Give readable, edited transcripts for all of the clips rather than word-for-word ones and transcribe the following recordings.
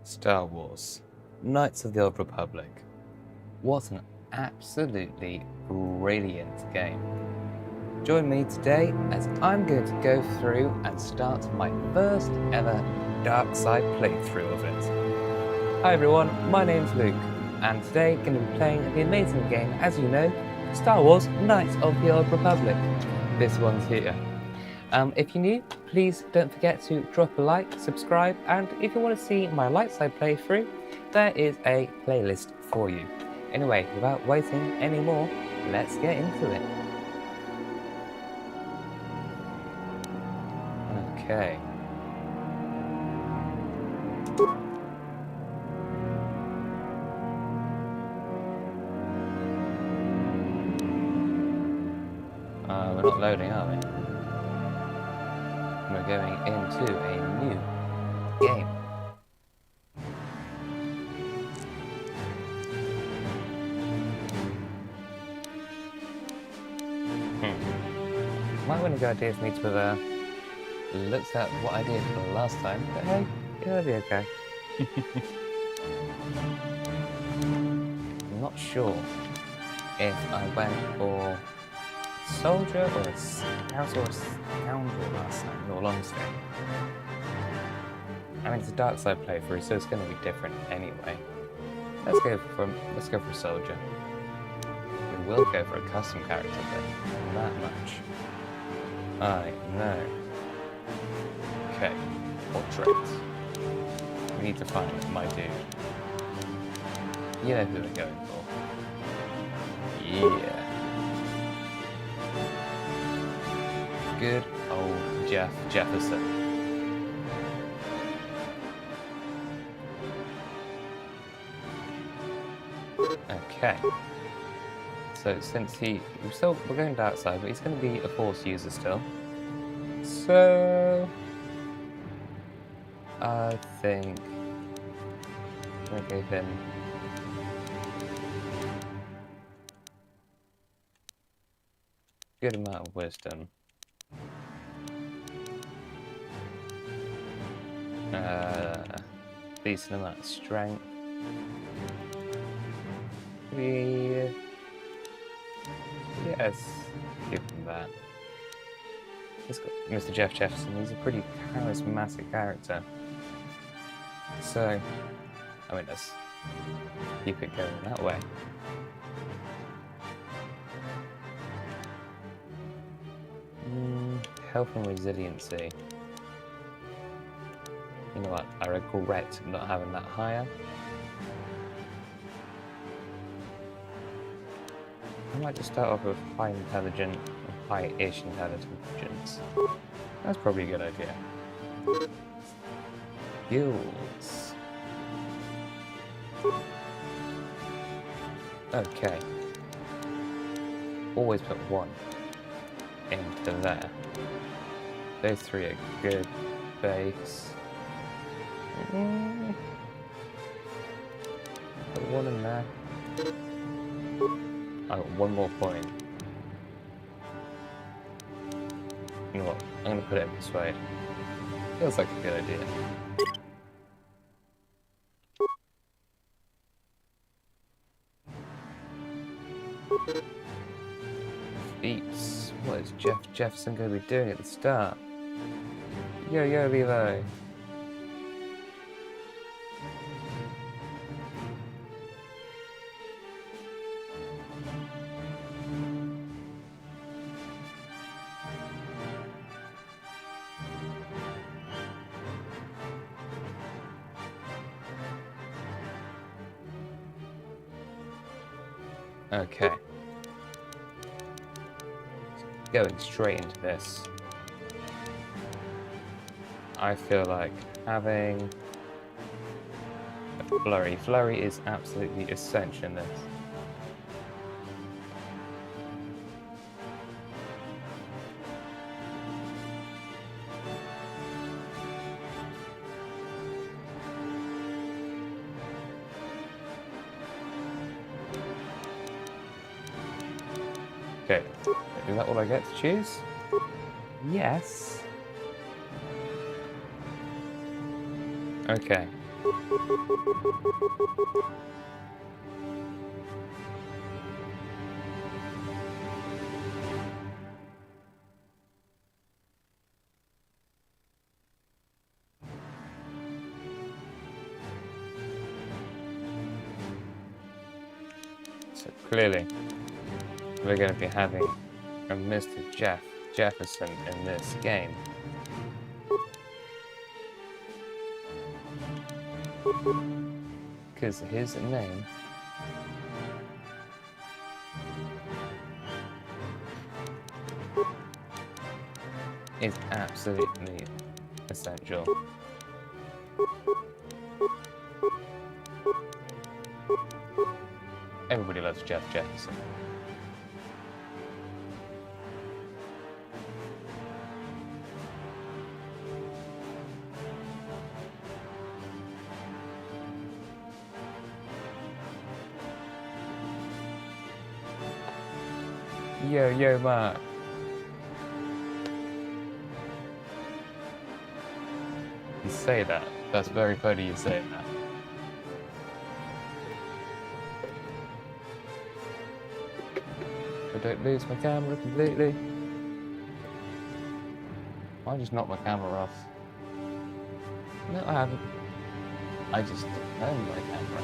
Star Wars, Knights of the Old Republic. What an absolutely brilliant game. Join me today as I'm going to go through and start my first ever dark side playthrough of it. Hi everyone, my name's Luke, and today I'm going to be playing the amazing game, as you know, Star Wars, Knights of the Old Republic. This one's here. If you're new, please don't forget to drop a like, subscribe, and if you want to see my light side playthrough, there is a playlist for you. Anyway, without waiting any more, let's get into it. Okay. We're not loading, are we? We're going into a new game. Might want a good idea for me to have looked at what I did for the last time, but hey, it'll be okay. I'm not sure if I went for soldier or a scout or a scoundrel last time, in all honesty. I mean, it's a dark side playthrough, so it's going to be different anyway. Let's go for a soldier. We will go for a custom character, but not that much. I know. Okay, portrait. We need to find my dude. You know who we're going for. Yeah. Good old Jefferson. Okay. So since we're going dark side, but he's going to be a force user still. So I think I'm going to give him a good amount of wisdom. Decent amount of strength. Yes, give him that. He's got Mr. Jeff Jefferson. He's a pretty charismatic character. So, I mean, let's keep it going that way. Health and resiliency. You know what? I regret not having that higher. I might just start off with high intelligence, high-ish intelligence. That's probably a good idea. Skills. Okay. Always put one into there. Those three are good base. Put one in there. I got one more point. You know what? I'm gonna put it in persuade. Feels like a good idea. Feats. What is Jefferson gonna be doing at the start? Yo, Levi. Okay. Going straight into this. I feel like having a flurry. Flurry is absolutely essential in this. Okay, is that all I get to choose? Yes. Okay, So clearly, we're going to be having a Mr. Jefferson in this game. Because his name is absolutely essential. Everybody loves Jeff Jefferson. Yo, Mark. You say that. That's very funny you say that. I don't lose my camera completely. I just knocked my camera off. No, I haven't. I just own my camera.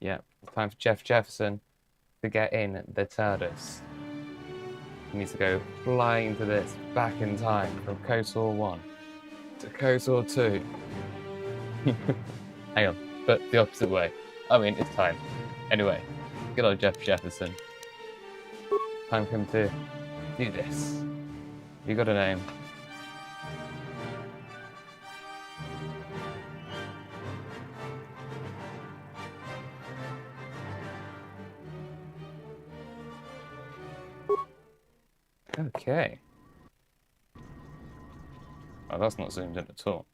Yeah, time for Jeff Jefferson to get in the TARDIS. He needs to go flying to this back in time from KOTOR 1 to KOTOR 2. Hang on, but the opposite way. I mean, it's time. Anyway, good old Jeff Jefferson. Time for him to do this. You got a name. Okay. Oh, that's not zoomed in at all.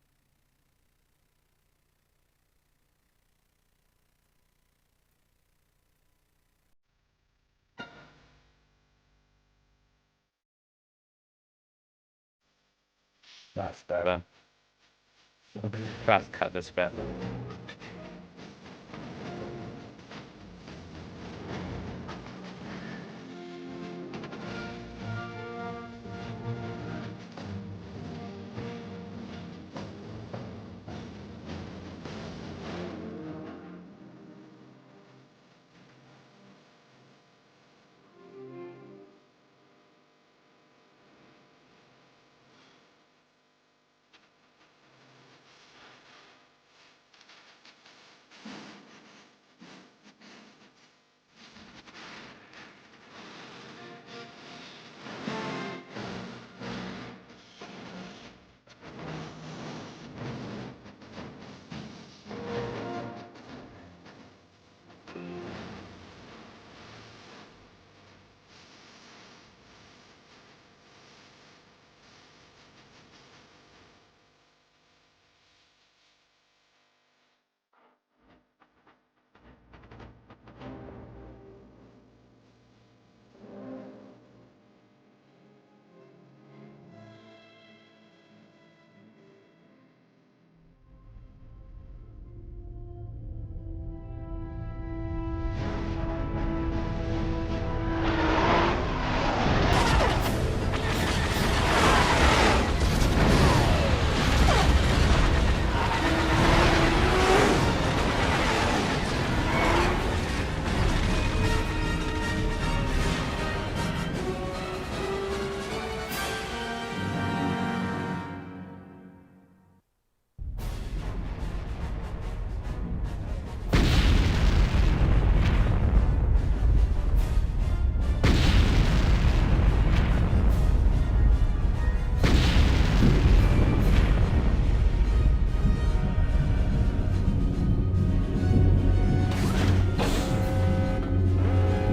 That's better. Try to cut this bit.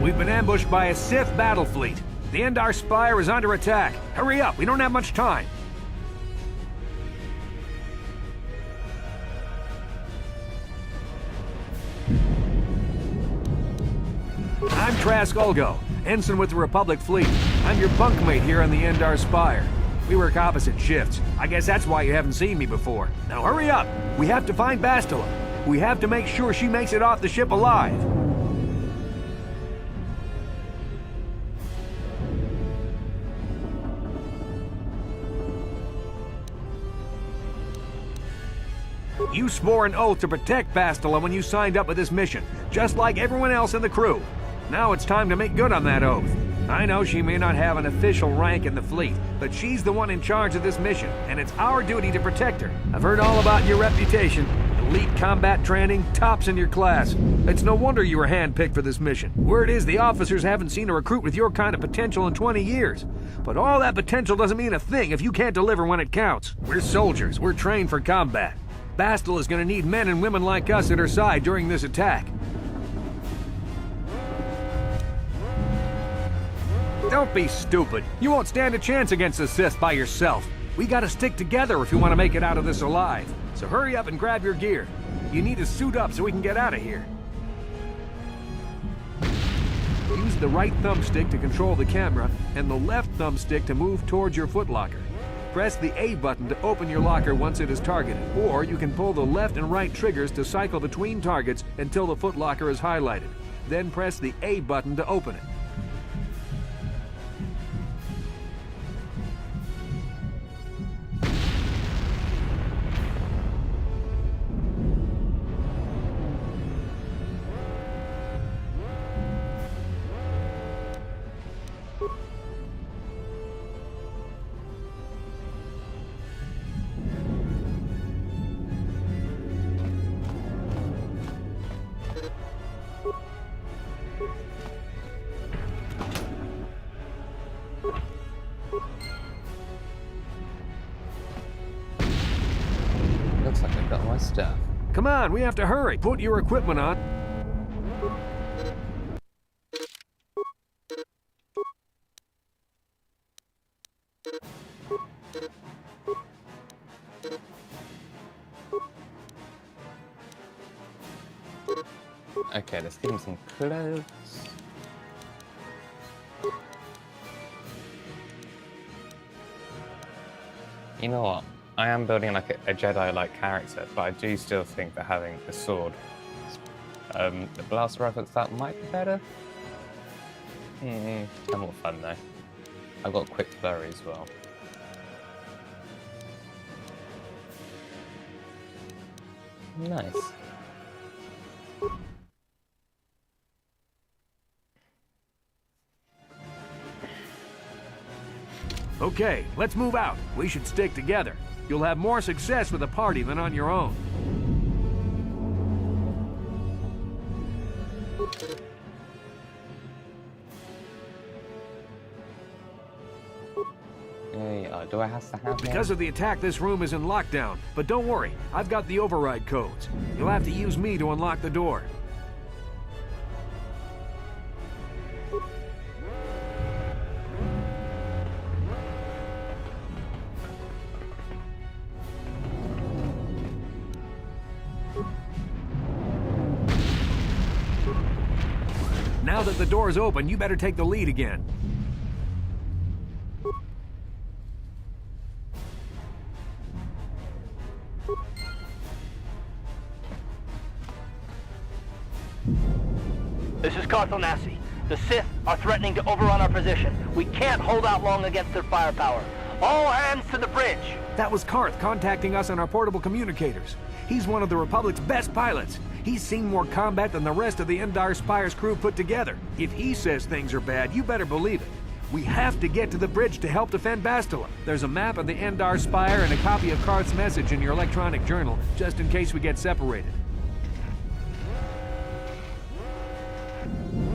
We've been ambushed by a Sith battle fleet. The Endar Spire is under attack. Hurry up, we don't have much time. I'm Trask Ulgo, ensign with the Republic fleet. I'm your bunkmate here on the Endar Spire. We work opposite shifts. I guess that's why you haven't seen me before. Now hurry up! We have to find Bastila. We have to make sure she makes it off the ship alive. You swore an oath to protect Bastila when you signed up with this mission, just like everyone else in the crew. Now it's time to make good on that oath. I know she may not have an official rank in the fleet, but she's the one in charge of this mission, and it's our duty to protect her. I've heard all about your reputation. Elite combat training, tops in your class. It's no wonder you were handpicked for this mission. Word is the officers haven't seen a recruit with your kind of potential in 20 years. But all that potential doesn't mean a thing if you can't deliver when it counts. We're soldiers. We're trained for combat. Bastila is going to need men and women like us at her side during this attack. Don't be stupid. You won't stand a chance against the Sith by yourself. We gotta stick together if you want to make it out of this alive. So hurry up and grab your gear. You need to suit up so we can get out of here. Use the right thumbstick to control the camera and the left thumbstick to move towards your footlocker. Press the A button to open your locker once it is targeted, or you can pull the left and right triggers to cycle between targets until the footlocker is highlighted. Then press the A button to open it. Looks like I've got my stuff. Come on, we have to hurry. Put your equipment on. Okay, let's give him some clothes. You know what? I am building like a Jedi-like character, but I do still think that having the sword, the blaster rifle, that might be better. I'm more fun though. I've got quick flurry as well. Nice. Okay, let's move out. We should stick together. You'll have more success with a party than on your own. Do I have to have Because of the attack, this room is in lockdown. But don't worry, I've got the override codes. You'll have to use me to unlock the door. Now that the door is open, you better take the lead again. This is Carthonasi. The Sith are threatening to overrun our position. We can't hold out long against their firepower. All hands to the bridge! That was Karth contacting us on our portable communicators. He's one of the Republic's best pilots. He's seen more combat than the rest of the Endar Spire's crew put together. If he says things are bad, you better believe it. We have to get to the bridge to help defend Bastila. There's a map of the Endar Spire and a copy of Karth's message in your electronic journal, just in case we get separated.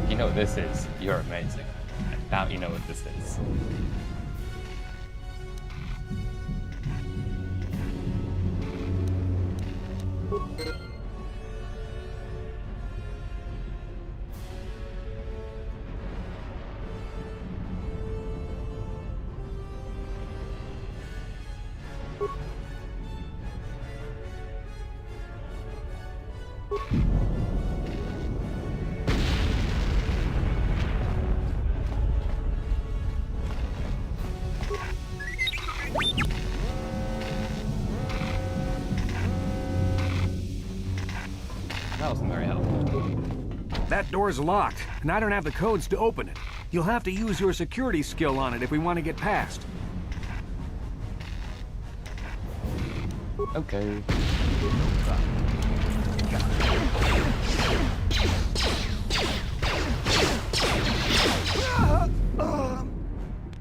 You know what this is? You're amazing. I doubt you know what this is. That door's locked, and I don't have the codes to open it. You'll have to use your security skill on it if we want to get past. Okay.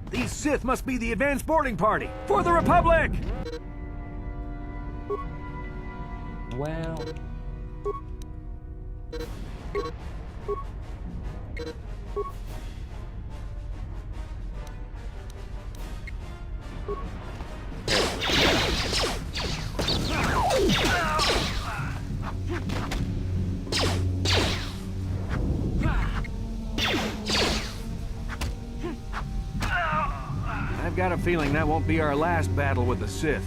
These Sith must be the advanced boarding party for the Republic! Well... I've got a feeling that won't be our last battle with the Sith.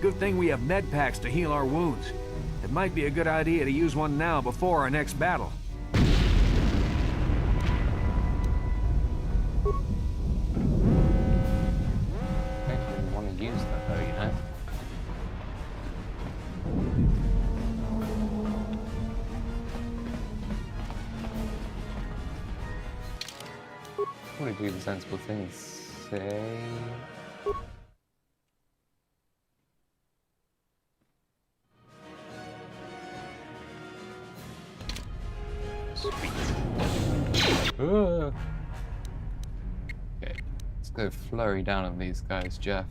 Good thing we have med packs to heal our wounds. It might be a good idea to use one now before our next battle. I don't want to use that though, you know? Probably do the sensible things. Say... Okay, let's go flurry down on these guys, Jeff.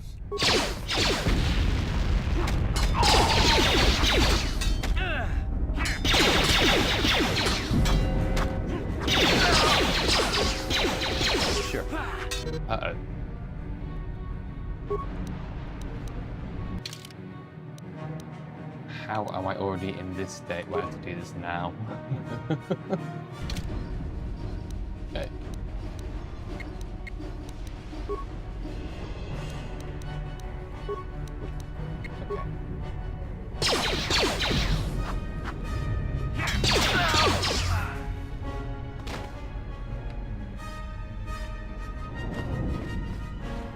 Sure. Uh-oh. How am I already in this state where I have to do this now? Okay.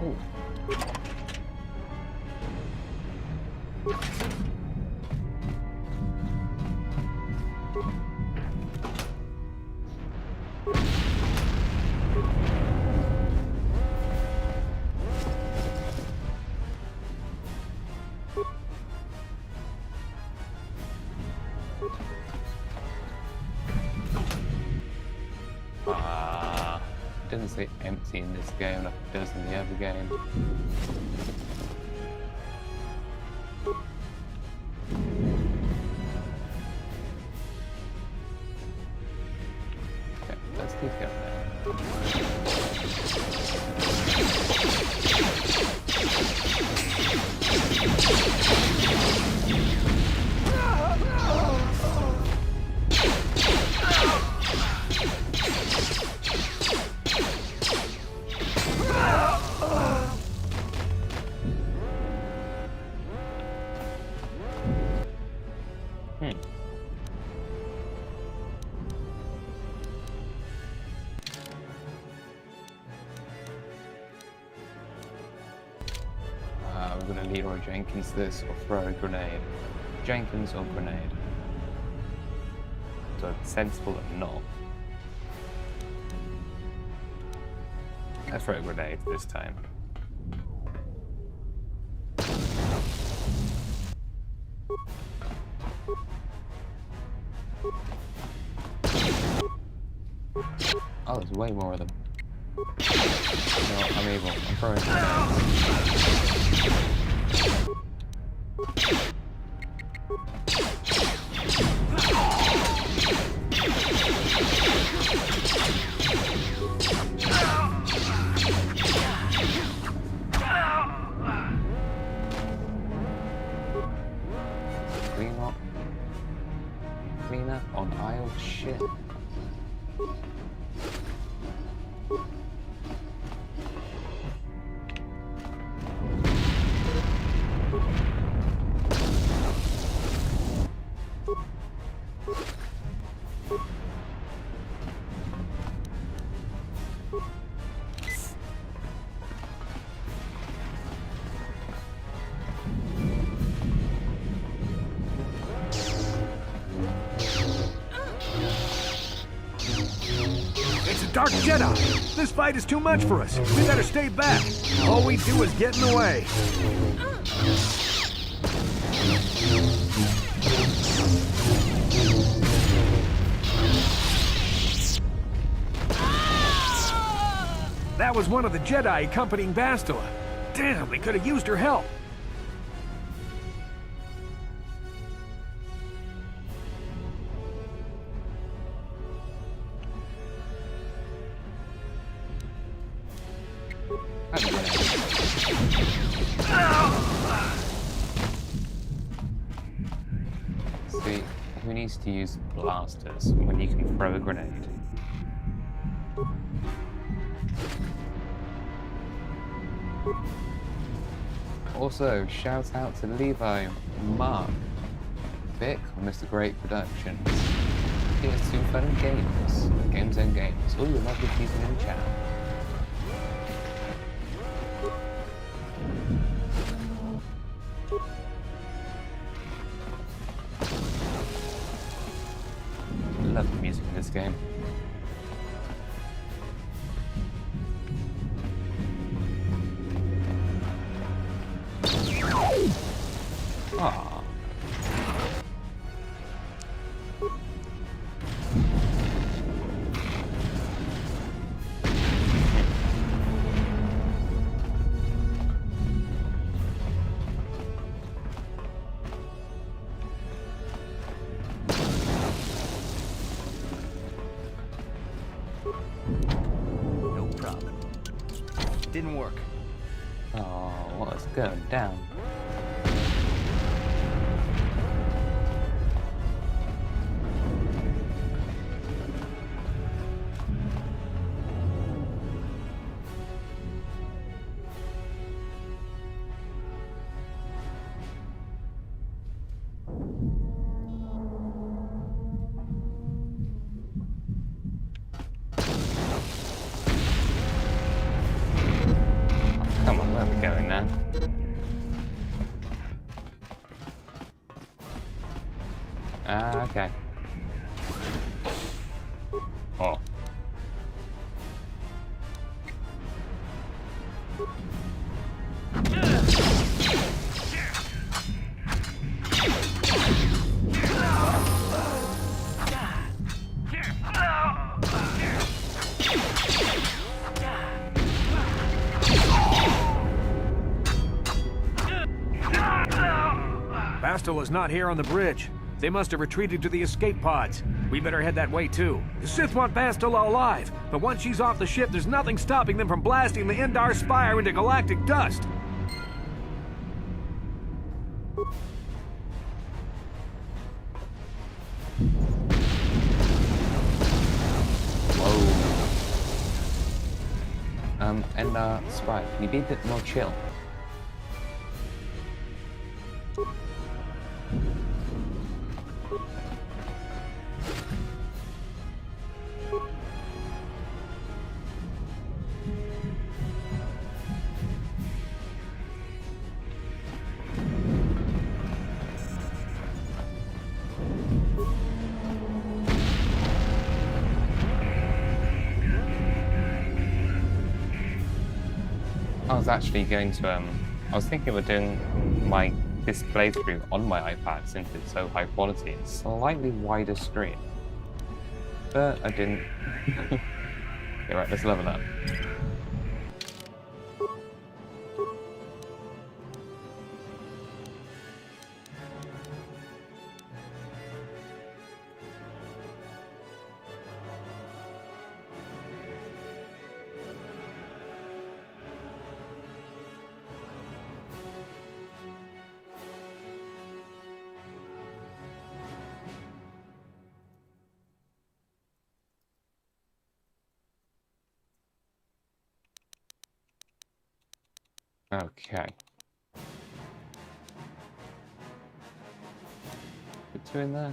Ooh. It doesn't say empty in this game like it does in the other game. Okay, let's keep going there. We're going to Leroy Jenkins this or throw a grenade. Jenkins or grenade. So sensible or not. Let's throw a grenade this time. Oh, there's way more of them. You know what, I'm evil. I'm throwing grenades. Cleaner on aisle shit. Dark Jedi! This fight is too much for us. We better stay back. All we do is get in the way. That was one of the Jedi accompanying Bastila. Damn, we could have used her help. See, who needs to use blasters when you can throw a grenade? Also, shout out to Levi, Mark, Vic, Mr. Great Productions. Here's to Fun and Games, Games and Games, all your lovely people in the chat. Love the music in this game. Aww. No problem. Didn't work. Oh, what's going down? Come on, where are we going now? Ah, okay. Oh. Bastila's not here on the bridge. They must have retreated to the escape pods. We better head that way too. The Sith want Bastila alive, but once she's off the ship, there's nothing stopping them from blasting the Endar Spire into galactic dust. Whoa. Endar Spire, can you be a bit more chill? I was actually going to, I was thinking of doing this playthrough on my iPad since it's so high quality and slightly wider screen. But I didn't. Okay, right, let's level up. Okay. Put two in there.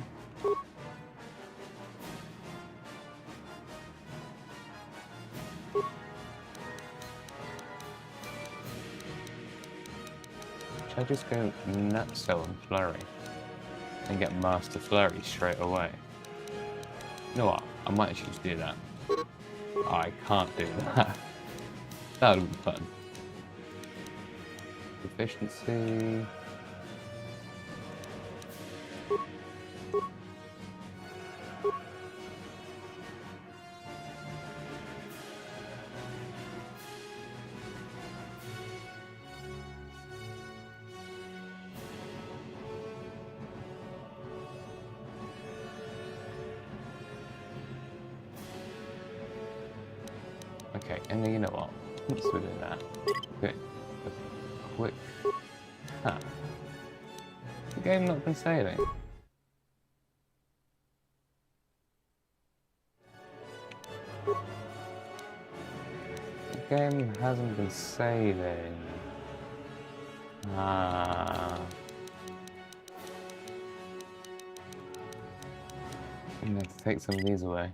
Should I just go Nutso and Flurry and get Master Flurry straight away? You know what? I might actually just do that. I can't do that. That would be fun. Efficiency. Okay, and then you know what? Let's do that. Okay, a quick. Huh. The game not been saving. The game hasn't been saving. Ah. I'm gonna have to take some of these away.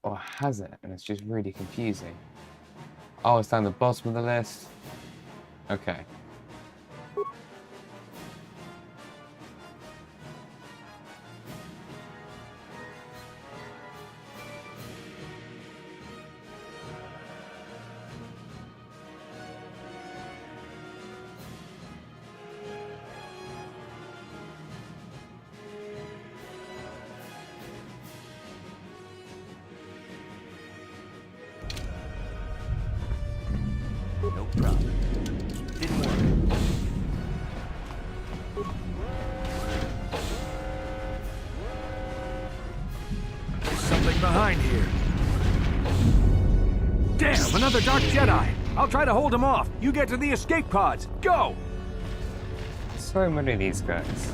Or has it? And it's just really confusing. Oh, it's down the bottom of the list. Okay. No problem. Didn't work. There's something behind here. Damn, another Dark Jedi! I'll try to hold him off. You get to the escape pods. Go! So many of these guys.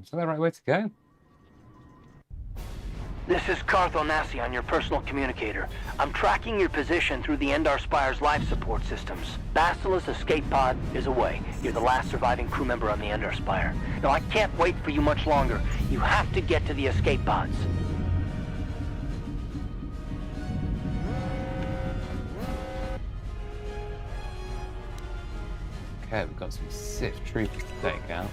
Is that the right way to go? This is Cartho Nassi on your personal communicator. I'm tracking your position through the Endar Spire's life support systems. Basilisk's escape pod is away. You're the last surviving crew member on the Endar Spire. Now, I can't wait for you much longer. You have to get to the escape pods. Okay, we've got some Sith troopers to take out.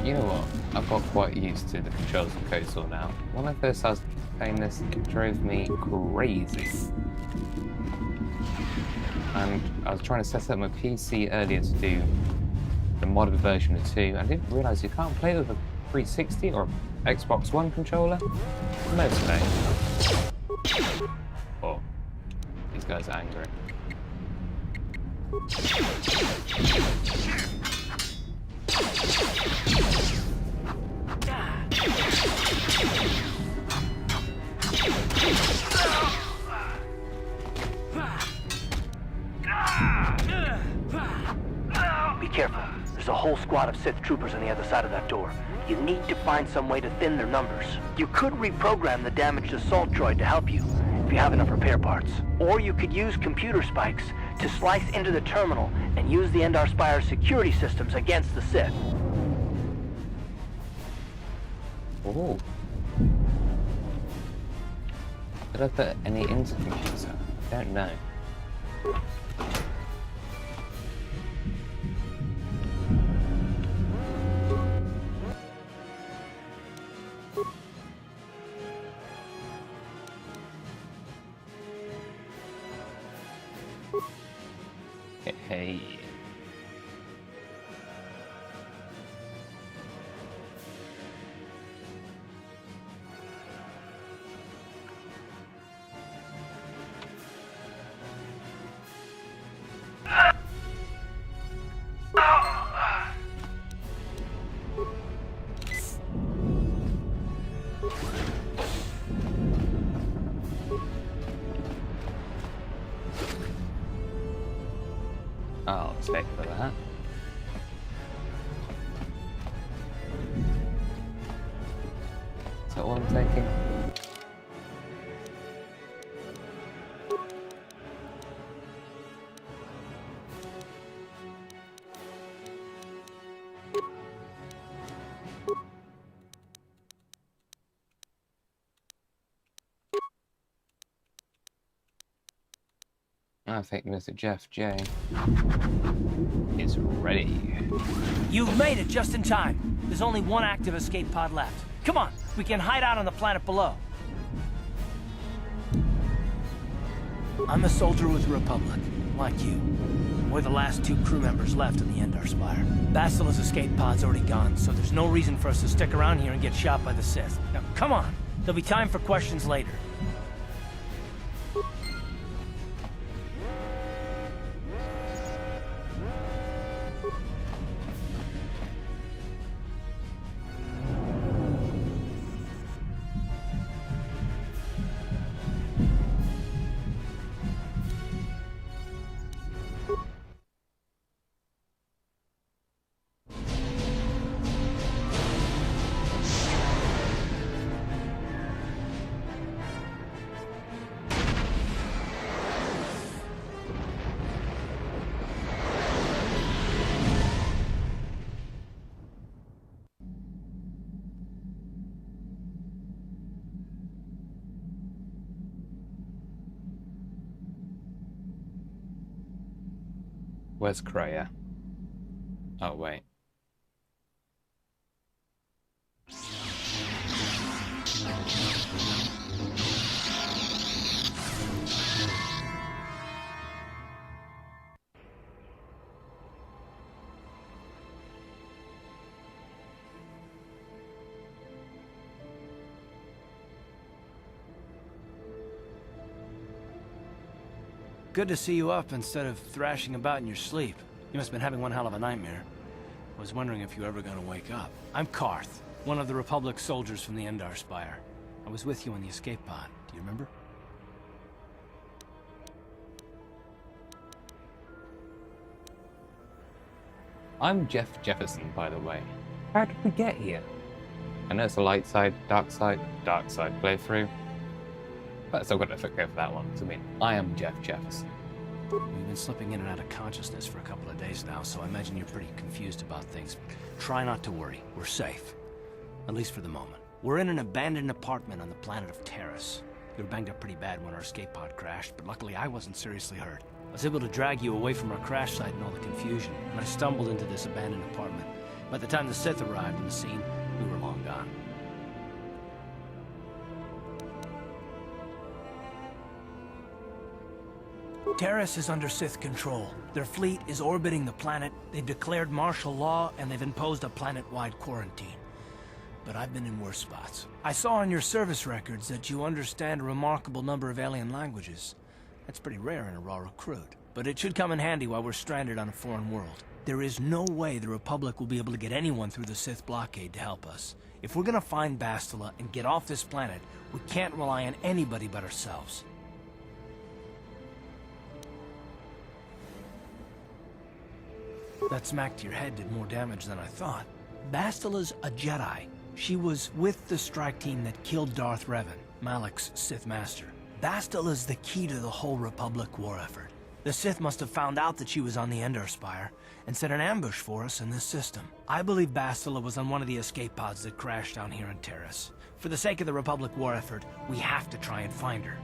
You know what? I've got quite used to the controls of Coastal now. When I first started playing this, it drove me crazy. And I was trying to set up my PC earlier to do the modded version of 2, and I didn't realise you can't play with a 360 or Xbox One controller. No space. Oh, these guys are angry. Be careful. There's a whole squad of Sith troopers on the other side of that door. You need to find some way to thin their numbers. You could reprogram the damaged assault droid to help you, if you have enough repair parts. Or you could use computer spikes to slice into the terminal and use the Endar Spire's security systems against the Sith. Oh. Did I put any into the computer? I don't know. Hey. mistake for that. Is that all I'm taking? I think Mr. Jeff J is ready. You've made it just in time. There's only one active escape pod left. Come on, we can hide out on the planet below. I'm a soldier with the Republic, like you. We're the last 2 crew members left in the Endar Spire. Bastila's escape pod's already gone, so there's no reason for us to stick around here and get shot by the Sith. Now, come on. There'll be time for questions later. Where's Kreia? Oh, wait. Good to see you up instead of thrashing about in your sleep. You must have been having one hell of a nightmare. I was wondering if you were ever gonna wake up. I'm Karth, one of the Republic soldiers from the Endar Spire. I was with you in the escape pod. Do you remember? I'm Jeff Jefferson, by the way. How did we get here? I know it's a light side playthrough. But I've still got to go for that one. So, I mean, I am Jeff Jefferson. We've been slipping in and out of consciousness for a couple of days now, so I imagine you're pretty confused about things. Try not to worry. We're safe. At least for the moment. We're in an abandoned apartment on the planet of Terrace. We were banged up pretty bad when our escape pod crashed, but luckily I wasn't seriously hurt. I was able to drag you away from our crash site and all the confusion, and I stumbled into this abandoned apartment. By the time the Sith arrived on the scene, we were long gone. Terrace is under Sith control. Their fleet is orbiting the planet, they've declared martial law, and they've imposed a planet-wide quarantine. But I've been in worse spots. I saw on your service records that you understand a remarkable number of alien languages. That's pretty rare in a raw recruit. But it should come in handy while we're stranded on a foreign world. There is no way the Republic will be able to get anyone through the Sith blockade to help us. If we're gonna find Bastila and get off this planet, we can't rely on anybody but ourselves. That smack to your head did more damage than I thought. Bastila's a Jedi. She was with the strike team that killed Darth Revan, Malak's Sith master. Bastila's the key to the whole Republic war effort. The Sith must have found out that she was on the Endar Spire and set an ambush for us in this system. I believe Bastila was on one of the escape pods that crashed down here in Terrace. For the sake of the Republic war effort, we have to try and find her.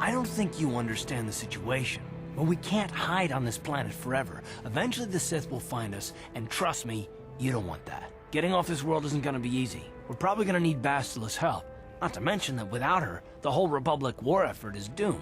I don't think you understand the situation. Well, we can't hide on this planet forever. Eventually the Sith will find us, and trust me, you don't want that. Getting off this world isn't gonna be easy. We're probably gonna need Bastila's help. Not to mention that without her, the whole Republic war effort is doomed.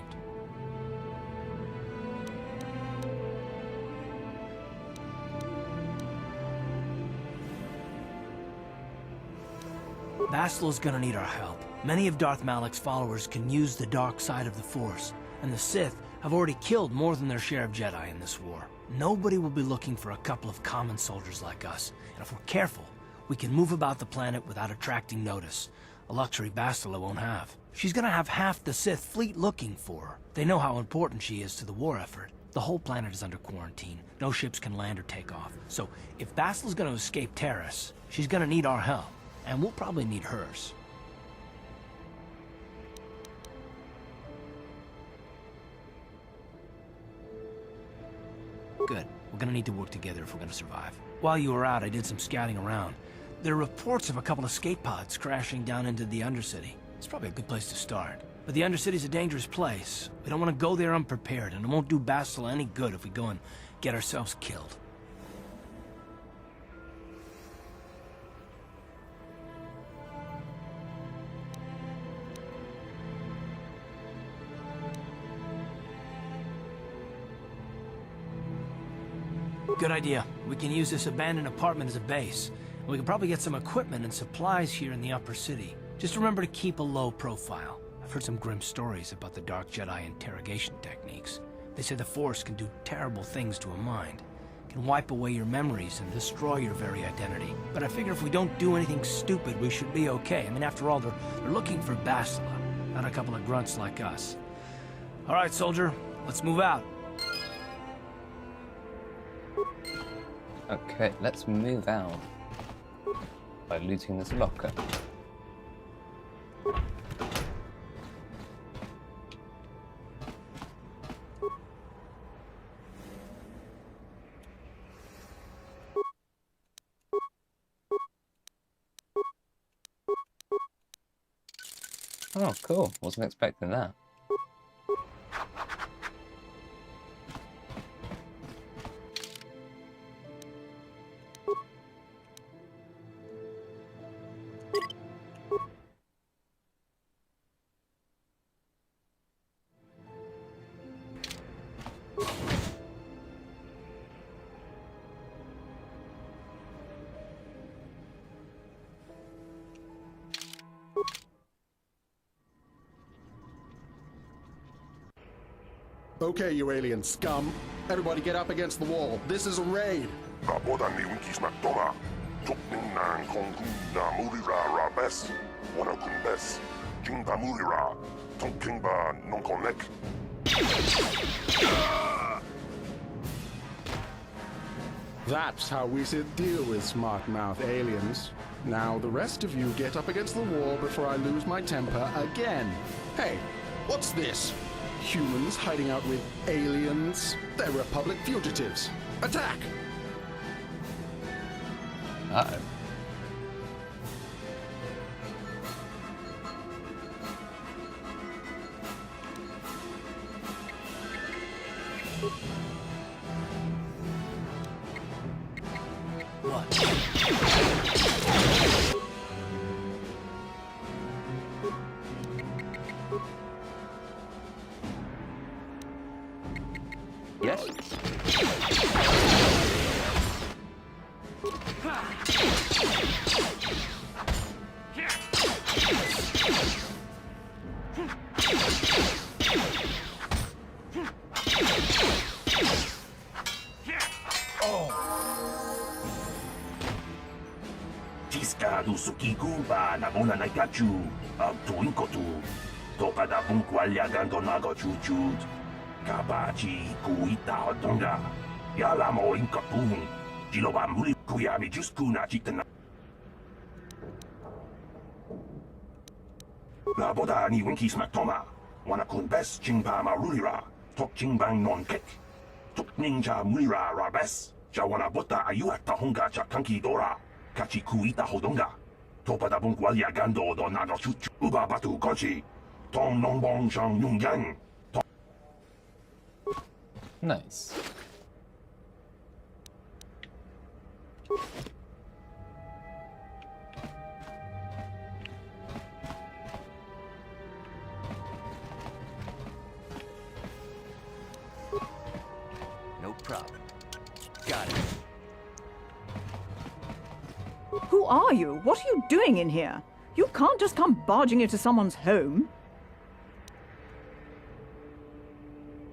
Bastila's gonna need our help. Many of Darth Malak's followers can use the dark side of the Force, and the Sith have already killed more than their share of Jedi in this war. Nobody will be looking for a couple of common soldiers like us, and if we're careful, we can move about the planet without attracting notice. a luxury Bastila won't have. She's gonna have half the Sith fleet looking for her. They know how important she is to the war effort. The whole planet is under quarantine. No ships can land or take off. So if Bastila's gonna escape Terrace, she's gonna need our help. And we'll probably need hers. Good. We're gonna need to work together if we're gonna survive. While you were out, I did some scouting around. There are reports of a couple of escape pods crashing down into the Undercity. It's probably a good place to start. But the Undercity's a dangerous place. We don't want to go there unprepared, and it won't do Bastila any good if we go and get ourselves killed. Good idea. We can use this abandoned apartment as a base. We can probably get some equipment and supplies here in the upper city. Just remember to keep a low profile. I've heard some grim stories about the Dark Jedi interrogation techniques. They say the Force can do terrible things to a mind. It can wipe away your memories and destroy your very identity. But I figure if we don't do anything stupid, we should be okay. I mean, after all, they're looking for Bastila, not a couple of grunts like us. All right, soldier, let's move out. Okay, let's move out by looting this locker. Oh, cool. Wasn't expecting that. Okay, you alien scum. Everybody get up against the wall. This is a raid. That's how we should deal with smart-mouth aliens. Now the rest of you get up against the wall before I lose my temper again. Hey, what's this? Humans hiding out with aliens? They're Republic fugitives. Attack! Uh-oh. Yes? Tiska do sukiku ba na bona na kachu ab tuinkotu topa da bunkwalya gando nago chuchut kabachi kuita hodonga yala mo inkapun jiloba muri kuya mi juskuna chitana la boda ni winki smaktoma wana kun bes chingpa marulira tok chingbang non kek tok ninja mulira rabes jawana bota ayuata honga cha kanki dora kachi kuita hodonga topa da bunkwalya gando do nago chuchu uba batu kochi tong nongbong shang yungyang. Nice. No problem. Got it. Who are you? What are you doing in here? You can't just come barging into someone's home.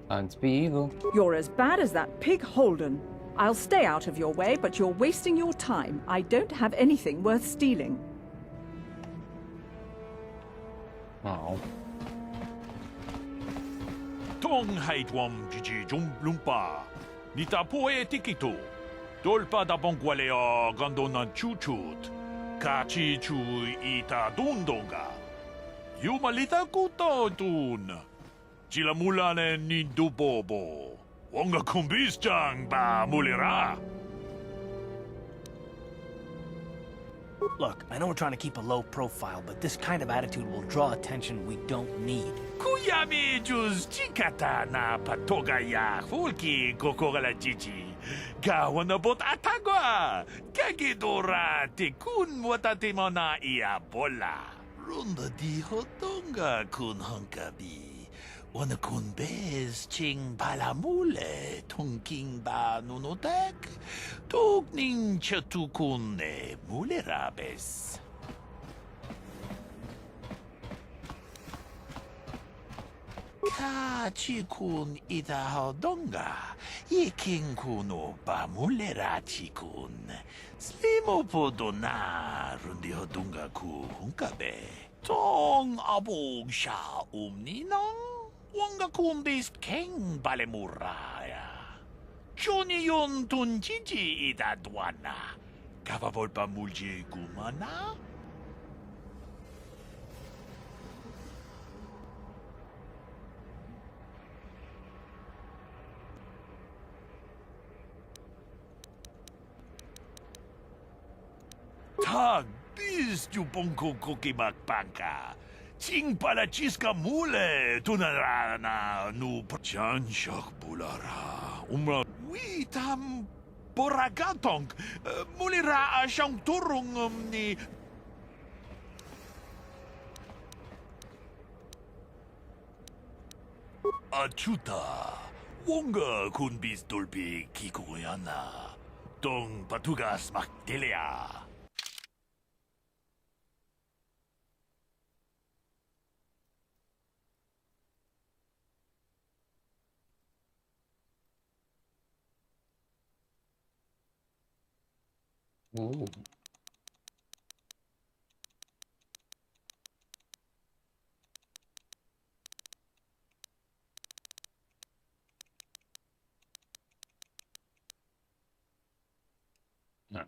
Time to be evil. You're as bad as that pig Holden. I'll stay out of your way, but you're wasting your time. I don't have anything worth stealing. Oh. Tong haitwam jiji lumpa. Nita poe tikito. Dolpa da bongwaleo gondona chuchut. Kachi chu ita dundonga. Yumalita kuto dun. Chila mulane ni dubobo. Wonga kumbis ba mulira. Look, I know we're trying to keep a low profile, but this kind of attitude will draw attention we don't need. Kuyami juz chikata na patoga ya fulki kokora chichi. Gawana bot atagwa. Kagidora te kun watate mo na ia bola. Runda di hotonga kun hankabi. Wana kun bez ching balamule tongking ba nunotek. Tugning chatukun ne mulerabes. Ka chikun ita hodonga. Yiking kuno ba mulera chikun. Slimo podona rundi hodunga ku hunkabe. Tong abog sha ninong. Wonga kundis king balemuraya. Johnny yon tunjiji ida dwana. Kavavolpa mulje gumana? Tag bis jubonko kokimakpanka. Ching pala chiska mule tunarana nu chanshak bulara umra witam boragatong mulira asyang turung ni achuta wonga kun bis dolpi kikoyana tong patugas maktelea. Ooh. No.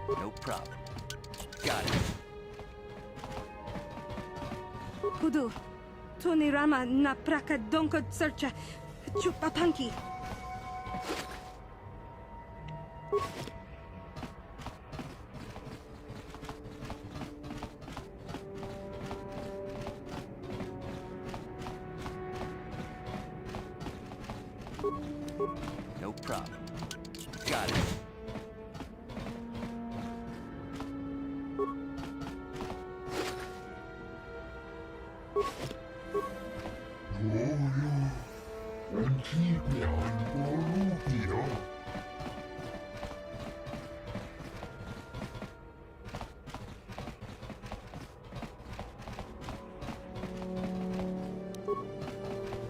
No problem. Got it. Kudu, Tunirama na praka donko searcha chupapanki. No problem. Got it.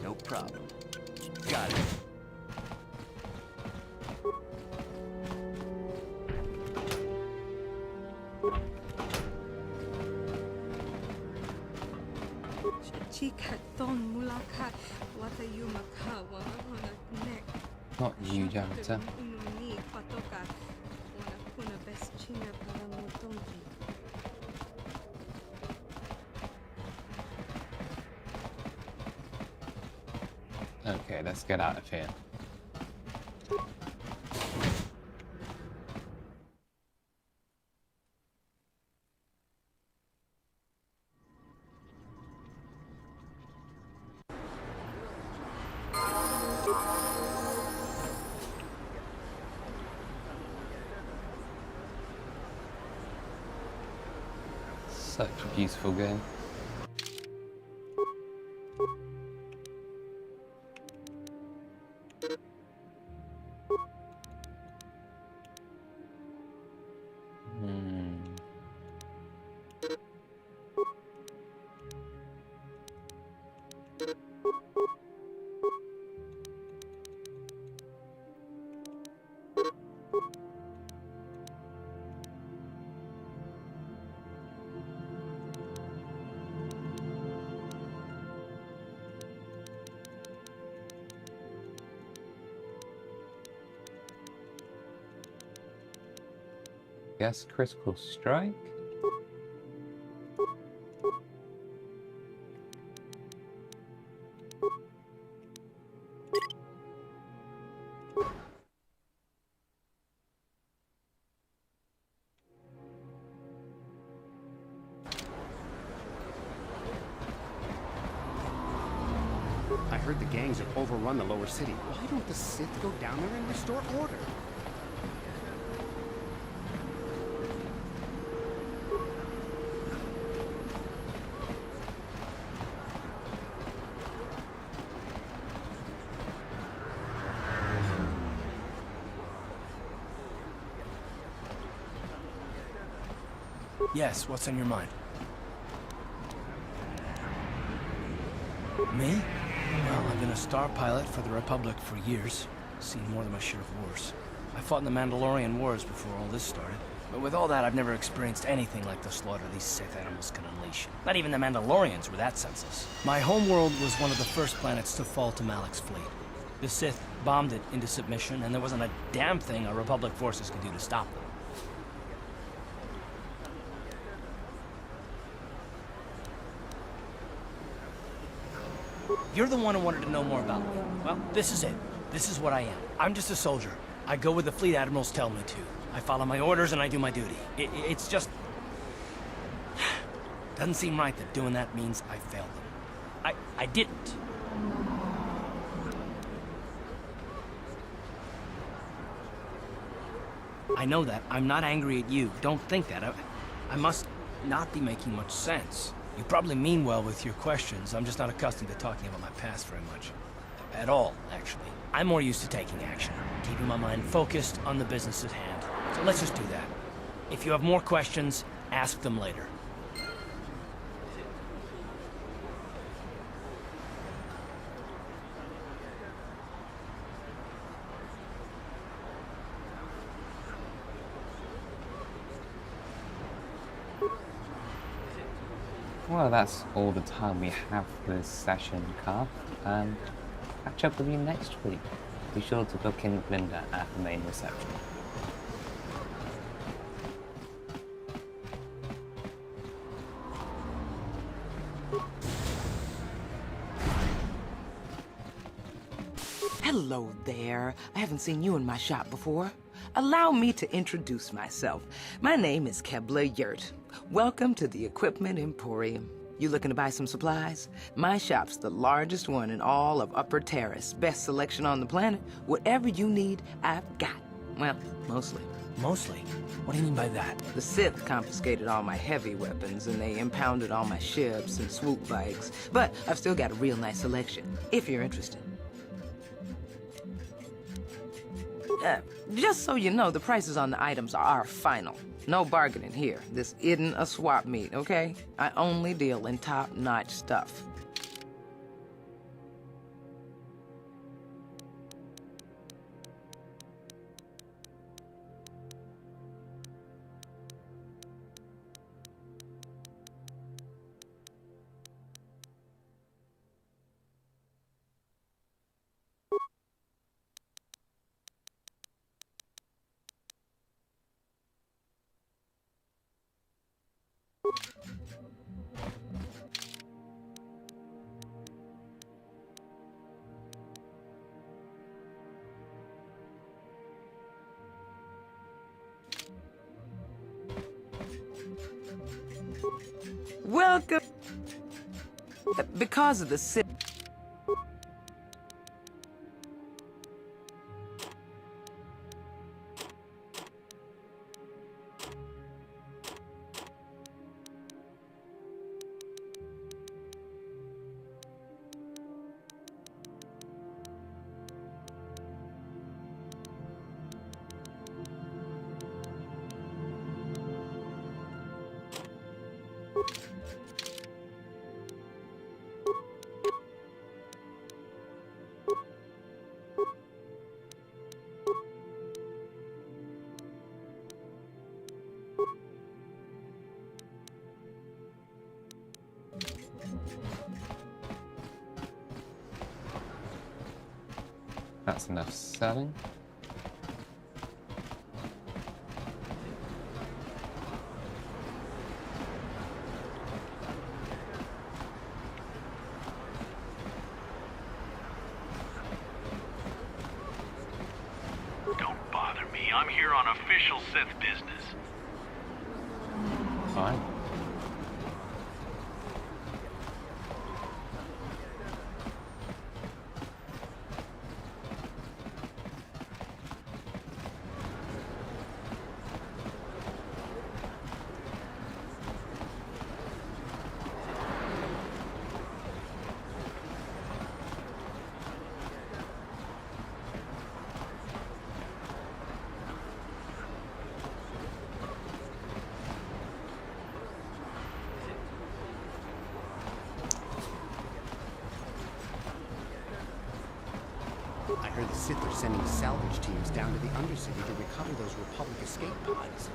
No problem. Got it. Chika don mulaka wata yumaka wana nek. Not you, janitor. Ununi patoka wana kuna best china para motonki. Okay, let's get out of here. Such a beautiful game. Guess critical strike? I heard the gangs have overrun the lower city. Why don't the Sith go down there and restore order? Yes, what's on your mind? Me? Well, I've been a star pilot for the Republic for years. Seen more than my share of wars. I fought in the Mandalorian Wars before all this started. But with all that, I've never experienced anything like the slaughter these Sith animals can unleash. Not even the Mandalorians were that senseless. My homeworld was one of the first planets to fall to Malak's fleet. The Sith bombed it into submission, and there wasn't a damn thing our Republic forces could do to stop them. You're the one who wanted to know more about me. Well, this is it. This is what I am. I'm just a soldier. I go where the fleet admirals tell me to. I follow my orders and I do my duty. It's just... doesn't seem right that doing that means I failed them. I didn't. I know that. I'm not angry at you. Don't think that. I must not be making much sense. You probably mean well with your questions. I'm just not accustomed to talking about my past very much. At all, actually. I'm more used to taking action, keeping my mind focused on the business at hand. So let's just do that. If you have more questions, ask them later. Well, that's all the time we have for this session, Carl. Catch up with you next week. Be sure to book in with Linda at the main reception. Hello there. I haven't seen you in my shop before. Allow me to introduce myself. My name is Kebla Yurt. Welcome to the Equipment Emporium. You looking to buy some supplies? My shop's the largest one in all of Upper Terrace. Best selection on the planet. Whatever you need, I've got. Well, mostly. Mostly? What do you mean by that? The Sith confiscated all my heavy weapons, and they impounded all my ships and swoop bikes. But I've still got a real nice selection, if you're interested. Just so you know, the prices on the items are final. No bargaining here. This isn't a swap meet, okay? I only deal in top-notch stuff. Welcome. Because of the Sith. That's enough selling. I'm here on official Sith business. Fine. I heard the Sith are sending salvage teams down to the Undercity to recover those Republic escape pods.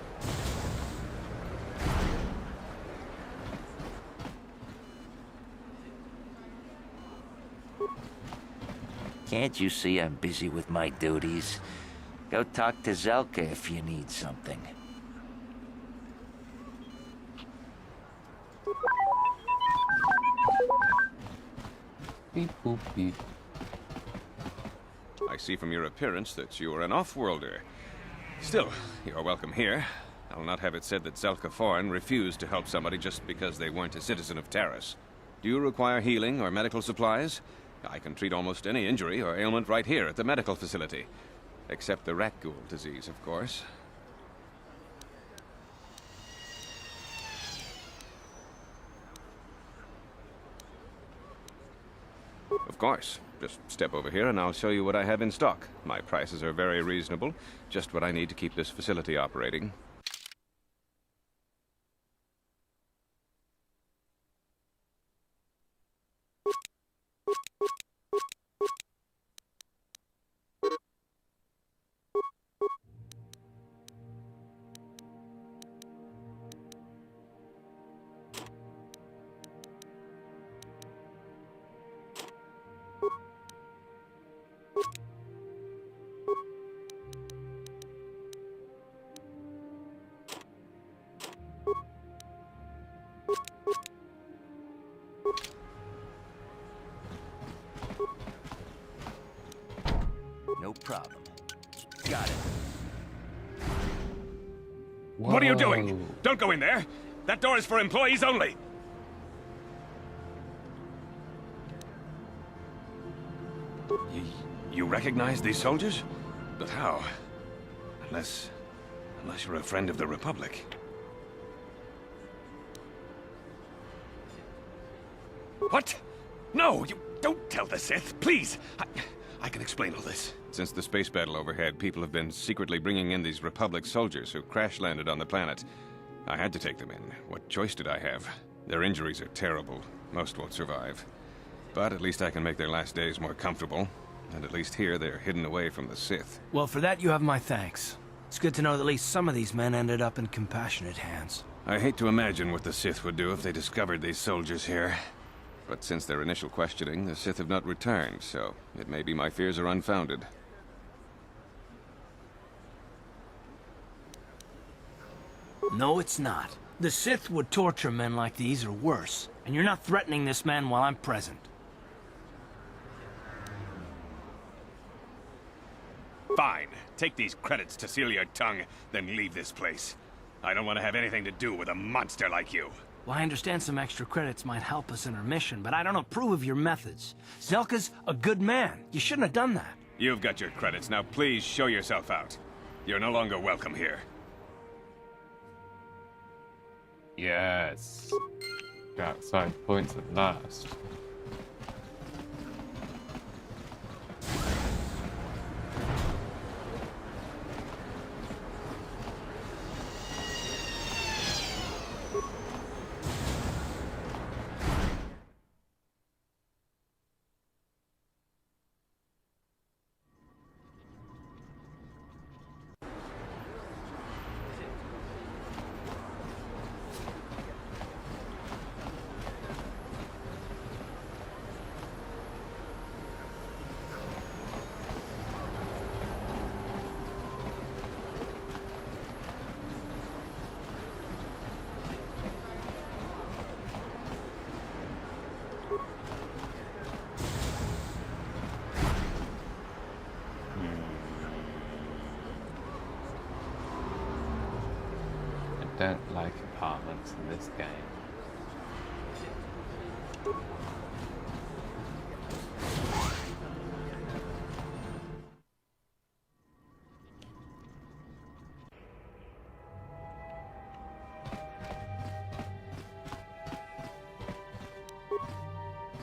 Can't you see I'm busy with my duties? Go talk to Zelka if you need something. Beep boop beep. I see from your appearance that you are an off-worlder. Still, you're welcome here. I'll not have it said that Zelka Foreign refused to help somebody just because they weren't a citizen of Taris. Do you require healing or medical supplies? I can treat almost any injury or ailment right here at the medical facility. Except the rat ghoul disease, of course. Of course. Just step over here and I'll show you what I have in stock. My prices are very reasonable. Just what I need to keep this facility operating. No problem. Got it. Whoa. What are you doing? Don't go in there! That door is for employees only! You recognize these soldiers? But how? Unless you're a friend of the Republic. What? No, you don't tell the Sith, please! I can explain all this. Since the space battle overhead, people have been secretly bringing in these Republic soldiers who crash-landed on the planet. I had to take them in. What choice did I have? Their injuries are terrible. Most won't survive. But at least I can make their last days more comfortable. And at least here, they're hidden away from the Sith. Well, for that you have my thanks. It's good to know that at least some of these men ended up in compassionate hands. I hate to imagine what the Sith would do if they discovered these soldiers here. But since their initial questioning, the Sith have not returned, so it may be my fears are unfounded. No, it's not. The Sith would torture men like these or worse, and you're not threatening this man while I'm present. Fine. Take these credits to seal your tongue, then leave this place. I don't want to have anything to do with a monster like you. Well, I understand some extra credits might help us in our mission, but I don't approve of your methods. Zelka's a good man. You shouldn't have done that. You've got your credits. Now please show yourself out. You're no longer welcome here. Yes. Got side points at last. don't like apartments in this game.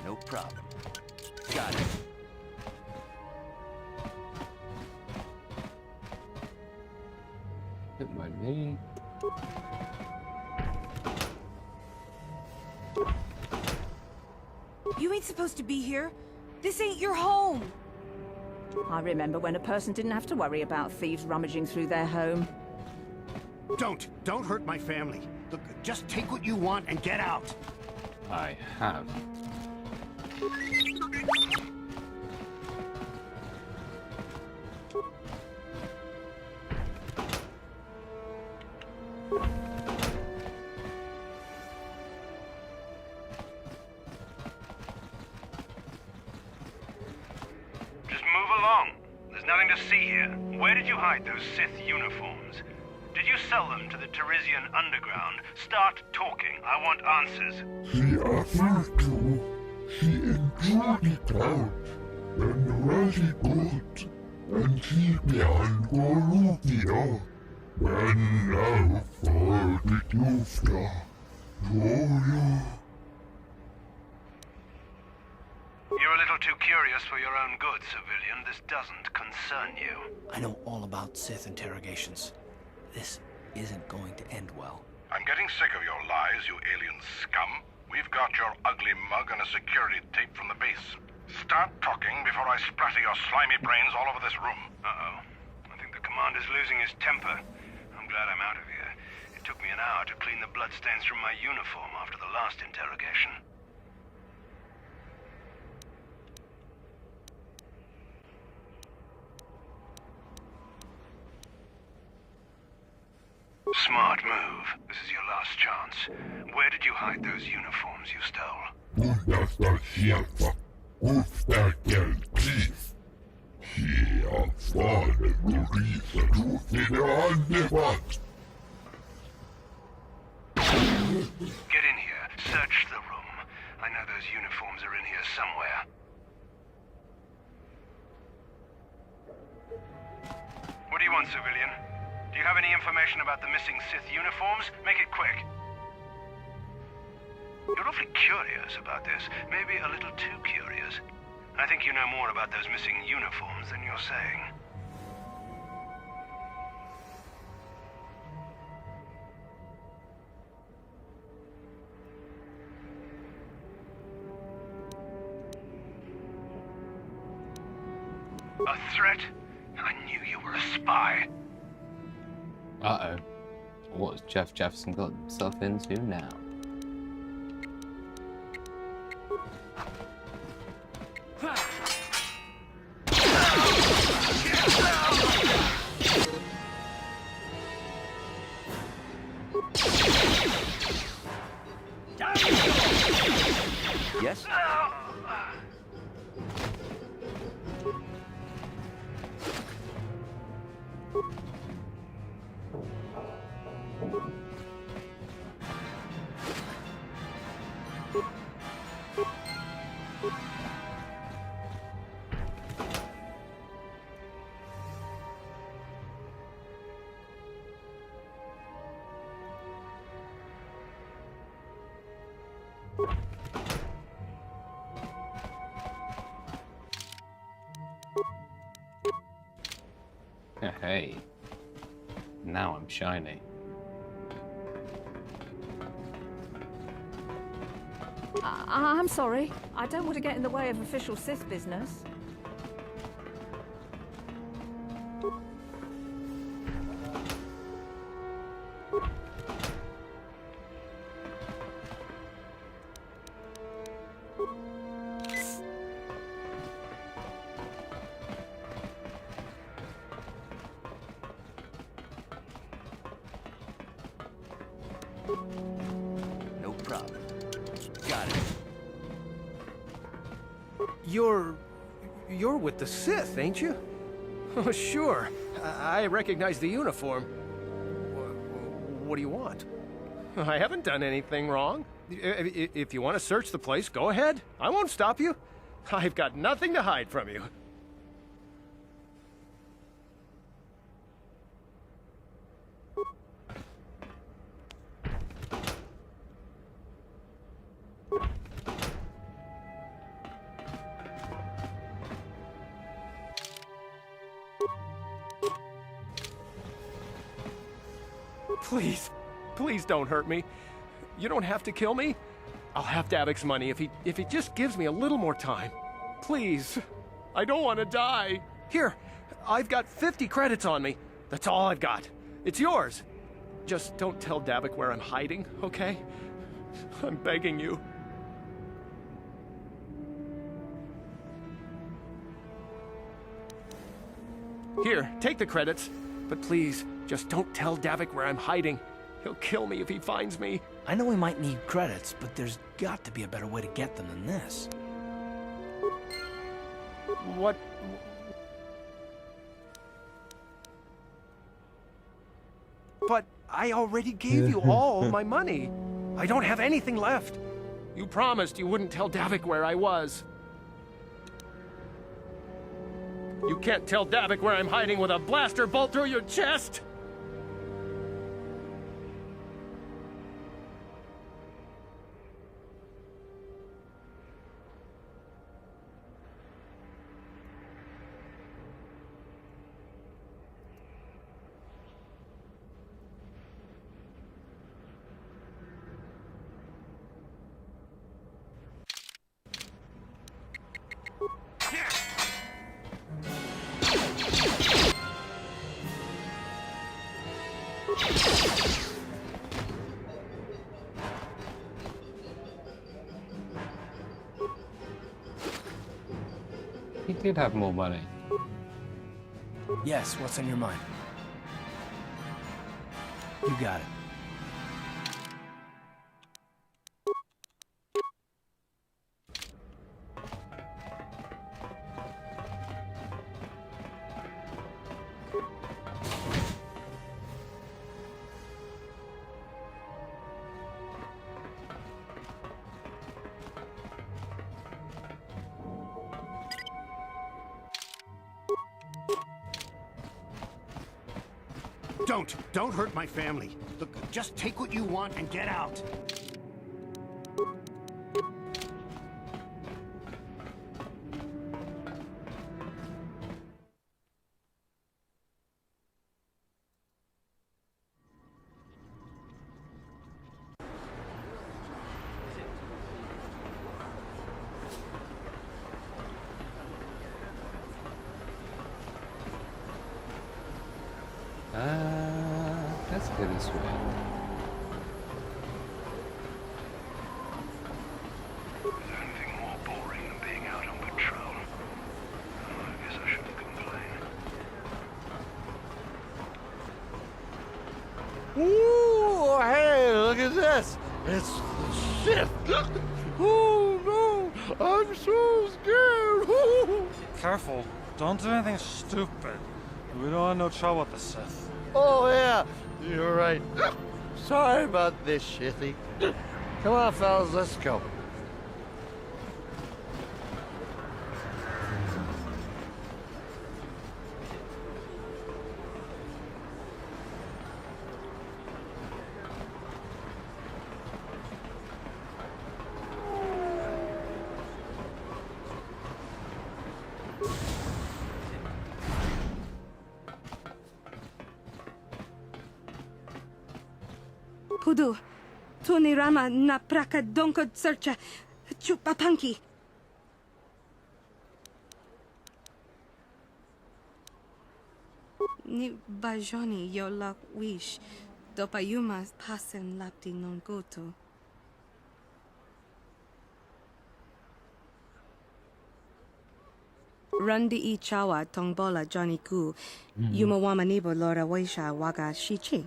No problem. Got it. Don't mind me. You ain't supposed to be here. This ain't your home. I remember when a person didn't have to worry about thieves rummaging through their home. Don't hurt my family. Look, just take what you want and get out. I have. Just move along. There's nothing to see here. Where did you hide those Sith uniforms? Did you sell them to the Teresian underground? Start talking. I want answers. She offered to. She enjoyed it out. And really good. And she began Gorubia. When I thought it used to. You're a little too curious for your own good, civilian. This doesn't concern you. I know all about Sith interrogations. This isn't going to end well. I'm getting sick of your lies, you alien scum. We've got your ugly mug and a security tape from the base. Start talking before I splatter your slimy brains all over this room. Uh-oh. I think the commander's losing his temper. I'm glad I'm out of here. It took me an hour to clean the bloodstains from my uniform after the last interrogation. Smart move. This is your last chance. Where did you hide those uniforms you stole? Get in here. Search the room. I know those uniforms are in here somewhere. What do you want, civilian? Do you have any information about the missing Sith uniforms? Make it quick. You're awfully curious about this. Maybe a little too curious. I think you know more about those missing uniforms than you're saying. A threat? I knew you were a spy. Uh-oh. What's Jeff Jefferson got himself into now? Yes? Hey, now I'm shiny. I'm sorry. I don't want to get in the way of official Sith business. No problem. Got it. You're with the Sith, ain't you? Oh, sure. I recognize the uniform. What do you want? I haven't done anything wrong. If you want to search the place, go ahead. I won't stop you. I've got nothing to hide from you. Please, please don't hurt me. You don't have to kill me. I'll have Davik's money if he just gives me a little more time. Please, I don't want to die. Here, I've got 50 credits on me. That's all I've got. It's yours. Just don't tell Davik where I'm hiding, okay? I'm begging you. Here, take the credits. But please, just don't tell Davik where I'm hiding. He'll kill me if he finds me. I know we might need credits, but there's got to be a better way to get them than this. What? But I already gave you all my money. I don't have anything left. You promised you wouldn't tell Davik where I was. You can't tell Davik where I'm hiding with a blaster bolt through your chest! He did have more money. Yes, what's on your mind? You got it. Don't hurt my family. Look, just take what you want and get out. Let's go this way. Is there anything more boring than being out on patrol? I guess I shouldn't complain. Ooh, hey, look at this. It's the sith. Oh, no, I'm so scared. Careful. Don't do anything stupid. We don't want no trouble with the Sith. Oh, yeah, you're right. Sorry about this, shitty. Come on, fellas, let's go. Pudu, Tunirama na praka donko searcha chupapanki. Ni bajoni yo lak wish, dopayuma pasen lapti non goto. Rundi I chawa tongbola Johnny Ku, yuma wamanibo lora waisha waga shichi.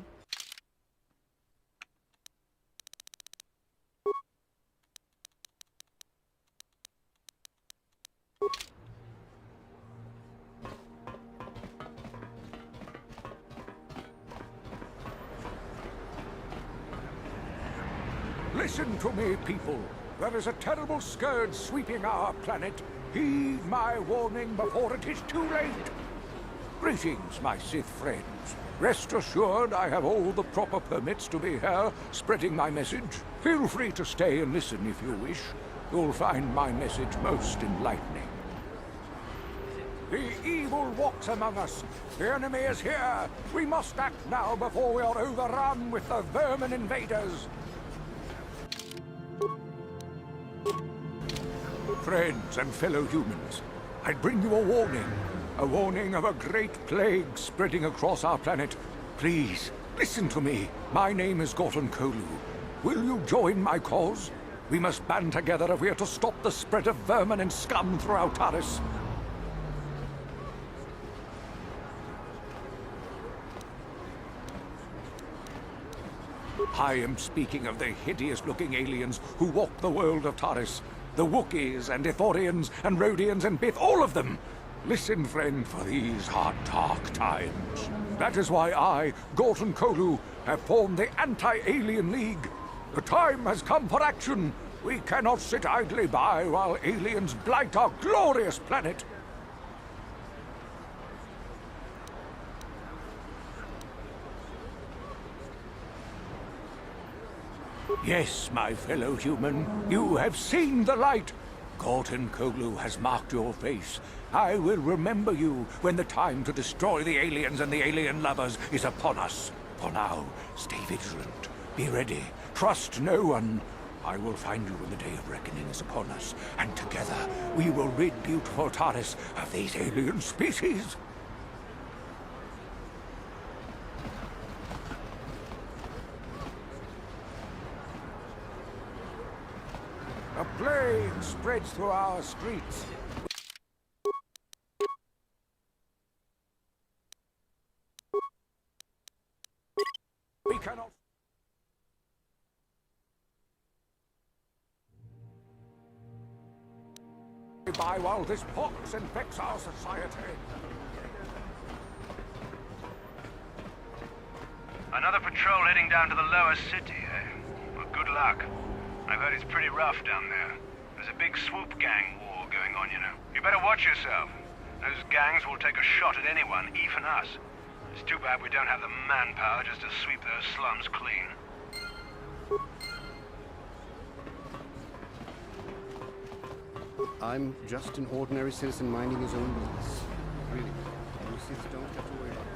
Listen to me, people. There is a terrible scourge sweeping our planet. Heed my warning before it is too late. Greetings, my Sith friends. Rest assured I have all the proper permits to be here, spreading my message. Feel free to stay and listen if you wish. You'll find my message most enlightening. The evil walks among us. The enemy is here. We must act now before we are overrun with the vermin invaders. Friends and fellow humans, I bring you a warning of a great plague spreading across our planet. Please, listen to me. My name is Gorton Kolu. Will you join my cause? We must band together if we are to stop the spread of vermin and scum throughout Taris. I am speaking of the hideous-looking aliens who walk the world of Taris. The Wookiees and Ithorians and Rhodians and Bith, all of them. Listen, friend, for these are dark times. That is why I, Gorton Kolu, have formed the Anti-Alien League. The time has come for action. We cannot sit idly by while aliens blight our glorious planet. Yes, my fellow human, you have seen the light. Gorton Kolu has marked your face. I will remember you when the time to destroy the aliens and the alien lovers is upon us. For now, stay vigilant. Be ready. Trust no one. I will find you when the day of reckoning is upon us, and together we will rid beautiful Taris of these alien species. A plague spreads through our streets. We cannot... by while this pox infects our society. Another patrol heading down to the lower city, eh? Well, good luck. I've heard it's pretty rough down there. There's a big swoop gang war going on, you know. You better watch yourself. Those gangs will take a shot at anyone, even us. It's too bad we don't have the manpower just to sweep those slums clean. I'm just an ordinary citizen minding his own business. Really, you Siths don't have to worry about it.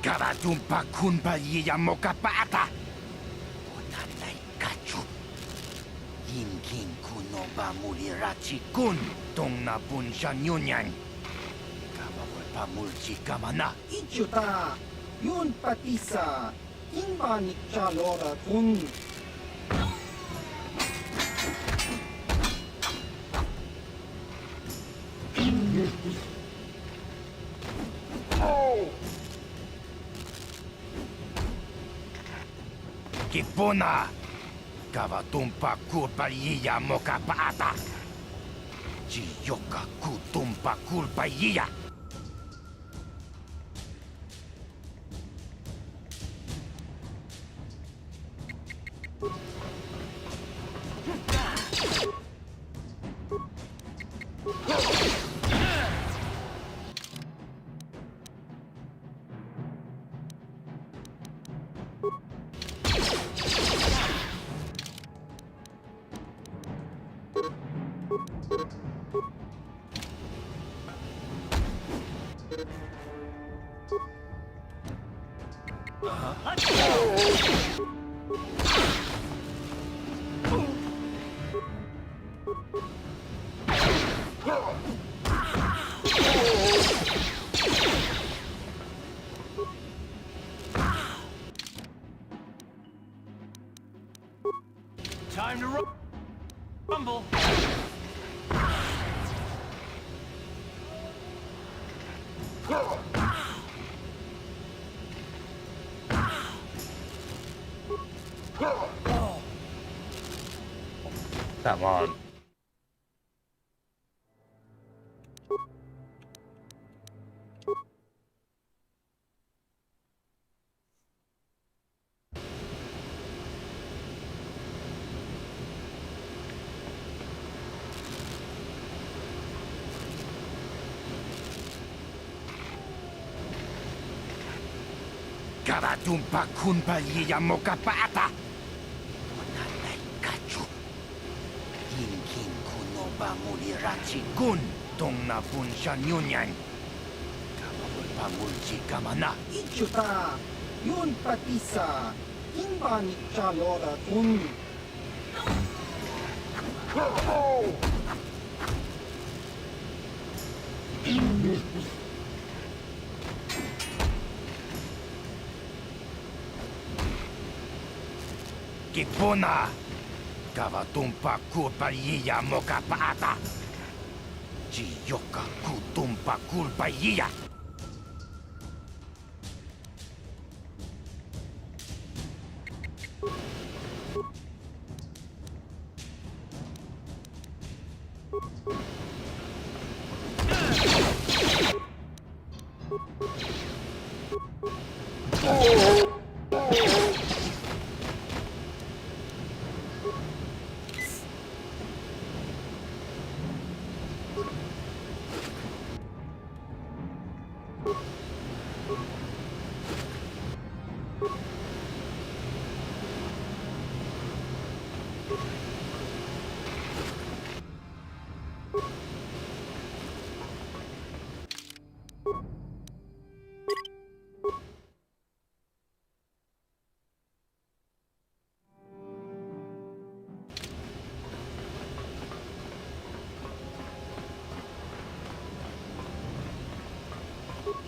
Karatumpa kunpa yiyamoka paata. Otatay kachu. Yinkin kunoba mulirachi kun tong na bunsha nyunyan. Kabawal pa mulchi kamana. Ichuta, yun patisa. Kinbani Chalora Kun. Kipuna! Kavatumpa kulpayiya mokapaata! Chiyoka kutumpa kulpayiya! Time to rumble. Come on. Kavatumpa kunpayiya mokapaata! Wanatay kachu! Kinkin kunoba mulirachi kun! Tong na punsya nyunyan! Kamawal pamulchi kamana! Ichuta! Yun patisa! Kinbani Chalora Kun. Kipuna! Kavatumpa kulpayiya mokapaata! Chiyoka kutumpa kulpayiya!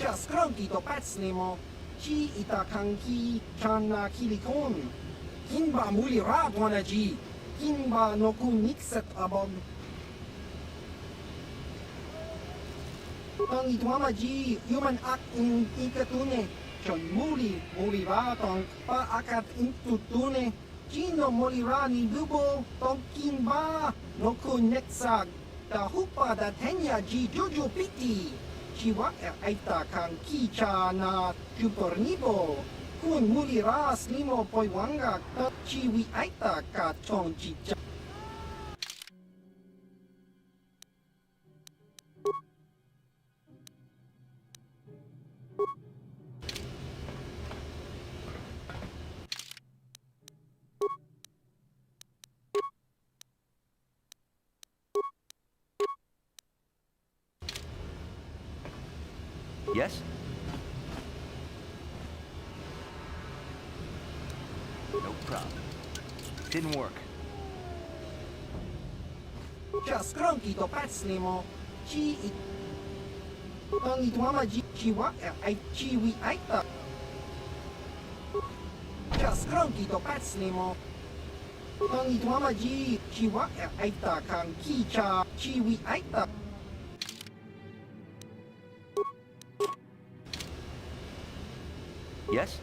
Skronki to pacnemo, chi itakanki chana kilikon. Kinba muli radwana ji, kinba no kun nixet abog. Tong itwama ji, human ak in ikatune, chon muli ra tong pa akat intutune. Chino muli ra ni dubo, tong kinba no kun nexag. Da hupa da tenya ji juju piti. Chiwa aita kan kicha na chupornibo. Kun muli ras limo poiwanga ta chiwi aita ka chong chicha. Yes? No problem. Didn't work. Just cronky to pacnemo. Chi it. Tong itwama ji chiwa ai chiwi aita. Ika skronki to pacnemo. Tong itwama ji chiwa aita kang kicha chiwi aita. Yes?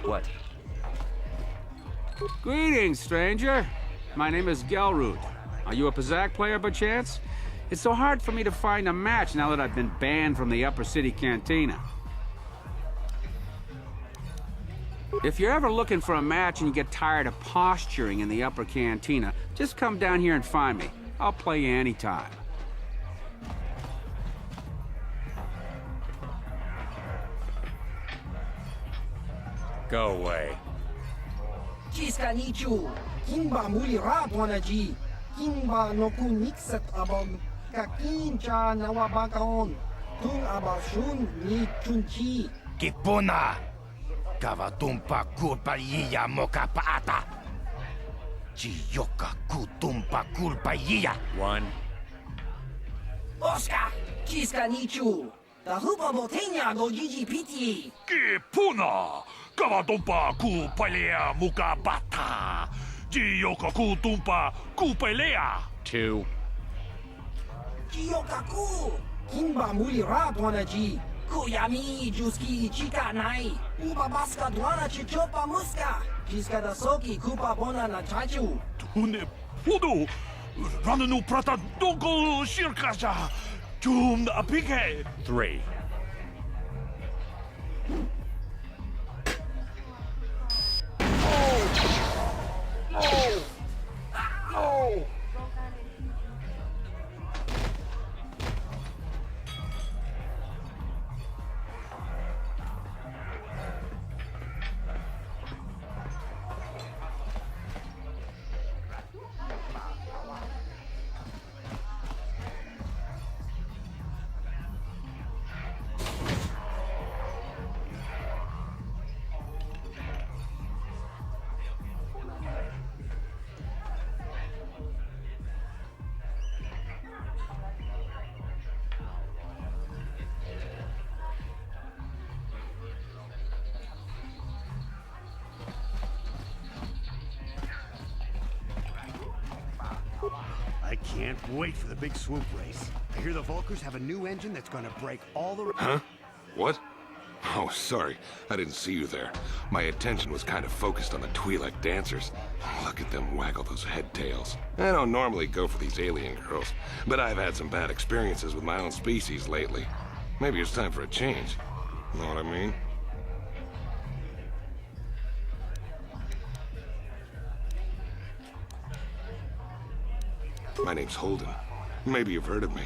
What? Greetings, stranger. My name is Gelroot. Are you a Pazak player by chance? It's so hard for me to find a match now that I've been banned from the Upper City Cantina. If you're ever looking for a match and you get tired of posturing in the Upper Cantina, just come down here and find me. I'll play you anytime. Go away. Chiska nichu. Kimba muli ratwana ji. Kimba no kuniksat abog. Kakincha nawabakaon. Tung abashun ni chunchi. Kipuna! Kavatumpa kulpaiya mokapaata! Chiyoka kutumpa kulpaiya! One. Oscar! Chiska nichu. Tahupa botenya go jiji piti. Kipuna! Kavatumpa kupalea mukabata! Chiyoka kutumpa kupalea! Two. Chiyoka ku! Kimba muli ratwana ji. Kuyami juski chika nai. Uba baska dwana chichopa muska. Chiska da soki kupa bona na chachu. Tune pudu! Rananu prata donko shirkaja! Tum da apike! Three. Oh! Oh! I can't wait for the big swoop race. I hear the Volkers have a new engine that's gonna break all the... Huh? What? Oh, sorry. I didn't see you there. My attention was kind of focused on the Twi'lek dancers. Look at them waggle those head tails. I don't normally go for these alien girls, but I've had some bad experiences with my own species lately. Maybe it's time for a change. Know what I mean? My name's Holden. Maybe you've heard of me.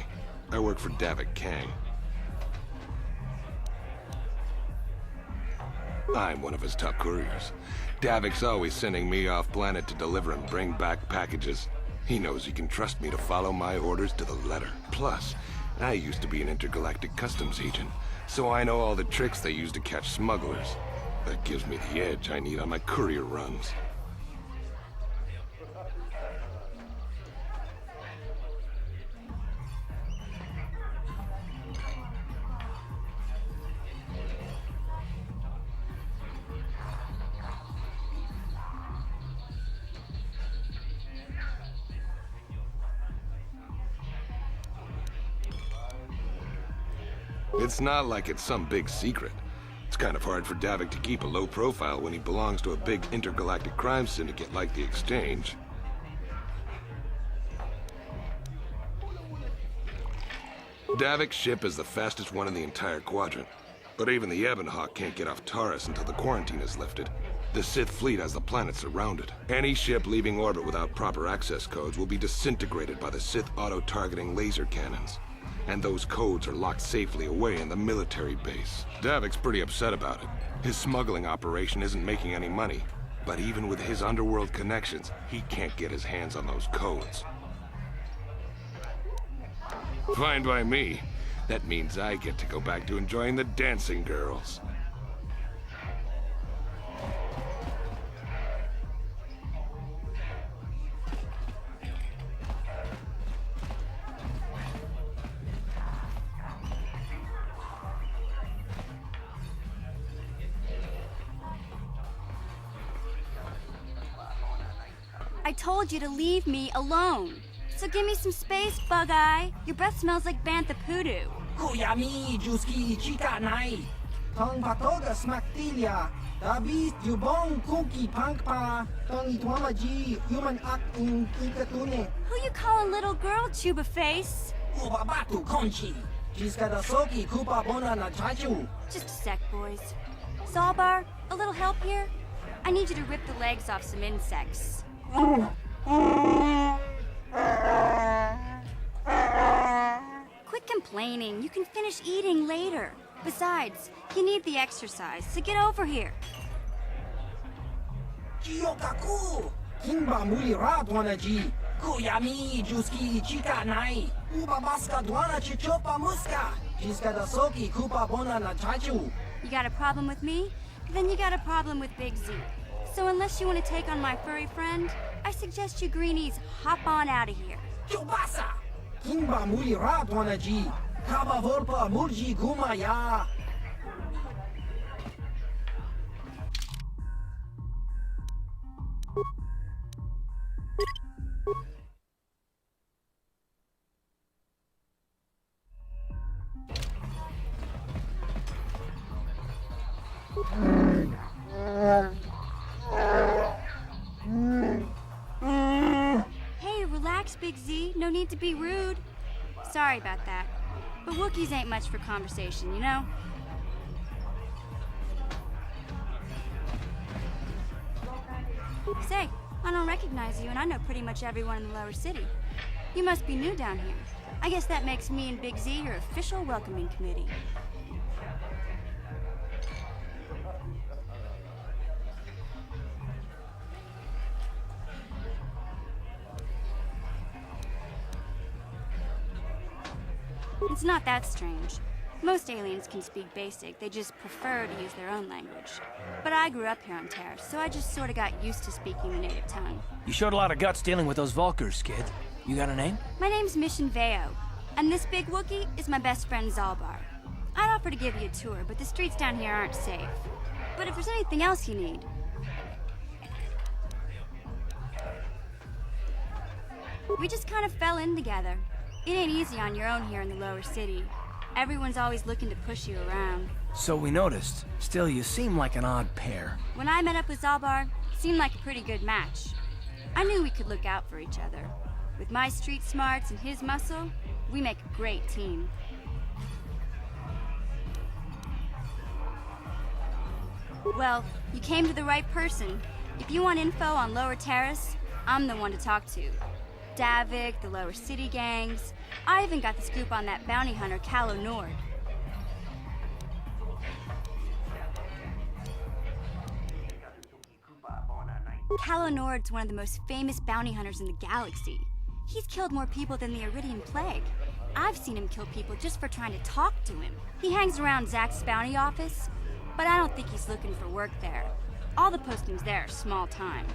I work for Davik Kang. I'm one of his top couriers. Davik's always sending me off planet to deliver and bring back packages. He knows he can trust me to follow my orders to the letter. Plus, I used to be an intergalactic customs agent, so I know all the tricks they use to catch smugglers. That gives me the edge I need on my courier runs. It's not like it's some big secret. It's kind of hard for Davik to keep a low profile when he belongs to a big intergalactic crime syndicate like the Exchange. Davik's ship is the fastest one in the entire quadrant. But even the Ebonhawk can't get off Taurus until the quarantine is lifted. The Sith fleet has the planet surrounded. Any ship leaving orbit without proper access codes will be disintegrated by the Sith auto-targeting laser cannons. And those codes are locked safely away in the military base. Davik's pretty upset about it. His smuggling operation isn't making any money. But even with his underworld connections, he can't get his hands on those codes. Fine by me. That means I get to go back to enjoying the dancing girls. I told you to leave me alone. So give me some space, Bug-Eye. Your breath smells like bantha poodoo. Kuyami, Juski, Chica Nai. Tong Patoga Smaktilia. Davis, Yubong, Kuki, Pankpa. Tong Itwamaji, Human Act in Ikatune. Who you calling little girl, Chuba Face? Ubabatu Conchi. Jiskadasoki, Kupa Bona na Chachu. Just a sec, boys. Zalbar, a little help here? I need you to rip the legs off some insects. Quit complaining. You can finish eating later. Besides, you need the exercise, so get over here. Chiyokaku! Kimba Mulira Dwanaji. Kuyami, Juski, Chica Nai. Ubabaska Dwana Chichopa Muska. Jiskadasoki, Kupa Bona na Chachu. You got a problem with me? Then you got a problem with Big Z. So unless you want to take on my furry friend, I suggest you greenies hop on out of here. Chubasa! Kimba Mulira Dwanaji. Kaba Volpa Murji Gumaya. Hey, relax, Big Z. No need to be rude. Sorry about that. But Wookiees ain't much for conversation, you know? Say, I don't recognize you, and I know pretty much everyone in the lower city. You must be new down here. I guess that makes me and Big Z your official welcoming committee. It's not that strange. Most aliens can speak basic, they just prefer to use their own language. But I grew up here on Terra, so I just sort of got used to speaking the native tongue. You showed a lot of guts dealing with those Vulkars, kid. You got a name? My name's Mission Veo, and this big Wookiee is my best friend Zalbar. I'd offer to give you a tour, but the streets down here aren't safe. But if there's anything else you need... We just kind of fell in together. It ain't easy on your own here in the lower city. Everyone's always looking to push you around. So we noticed. Still, you seem like an odd pair. When I met up with Zalbar, it seemed like a pretty good match. I knew we could look out for each other. With my street smarts and his muscle, we make a great team. Well, you came to the right person. If you want info on Lower Terrace, I'm the one to talk to. Davik, the lower city gangs. I even got the scoop on that bounty hunter, Calo Nord. Calo Nord's one of the most famous bounty hunters in the galaxy. He's killed more people than the Iridian Plague. I've seen him kill people just for trying to talk to him. He hangs around Zach's bounty office, but I don't think he's looking for work there. All the postings there are small time,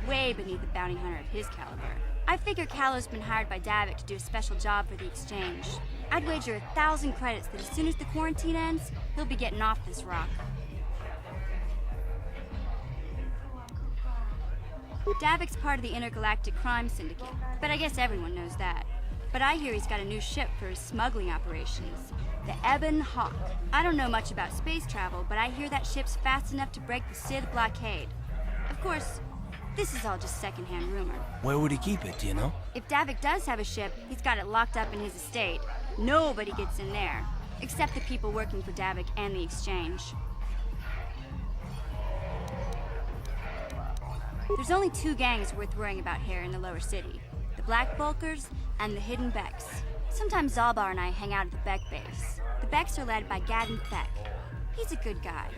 way beneath a bounty hunter of his caliber. I figure Calo's been hired by Davik to do a special job for the exchange. I'd wager 1,000 credits that as soon as the quarantine ends, he'll be getting off this rock. Davik's part of the Intergalactic Crime Syndicate, but I guess everyone knows that. But I hear he's got a new ship for his smuggling operations, the Ebon Hawk. I don't know much about space travel, but I hear that ship's fast enough to break the Sith blockade. Of course, this is all just secondhand rumor. Where would he keep it, do you know? If Davik does have a ship, he's got it locked up in his estate. Nobody gets in there, except the people working for Davik and the exchange. There's only two gangs worth worrying about here in the lower city. The Black Bulkers and the Hidden Becks. Sometimes Zalbar and I hang out at the Beck base. The Becks are led by Gadden Beck. He's a good guy.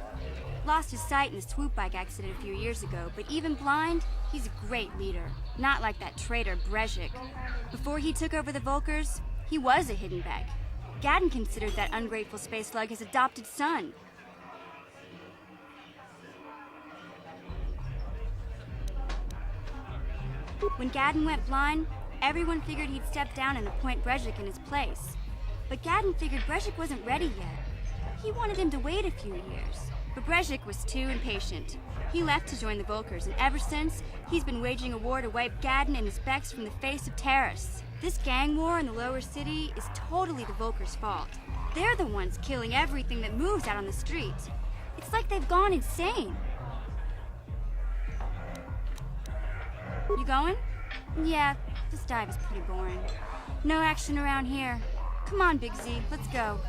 Lost his sight in the swoop bike accident a few years ago, but even blind, he's a great leader. Not like that traitor Brezhik. Before he took over the Volkers, he was a hidden Beck. Gadden considered that ungrateful space slug his adopted son. When Gadden went blind, everyone figured he'd step down and appoint Brezhik in his place. But Gadden figured Brezhik wasn't ready yet. He wanted him to wait a few years. But Brezhik was too impatient. He left to join the Volkers, and ever since, he's been waging a war to wipe Gadden and his Becks from the face of Terrace. This gang war in the lower city is totally the Volkers' fault. They're the ones killing everything that moves out on the streets. It's like they've gone insane. You going? Yeah, this dive is pretty boring. No action around here. Come on, Big Z, let's go.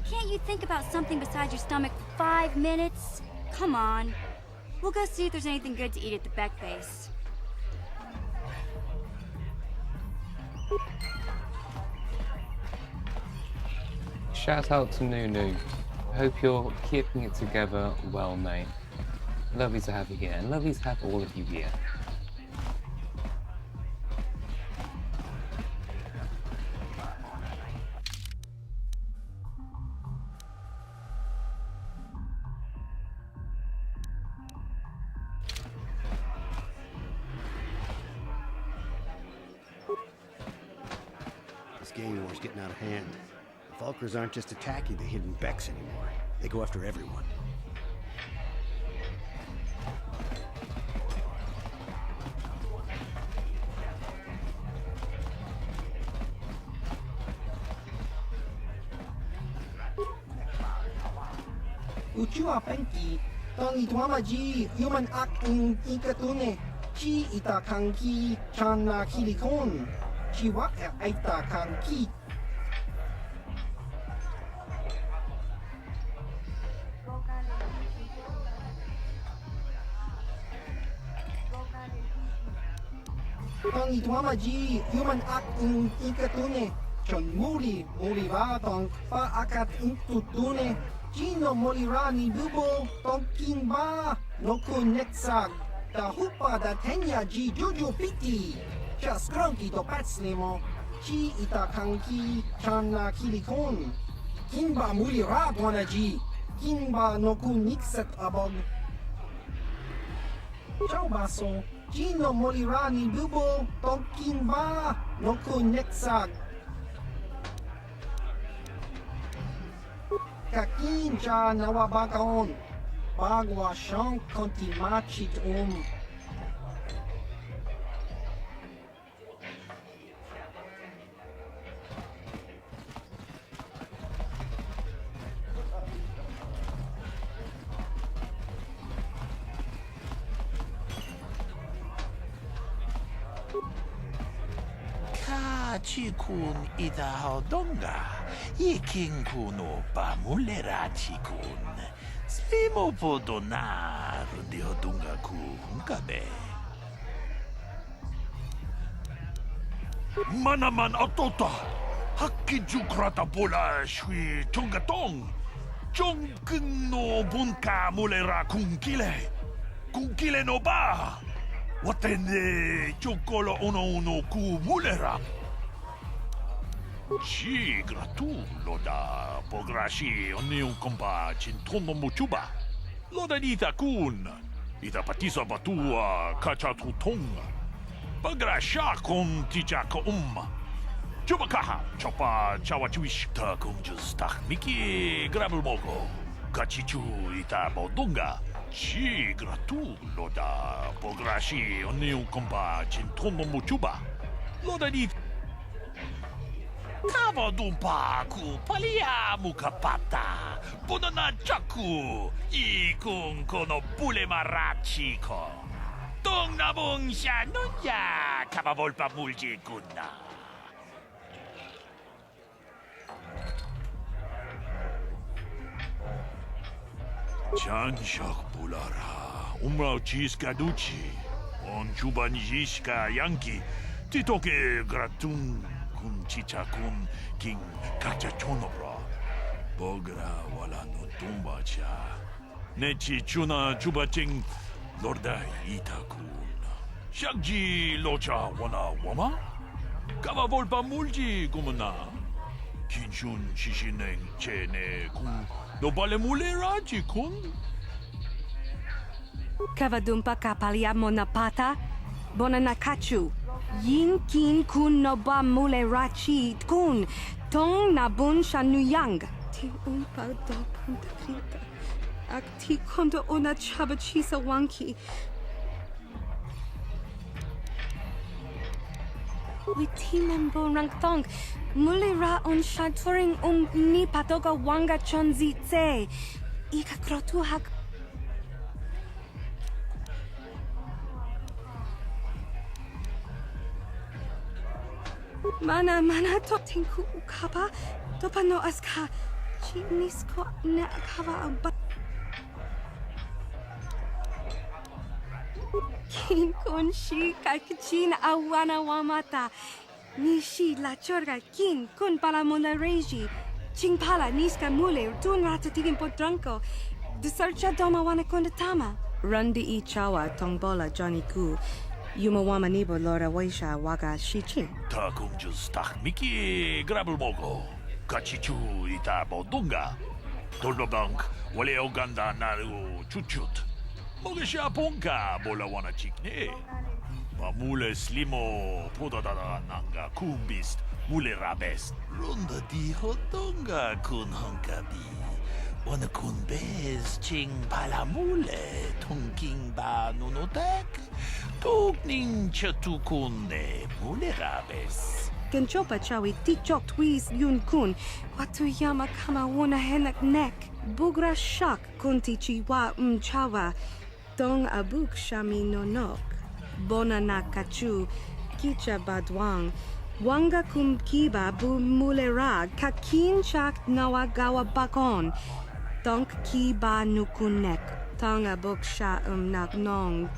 Can't you think about something besides your stomach for 5 minutes? Come on. We'll go see if there's anything good to eat at the Beck base. Shout out to Nunu. Hope you're keeping it together well, mate. Lovely to have you here, and lovely to have all of you here. This gang war's getting out of hand. The Volkers aren't just attacking the hidden Becks anymore. They go after everyone. Uchua penki, tong itwamaji, human ak in ikatune, chi ita kanki, chana kilikon, chiwa ita kanki. Tong itwamaji, human ak in ikatune, chon muri va tong pa akat in tutune. Gino Molirani Bubo Tonkin Ba Noku Netsag Da Hupa da Tenya Ji Juju Piti Cha Skronki do Patslimo Chi Ita Kanki Chana Kilikon Kinba Mulira Dwanaji Kinba Noku Nixet Abog Ciao Baso Gino Molirani Bubo Tonkin Ba Noku Netsag Kakinja nawabagaon, bagwa siyang kontimachit Chikun Idahodonga, Ikinkuno Pamulera Chikun, Slimo Podonar Diodunga Kunkabe. Manaman Atota, Hakijukrata Bola Shui Tungatong, Jongkin no Bunka Mulera Kunkile no Ba. Watende Chokolo Uno Ku Mulera. Ci gratulo da Pograshi Oniun Compa Cintono Muchuba. Loda Ita Kun, Ita Patisa Batua Kachatutonga. Pagrasha con Tijaka Chubakaha, Chopa Chawachuish, Takum Justach Miki Grabelmogo, Kachichu Ita Bodunga. Ci gratulo da Pograshi Oniun Compa Cintono Muchuba. Loda Ita Kavadumpa ku palia mukapata Bunana chaku Ikun kono pule marachiko Tong nabong siya nunya Kavavolpa mulji kuna Chanshak pulara Umrao chis kaduchi On juban yiska yanki. Titoke gratun kun chicha kun king kacha chonobra. Bogra wala no tumbacha. Nechi chuna chubating lorda itakun. Shagji locha wana wama? Kama volpa mulji kumana. Kinshun shishineng chene kun no bale muleraji kun. Kavadumpa kapalia monapata, bonanakachu. Yin kin kun no ba mule rachi kun. Tong nabun shanuyang. Ti umpa do punta krita. Ak ti kondo ona chabachisa wanki. Witimembo rangtong. Mule ra on shaturing ni patoga wanga chonzi tse. Ika krotu hak. Mana to tinku ukapa topano aska chinisko na kava aba kin konshi kakichin awana wamata nishi la chorga kin kun pala mona reji chingpala niska mule tun rata tigin potranko de searcha doma wana kondatama rundi I chawa tongbola Johnny Gu Yumawama nibo lora waisha waga shichin. Ta kumjus tak miki grabel mogo. Kachichu ita bodunga. Doldobank wale oganda naru chuchut. Mogesha ponka bola wana chikne. Mamule slimo podadada nanga kumbist mule rabest. Runda di hodonga kun honkabi. Wana kun bez ching palamule tongking ba nunotek. Tugning chatukunde mulerabes. Genchopa chawi tichok twis yun kun. Watu yama kama wona henak nek. Bugra shak kunti chiwa chawa. Dong abuk shami nonok. Bona nakachu. Kicha badwang. Wanga kum kiba bu mulera. Kakin chak nawagawa bakon. Donk kiba nukunek. Tong abuk sha nak nong.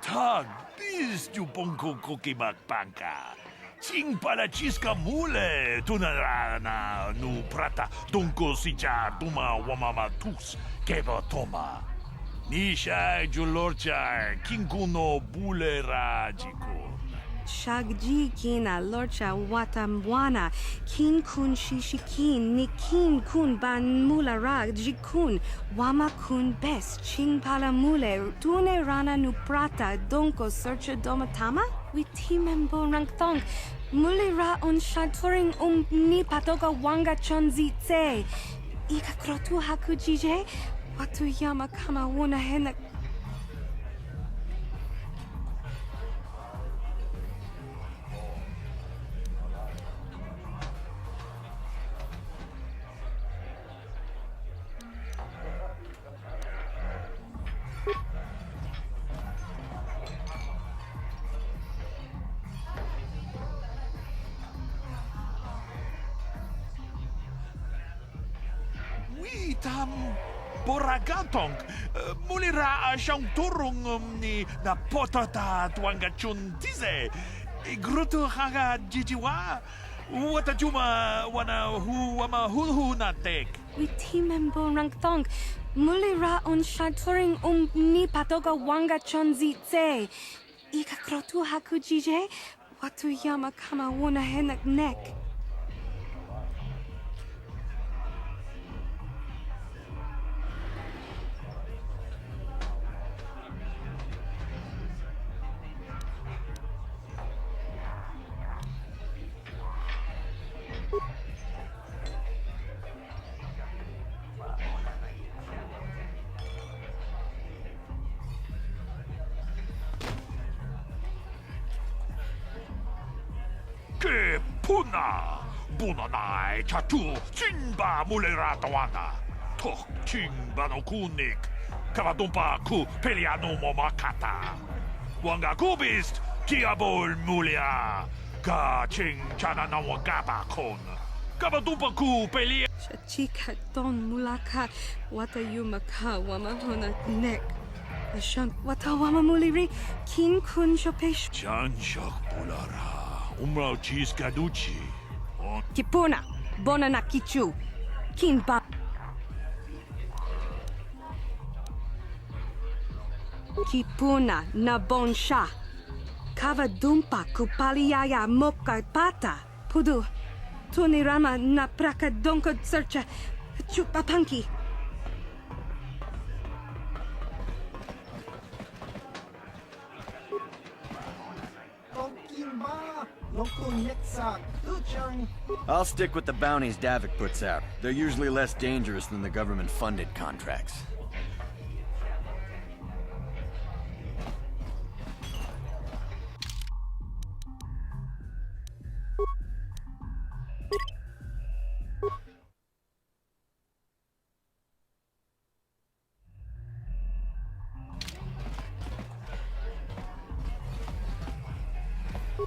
Tag, bis du bonko kokimak banka. Ching pala chiska mule, tunarana nu prata, donko sija duma wamama tus, keba toma. Nisha julorcha, kinkuno bule rajiko. Shagji kina lorcha watamwana kin kun shishikin ni kin kun ban mula rag jikun wama kun bes ching pala mule tune rana nu prata donko searcha domatama witimembo rangtong mule ra on shaturing ni patoga wanga chonzi tse ika krotu haku jije watu yama kama wona henak. Tam boragatong mulira siyang turong ni na potata tuangachun tize gruto haga jijiwa wata juma wana hu wama hu natek witimembo rangtong mulira on shaturing ni patoga wanga chonzi tse ika krotu haku jije watu yama kama wona henak nek. Puna bunanai chatu jinba mulera tawana Tok ching banokunik. Kavadumpa ku peliano momakata. Wanga kubist kiabol mulia. Ka ching chana na wagaba kon. Kavadumpa ku pelia. Shachika don mulaka wata yumaka wamahona nek. Ashan wata wamamuliri kin kun shopesh. Chanshok pulara. Umrao chis gaduchi. Kipuna bona na kichu. Kin ba. Kipuna na bonsha. Kavadumpa kupaliaya moka pata. Pudu. Tunirama na praka donko searcha. Chupapanki. I'll stick with the bounties Davik puts out. They're usually less dangerous than the government-funded contracts.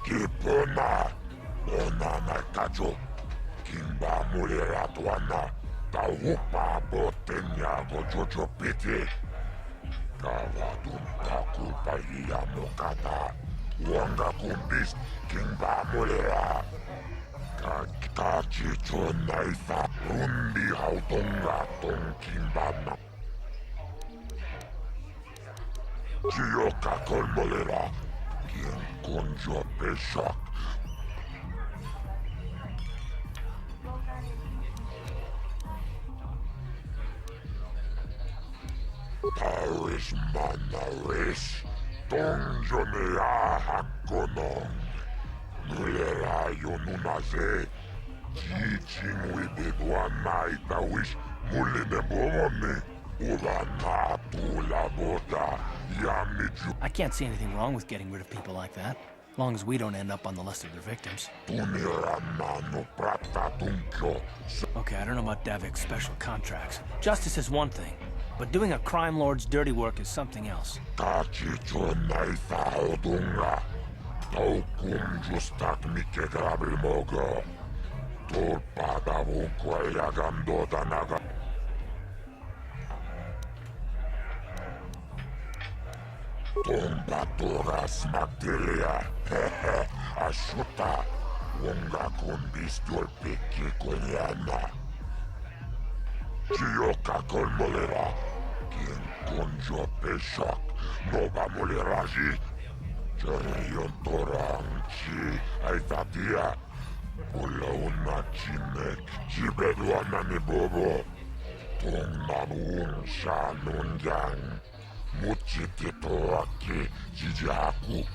Kipuna, ona na kajo, kimba mulera tuana, taupa botenya go jojo piti. Kavadum paku paia mokata, wanga kumbis, kimba mulera. Kakachi chonaifa, rundi hautonga ton kimbana. Chioka kolmolera. Conjo Bishop. Paris Manaris, Donjonea Hakonong, Nulera Yonunaze, teaching with the one night I wish Muline Bomone, Uranatu Labota. I can't see anything wrong with getting rid of people like that, as long as we don't end up on the list of their victims. Okay, I don't know about Davik's special contracts. Justice is one thing, but doing a crime lord's dirty work is something else. Tombatoras Magdelia, Ashuta, Wonga Kumbistor Piki Konyana, Chioka Kolmolera, Kin Konjo Peshak, Nova Moleraji, Jarion Torang, Chi, Aitatia, Pulauna Chinek, Chibeduana Nibobo, Tongnamun Shanun Yang. Muchitito aqui, Jijaku.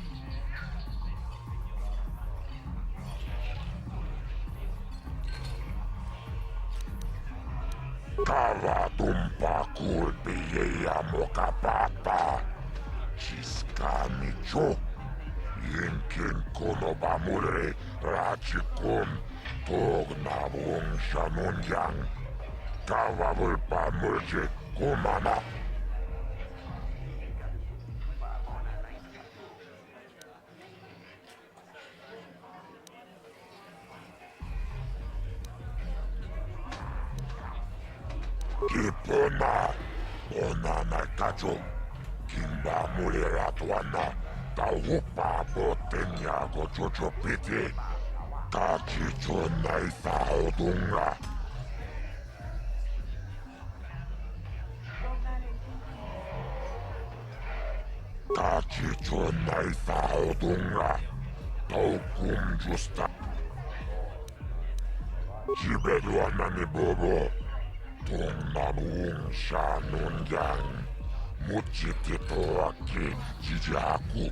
Kavadumpa kulpiyeya mokapata. Chiskanicho. Yinkin konobamure rachikun. Tognabung shanunyang. Kavavulpa mulje kumana. Kipuna, ona na kajo, kimba mulera tuana, taupa botenya go jojo piti, kachicho naifa odunga. Kachicho naifa odunga, taukum justa. Jibeduana ni bobo. Tongnamun Shanun Yang, Muchitito aqui, Jijaku.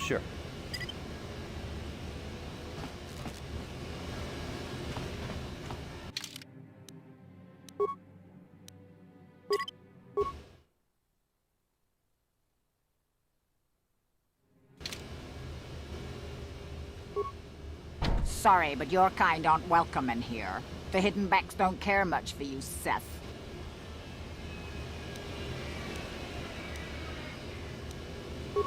Sure. Sorry, but your kind aren't welcome in here. The hidden backs don't care much for you, Seth.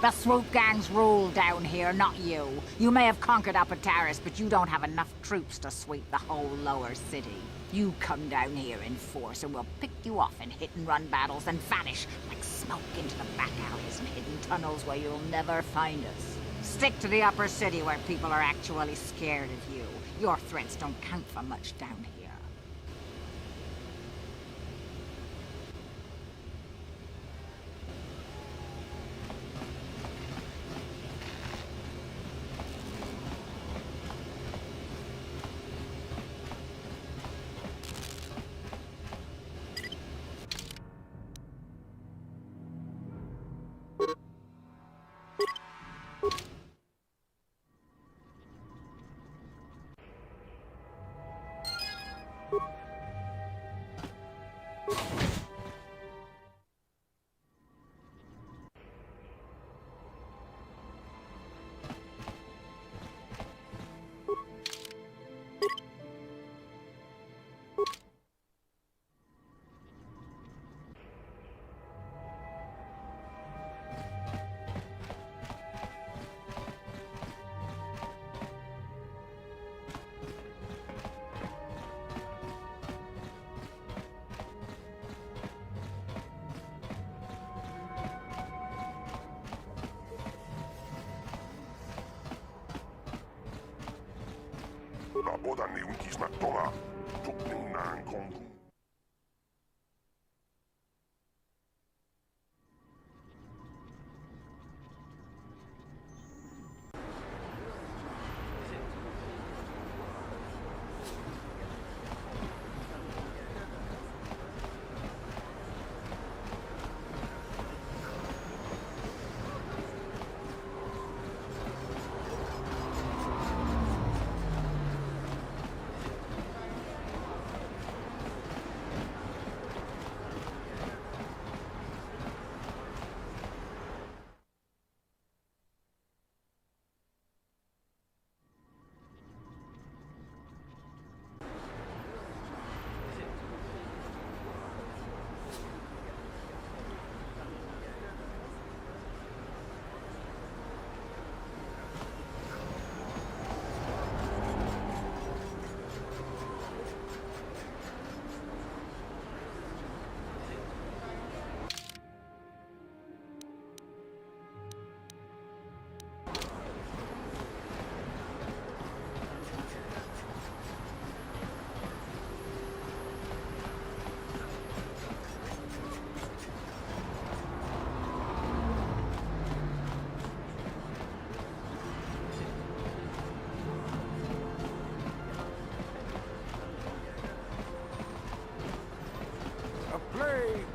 The swoop gangs rule down here, not you. You may have conquered Apataris, but you don't have enough troops to sweep the whole lower city. You come down here in force and we'll pick you off in hit-and-run battles and vanish like smoke into the back alleys and hidden tunnels where you'll never find us. Stick to the upper city where people are actually scared of you. Your threats don't count for much down here.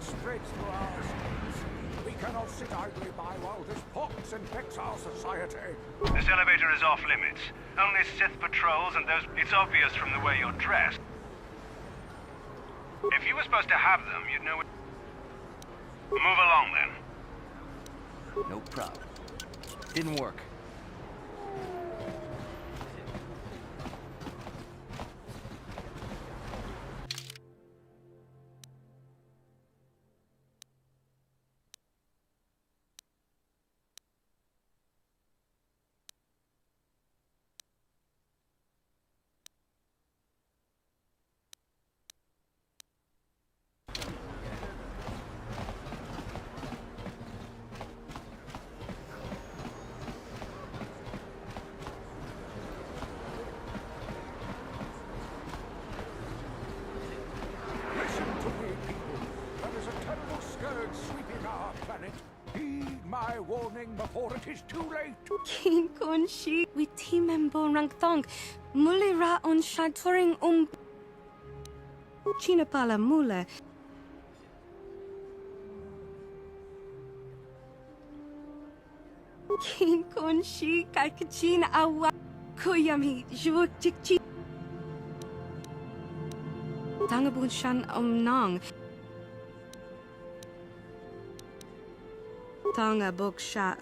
Spreads through our cities. We cannot sit idly by while this pox infects our society. This elevator is off limits. Only Sith patrols and those... It's obvious from the way you're dressed. If you were supposed to have them, you'd know... Move along, then. No problem. Didn't work. Warning before it is too late. King Kunshi, we member rangtong, mulira on shaturing Chinapala mule. Kin kun shi kakachin awa kuyami juchikchi. Tangabun shan omnong. Tonga book sha.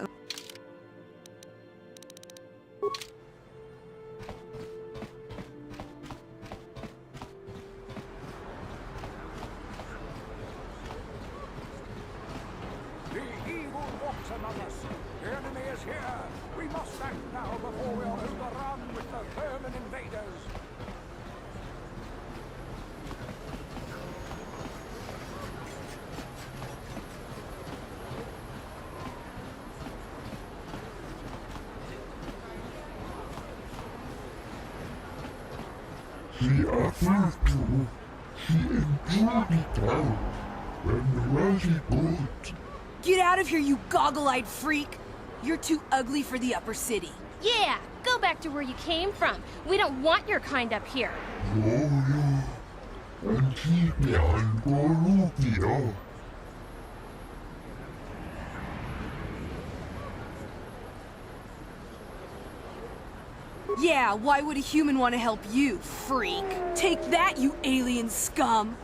The evil walks among us. The enemy is here. We must act now before we are overrun with the vermin invaders. She offered to. She enjoyed it out. And very good. Get out of here, you goggle-eyed freak! You're too ugly for the upper city. Yeah, go back to where you came from. We don't want your kind up here. Gloria. And keep me on Gloria. Yeah, why would a human want to help you, freak? Take that, you alien scum!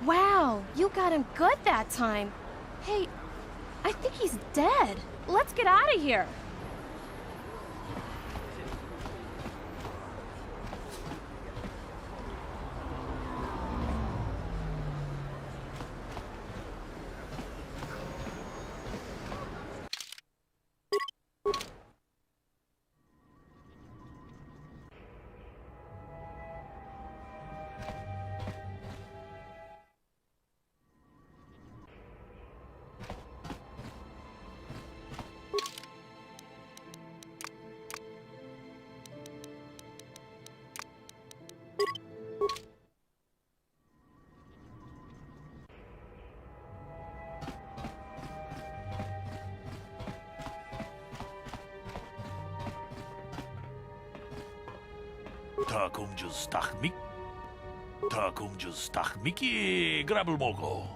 Wow, you got him good that time. Hey, I think he's dead. Let's get out of here. Takum just stachmik. Takum just stachmiki grabel mogo.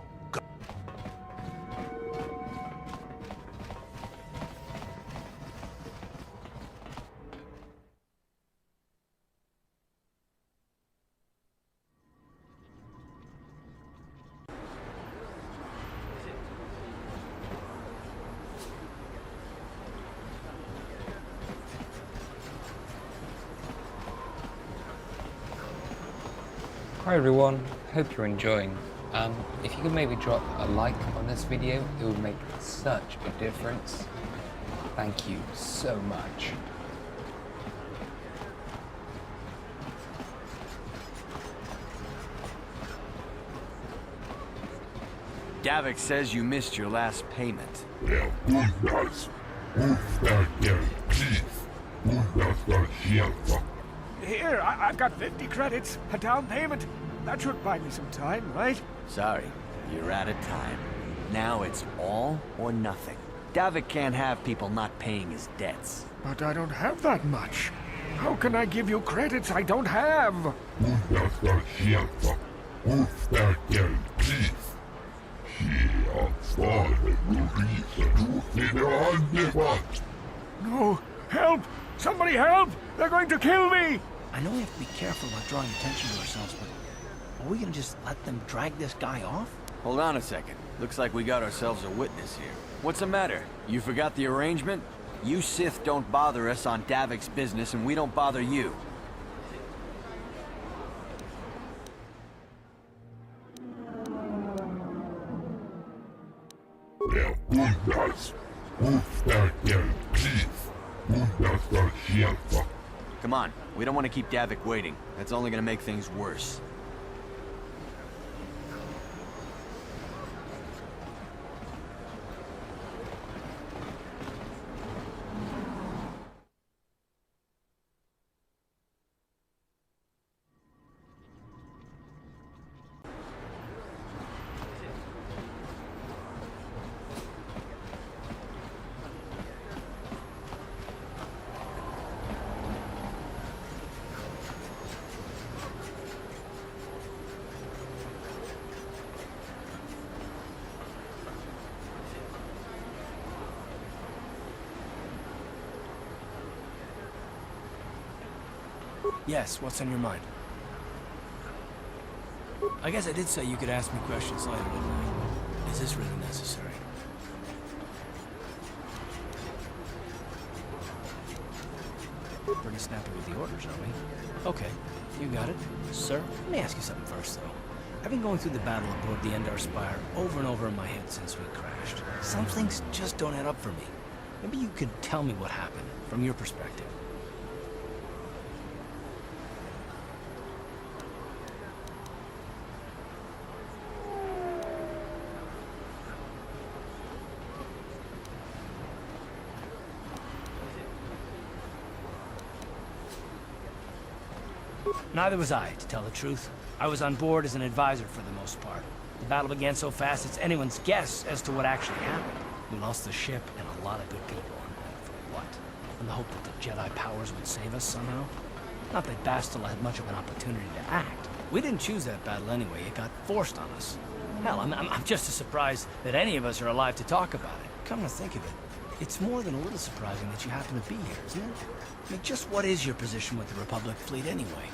Hi everyone, hope you're enjoying. If you could maybe drop a like on this video, it would make such a difference. Thank you so much. Davik says you missed your last payment. Ja, goeiedag. Hoefdag je kies. Goeiedag dat je. Here, I've got 50 credits, a down payment. That should buy me some time, right? Sorry, you're out of time. Now it's all or nothing. Davik can't have people not paying his debts. But I don't have that much. How can I give you credits I don't have? Goeiedag dat je. Hoefdag je kies. No! Help! Somebody help! They're going to kill me! I know we have to be careful about drawing attention to ourselves, but are we gonna just let them drag this guy off? Hold on a second. Looks like we got ourselves a witness here. What's the matter? You forgot the arrangement? You Sith don't bother us on Davik's business, and we don't bother you. Come on, we don't want to keep Davik waiting. That's only gonna make things worse. Yes, what's on your mind? I guess I did say you could ask me questions later, didn't I? Is this really necessary? Pretty snappy with the orders, are we? Okay, you got it. Sir, let me ask you something first, though. I've been going through the battle aboard the Endar Spire over and over in my head since we crashed. Some things just don't add up for me. Maybe you could tell me what happened, from your perspective. Neither was I, to tell the truth. I was on board as an advisor for the most part. The battle began so fast it's anyone's guess as to what actually happened. We lost the ship and a lot of good people. And for what? In the hope that the Jedi powers would save us somehow? Not that Bastila had much of an opportunity to act. We didn't choose that battle anyway. It got forced on us. Hell, I'm just as surprised that any of us are alive to talk about it. Come to think of it, it's more than a little surprising that you happen to be here, isn't it? I mean, just what is your position with the Republic fleet anyway?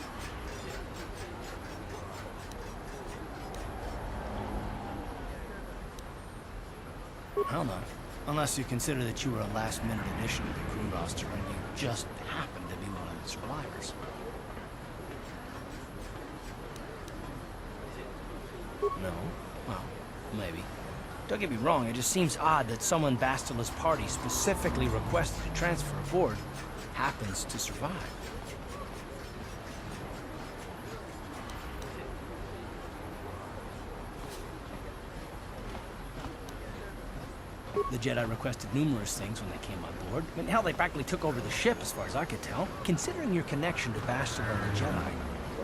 Hell no. Unless you consider that you were a last-minute addition to the crew roster and you just happened to be one of the survivors. No? Well, maybe. Don't get me wrong, it just seems odd that someone Bastila's party specifically requested to transfer aboard happens to survive. The Jedi requested numerous things when they came on board. I mean, hell, they practically took over the ship, as far as I could tell. Considering your connection to Bastila and the Jedi,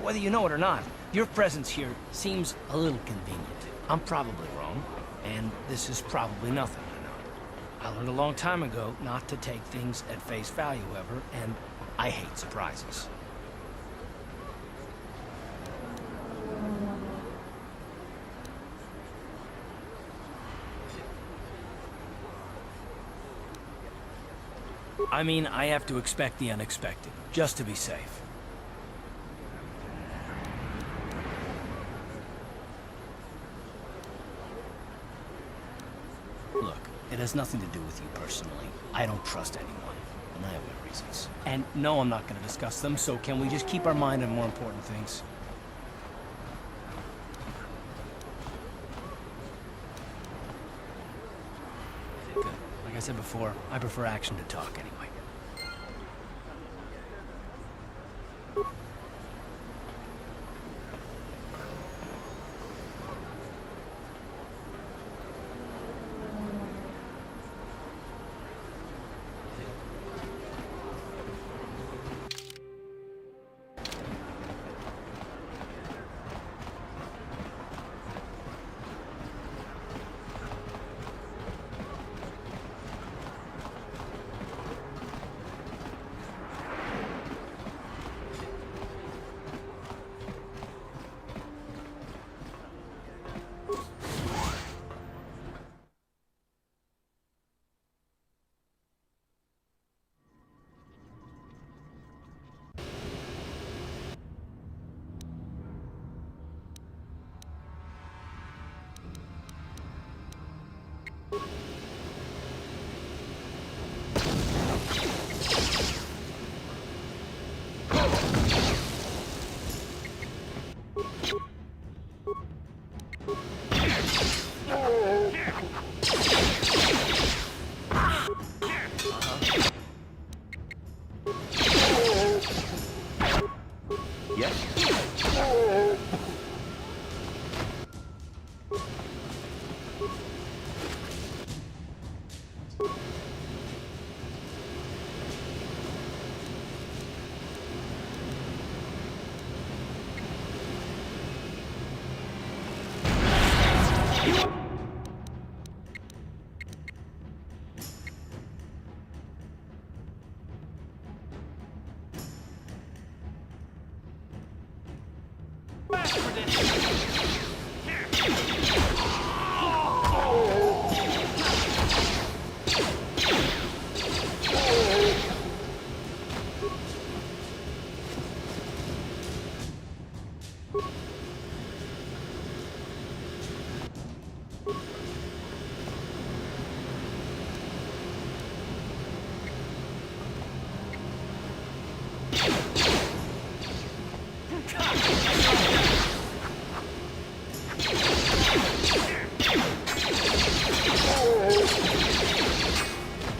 whether you know it or not, your presence here seems a little convenient. I'm probably wrong, and this is probably nothing, I know. I learned a long time ago not to take things at face value, ever, and I hate surprises. I mean, I have to expect the unexpected, just to be safe. Look, it has nothing to do with you personally. I don't trust anyone, and I have my reasons. And no, I'm not going to discuss them, so can we just keep our mind on more important things? Good. Like I said before, I prefer action to talk anyway.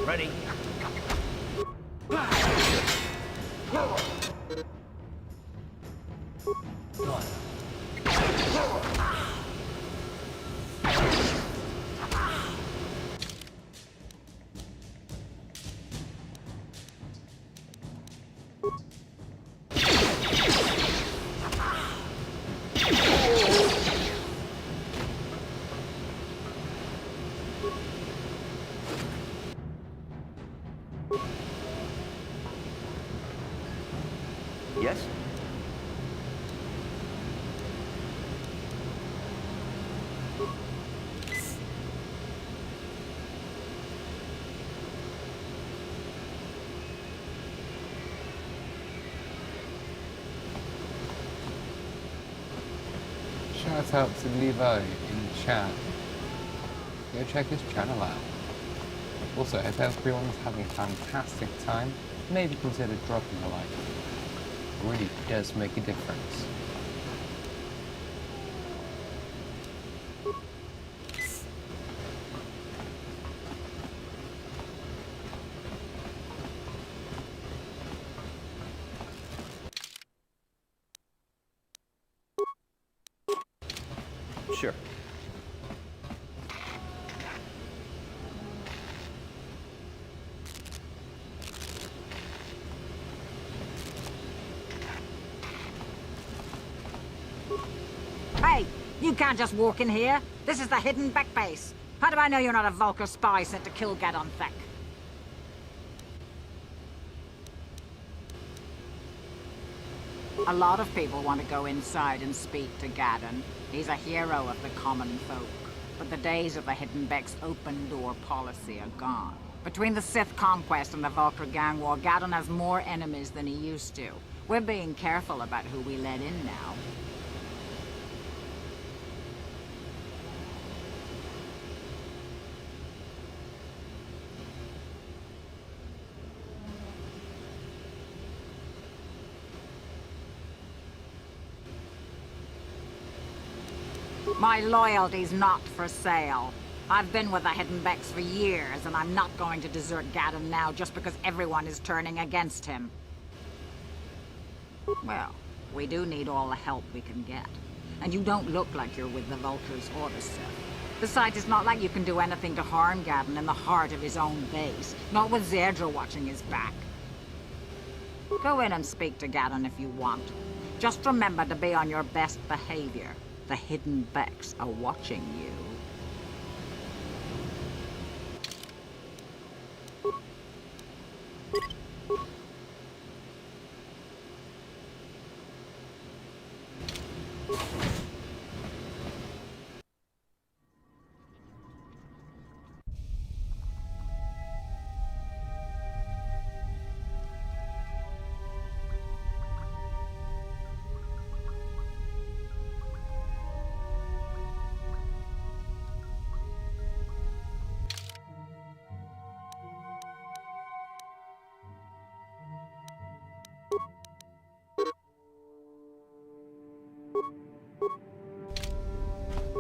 Ready? One. Yes? Shout out to Levo in chat. Go check his channel out. Also, if everyone's having a fantastic time, maybe consider dropping a like. It really does make a difference. Sure. Hey, you can't just walk in here. This is the hidden back base. How do I know you're not a Vulkar spy sent to kill Gadon Thek? A lot of people want to go inside and speak to Gadon. He's a hero of the common folk. But the days of the Hidden Beck's open door policy are gone. Between the Sith conquest and the Vulkar gang war, Gadon has more enemies than he used to. We're being careful about who we let in now. My loyalty's not for sale. I've been with the Hidden Becks for years, and I'm not going to desert Gadon now just because everyone is turning against him. Well, we do need all the help we can get. And you don't look like you're with the Vulkars or the Sith. Besides, it's not like you can do anything to harm Gadon in the heart of his own base. Not with Zerdra watching his back. Go in and speak to Gadon if you want. Just remember to be on your best behavior. The Hidden Becks are watching you.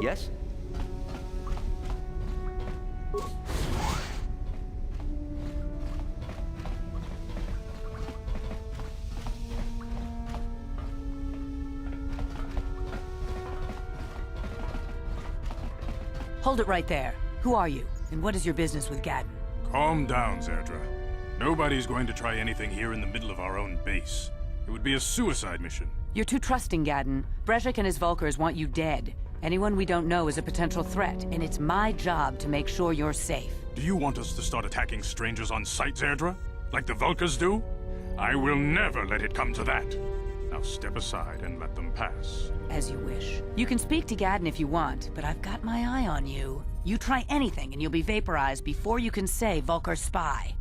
Yes? Hold it right there. Who are you, and what is your business with Gadon? Calm down, Zerdra. Nobody's going to try anything here in the middle of our own base. It would be a suicide mission. You're too trusting, Gadon. Brezhik and his Vulkars want you dead. Anyone we don't know is a potential threat, and it's my job to make sure you're safe. Do you want us to start attacking strangers on sight, Zerdra? Like the Vulkars do? I will never let it come to that. Now step aside and let them pass. As you wish. You can speak to Gadon if you want, but I've got my eye on you. You try anything and you'll be vaporized before you can say Vulkar spy.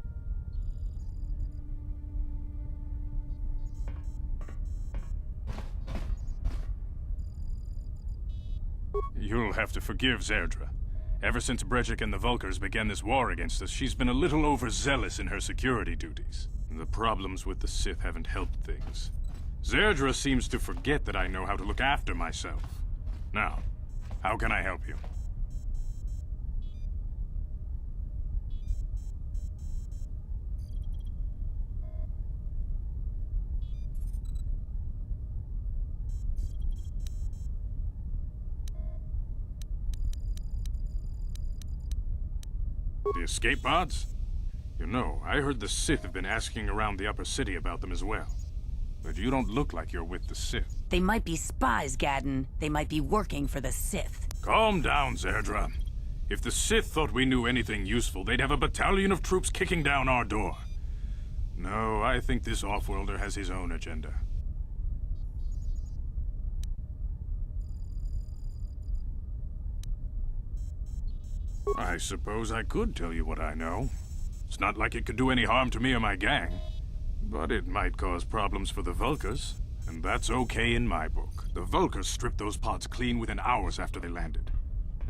You'll have to forgive Zerdra. Ever since Brezhik and the Vulkars began this war against us, she's been a little overzealous in her security duties. The problems with the Sith haven't helped things. Zerdra seems to forget that I know how to look after myself. Now, how can I help you? The escape pods? You know, I heard the Sith have been asking around the upper city about them as well. But you don't look like you're with the Sith. They might be spies, Gadden. They might be working for the Sith. Calm down, Zerdra. If the Sith thought we knew anything useful, they'd have a battalion of troops kicking down our door. No, I think this off-worlder has his own agenda. I suppose I could tell you what I know. It's not like it could do any harm to me or my gang. But it might cause problems for the Vulkars, and that's okay in my book. The Vulkars stripped those pods clean within hours after they landed.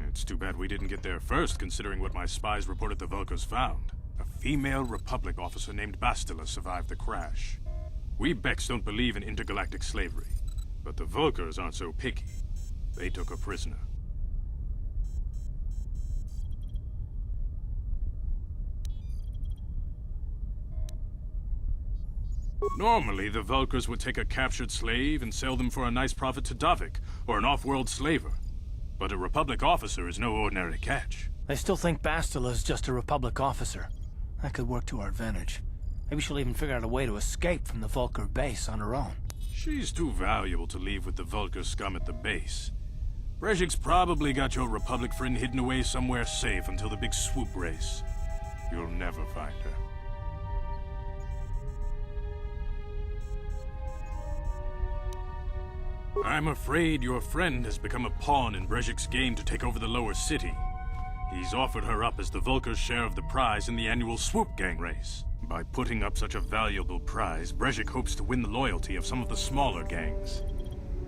It's too bad we didn't get there first, considering what my spies reported the Vulkars found. A female Republic officer named Bastila survived the crash. We Becks don't believe in intergalactic slavery, but the Vulkars aren't so picky. They took her prisoner. Normally, the Vulkars would take a captured slave and sell them for a nice profit to Davik, or an off-world slaver. But a Republic officer is no ordinary catch. I still think Bastila's just a Republic officer. That could work to our advantage. Maybe she'll even figure out a way to escape from the Vulkar base on her own. She's too valuable to leave with the Vulkar scum at the base. Brejik's probably got your Republic friend hidden away somewhere safe until the big swoop race. You'll never find her. I'm afraid your friend has become a pawn in Brejik's game to take over the lower city. He's offered her up as the Vulkar's share of the prize in the annual Swoop Gang race. By putting up such a valuable prize, Brejik hopes to win the loyalty of some of the smaller gangs.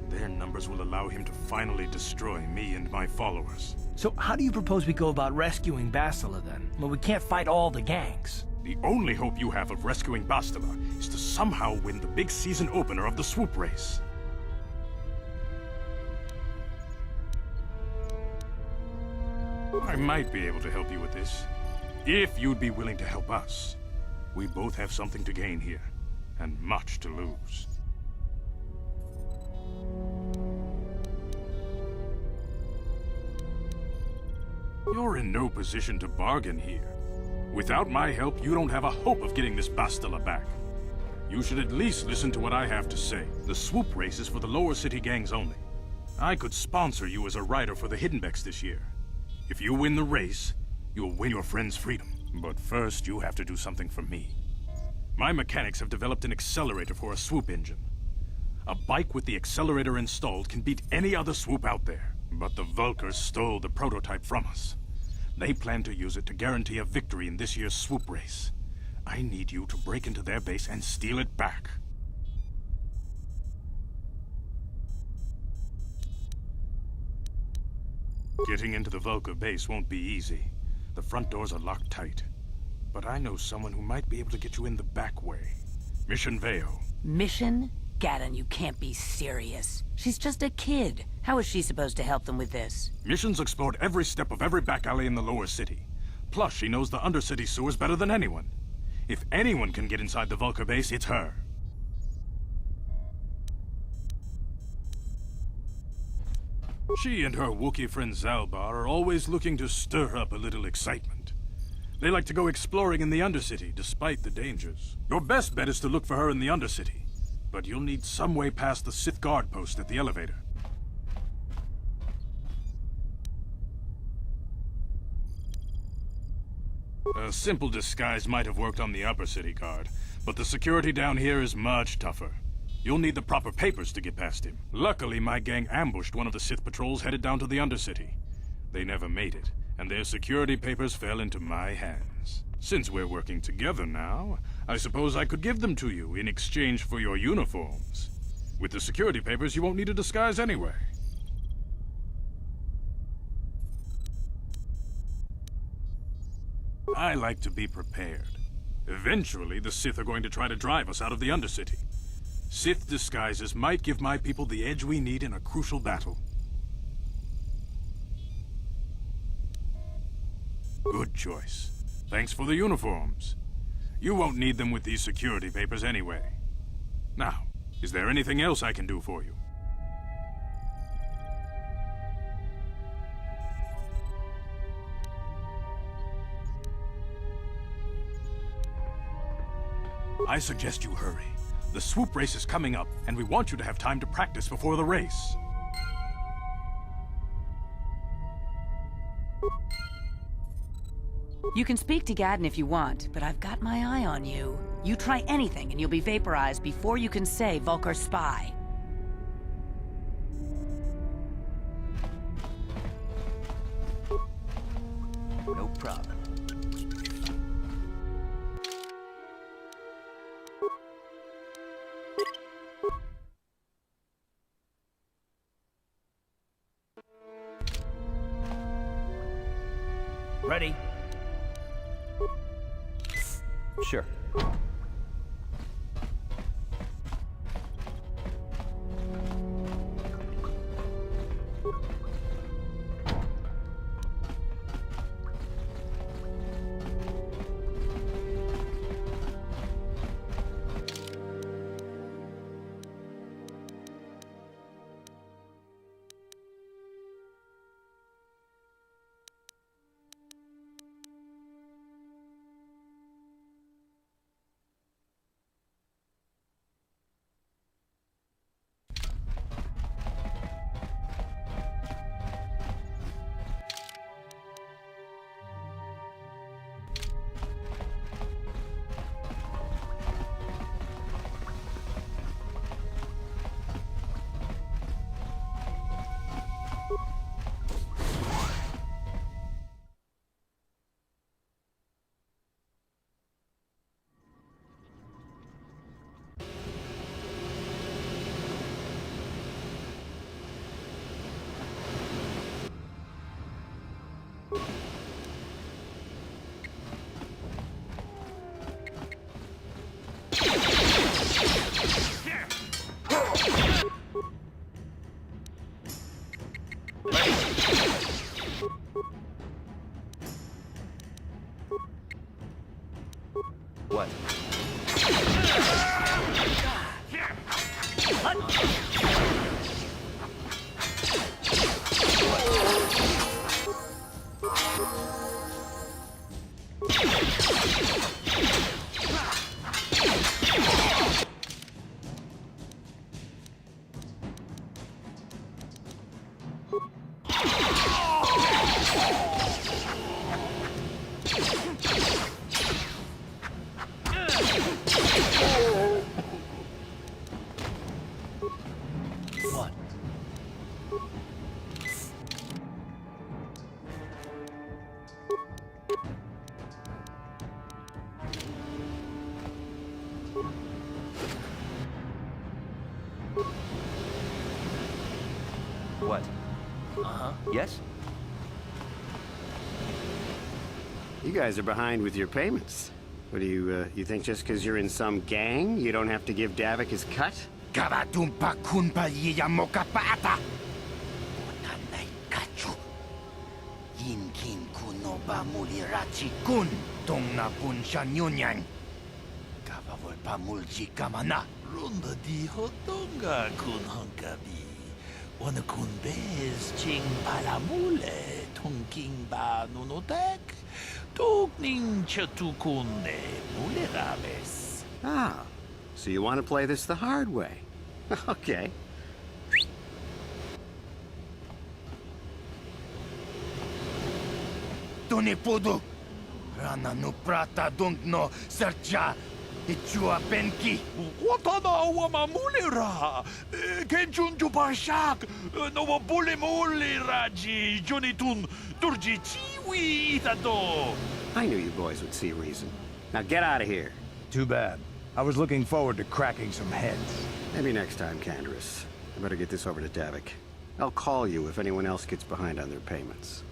Their numbers will allow him to finally destroy me and my followers. So how do you propose we go about rescuing Bastila then? Well, we can't fight all the gangs. The only hope you have of rescuing Bastila is to somehow win the big season opener of the Swoop race. I might be able to help you with this, if you'd be willing to help us. We both have something to gain here, and much to lose. You're in no position to bargain here. Without my help, you don't have a hope of getting this Bastila back. You should at least listen to what I have to say. The Swoop race is for the lower city gangs only. I could sponsor you as a rider for the Hiddenbecks this year. If you win the race, you'll win your friend's freedom. But first, you have to do something for me. My mechanics have developed an accelerator for a swoop engine. A bike with the accelerator installed can beat any other swoop out there. But the Vulkars stole the prototype from us. They plan to use it to guarantee a victory in this year's swoop race. I need you to break into their base and steal it back. Getting into the Vulkar base won't be easy. The front doors are locked tight. But I know someone who might be able to get you in the back way. Mission Veo. Mission? Gadden, you can't be serious. She's just a kid. How is she supposed to help them with this? Mission's explored every step of every back alley in the lower city. Plus, she knows the undercity sewers better than anyone. If anyone can get inside the Vulkar base, it's her. She and her Wookiee friend Zalbar are always looking to stir up a little excitement. They like to go exploring in the Undercity, despite the dangers. Your best bet is to look for her in the Undercity, but you'll need some way past the Sith guard post at the elevator. A simple disguise might have worked on the upper city guard, but the security down here is much tougher. You'll need the proper papers to get past him. Luckily, my gang ambushed one of the Sith patrols headed down to the Undercity. They never made it, and their security papers fell into my hands. Since we're working together now, I suppose I could give them to you in exchange for your uniforms. With the security papers, you won't need a disguise anyway. I like to be prepared. Eventually, the Sith are going to try to drive us out of the Undercity. Sith disguises might give my people the edge we need in a crucial battle. Good choice. Thanks for the uniforms. You won't need them with these security papers anyway. Now, is there anything else I can do for you? I suggest you hurry. The swoop race is coming up, and we want you to have time to practice before the race. You can speak to Gadden if you want, but I've got my eye on you. You try anything and you'll be vaporized before you can say Volker's spy. No problem. Ready? Sure. What? What? Uh-huh. Yes? You guys are behind with your payments. What do you think just because you're in some gang, you don't have to give Davik his cut? Kavatumpa kunpa yiyamokapata! Otanay kachu. Yinkin kunoba mulirachi kun tong napun shanyunyan. Kavavol pamulchi kamana. Runda di hotonga kun honkabi. Wana kun bez ching palamule tongking ba nunotek. Tugning chatukune mulerames. Ah, so you want to play this the hard way? Okay. Tunipudu! Rana no prata no sercha! Ichua benki! Watana wamamulira! Kenchunju pashak! No bulimuliraji junitun turji chiwi itado! I knew you boys would see reason. Now get out of here. Too bad. I was looking forward to cracking some heads. Maybe next time, Canderous. I better get this over to Davik. I'll call you if anyone else gets behind on their payments.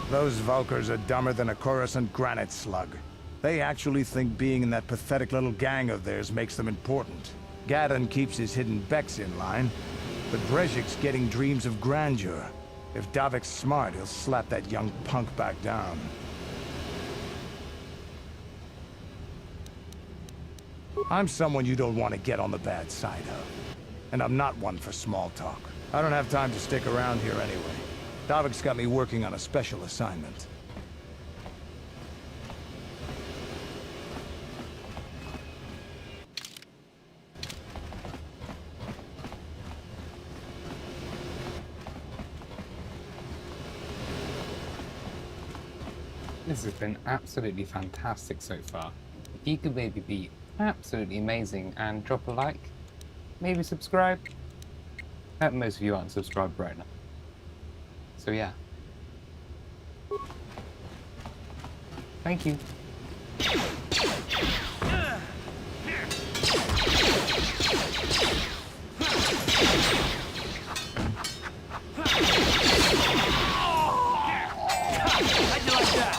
Those Valkyrs are dumber than a Coruscant granite slug. They actually think being in that pathetic little gang of theirs makes them important. Gadden keeps his hidden Becks in line, but Brezhik's getting dreams of grandeur. If Davik's smart, he'll slap that young punk back down. I'm someone you don't want to get on the bad side of. And I'm not one for small talk. I don't have time to stick around here anyway. Davik's got me working on a special assignment. This has been absolutely fantastic so far. If you could maybe be absolutely amazing and drop a like, maybe subscribe. Most of you aren't subscribed right now. So yeah. Thank you. How'd you like that?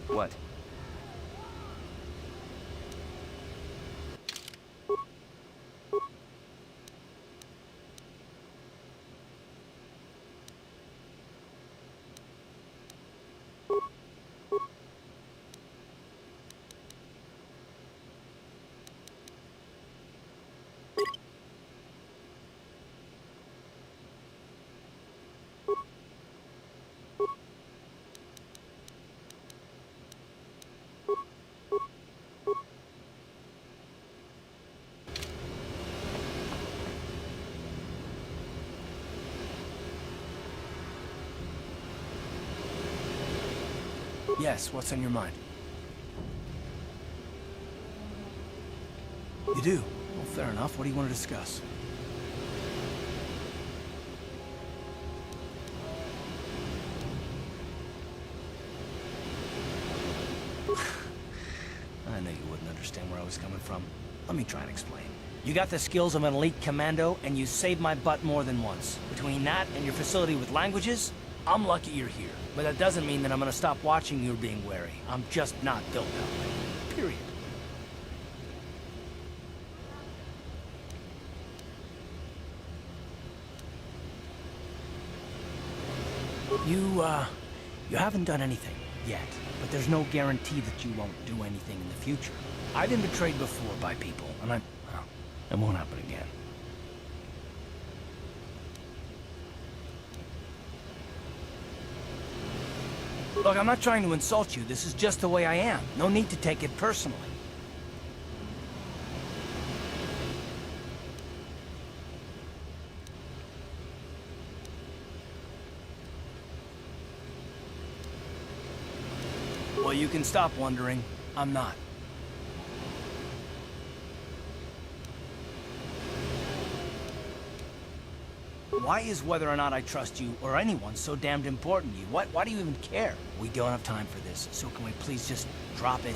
What? Yes, what's on your mind? You do? Well, fair enough. What do you want to discuss? I knew you wouldn't understand where I was coming from. Let me try and explain. You got the skills of an elite commando, and you saved my butt more than once. Between that and your facility with languages, I'm lucky you're here. But that doesn't mean that I'm gonna stop watching you being wary. I'm just not built that way. Period. You haven't done anything yet, but there's no guarantee that you won't do anything in the future. I've been betrayed before by people, and well, it won't happen again. Look, I'm not trying to insult you. This is just the way I am. No need to take it personally. Well, you can stop wondering. I'm not. Why is whether or not I trust you, or anyone, so damned important to you? Why do you even care? We don't have time for this, so can we please just drop it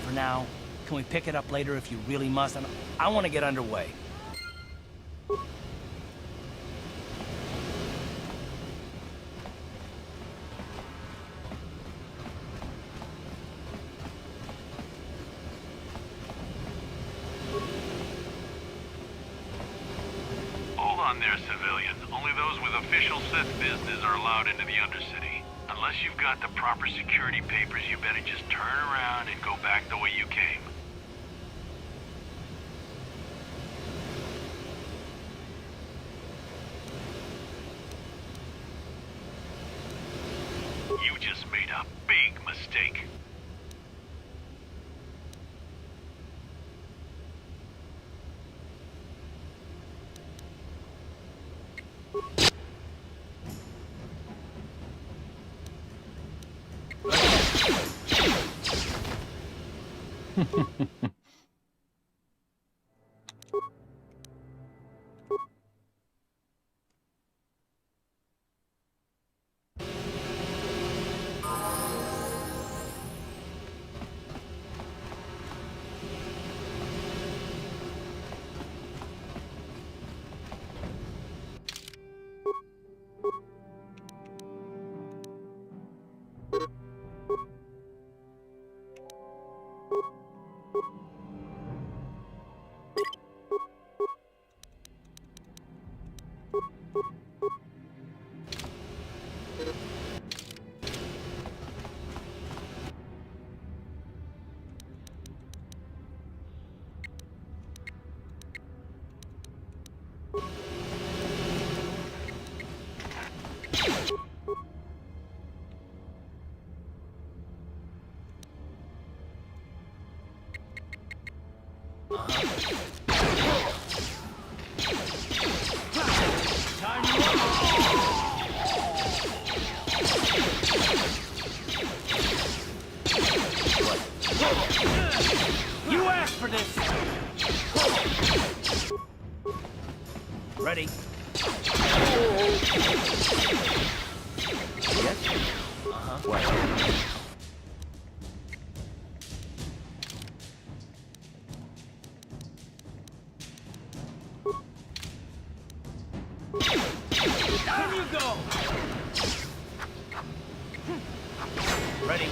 for now? Can we pick it up later if you really must? I want to get underway. On there, civilian. Only those with official Sith business are allowed into the Undercity. Unless you've got the proper security papers, you better just turn around and go back the way you came. You asked for this! Ready? Yes? What? Down you go! Ready?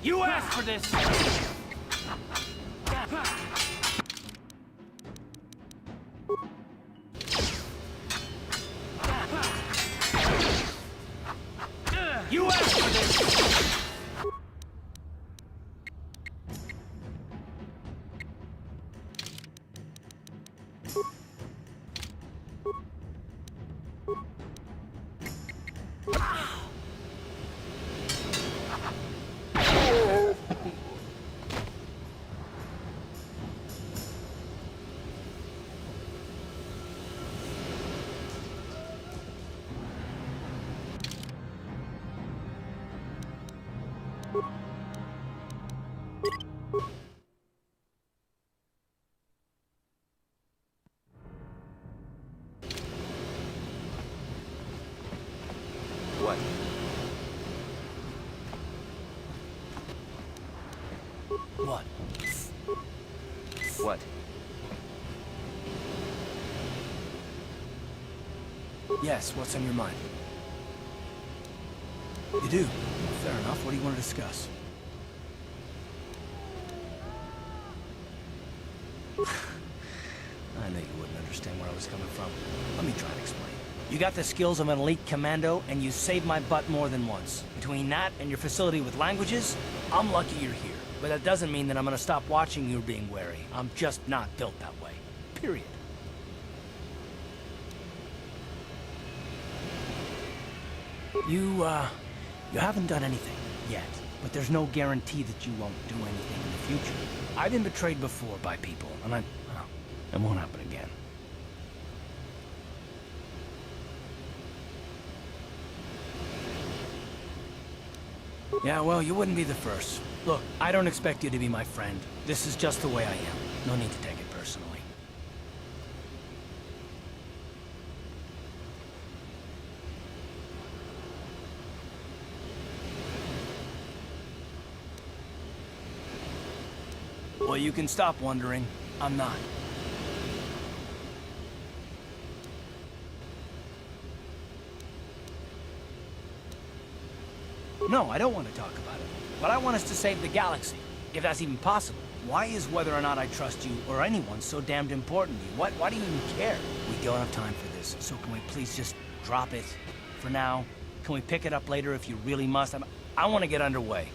You asked for this! You asked for this! What? What? What? Yes, what's on your mind? You do? Fair enough. What do you want to discuss? I knew you wouldn't understand where I was coming from. Let me try and explain. You got the skills of an elite commando, and you saved my butt more than once. Between that and your facility with languages, I'm lucky you're here. But that doesn't mean that I'm gonna stop watching you being wary. I'm just not built that way. Period. You haven't done anything yet, but there's no guarantee that you won't do anything in the future. I've been betrayed before by people, and well, it won't happen again. Yeah, well, you wouldn't be the first. Look, I don't expect you to be my friend. This is just the way I am. No need to take it personally. Well, you can stop wondering. I'm not. No, I don't want to talk about it. But I want us to save the galaxy, if that's even possible. Why is whether or not I trust you or anyone so damned important to you? Why do you even care? We don't have time for this, so can we please just drop it for now? Can we pick it up later if you really must? I want to get underway.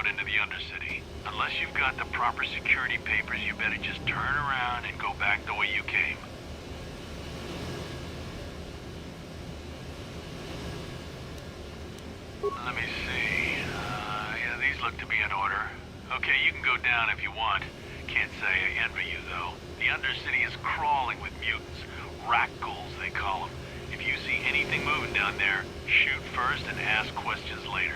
out into the Undercity. Unless you've got the proper security papers, you better just turn around and go back the way you came. Let me see. Yeah, these look to be in order. Okay, you can go down if you want. Can't say I envy you, though. The Undercity is crawling with mutants. Rat ghouls, they call them. If you see anything moving down there, shoot first and ask questions later.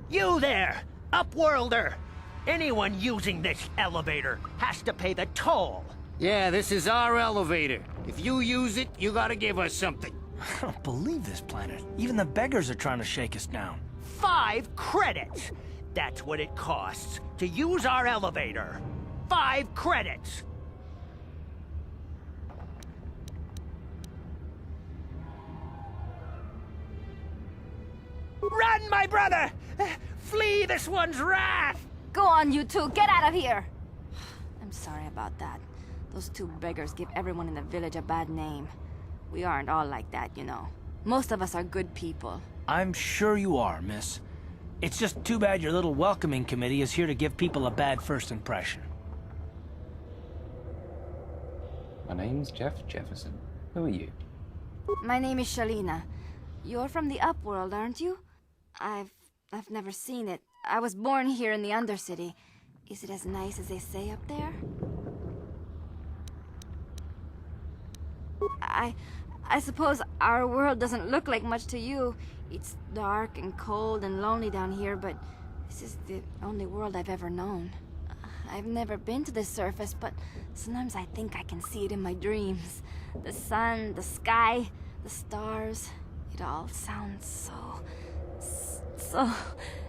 You there, Upworlder! Anyone using this elevator has to pay the toll. Yeah, this is our elevator. If you use it, you gotta give us something. I don't believe this planet. Even the beggars are trying to shake us down. 5 credits! That's what it costs to use our elevator. 5 credits! Run, my brother! Flee this one's wrath! Go on, you two. Get out of here! I'm sorry about that. Those 2 beggars give everyone in the village a bad name. We aren't all like that, you know. Most of us are good people. I'm sure you are, miss. It's just too bad your little welcoming committee is here to give people a bad first impression. My name's Jeff Jefferson. Who are you? My name is Shalina. You're from the Upworld, aren't you? I've never seen it. I was born here in the Undercity. Is it as nice as they say up there? I suppose our world doesn't look like much to you. It's dark and cold and lonely down here, but this is the only world I've ever known. I've never been to the surface, but sometimes I think I can see it in my dreams. The sun, the sky, the stars. It all sounds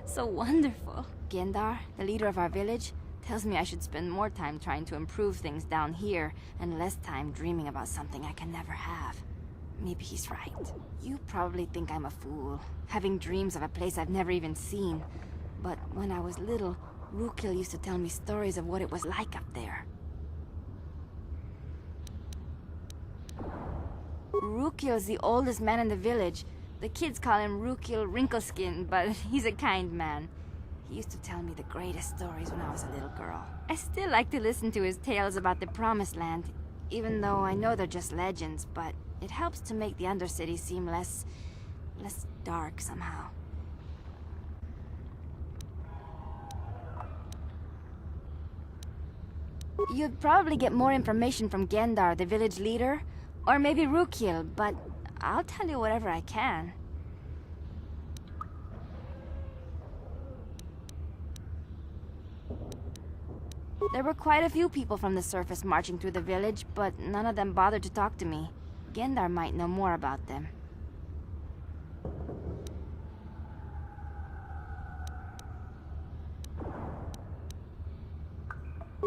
so wonderful. Gendar, the leader of our village, tells me I should spend more time trying to improve things down here and less time dreaming about something I can never have. Maybe he's right. You probably think I'm a fool, having dreams of a place I've never even seen. But when I was little, Rukil used to tell me stories of what it was like up there. Rukil's the oldest man in the village. The kids call him Rukil Wrinkleskin, but he's a kind man. He used to tell me the greatest stories when I was a little girl. I still like to listen to his tales about the Promised Land, even though I know they're just legends, but it helps to make the Undercity seem less dark somehow. You'd probably get more information from Gendar, the village leader, or maybe Rukil, but I'll tell you whatever I can. There were quite a few people from the surface marching through the village, but none of them bothered to talk to me. Gendar might know more about them.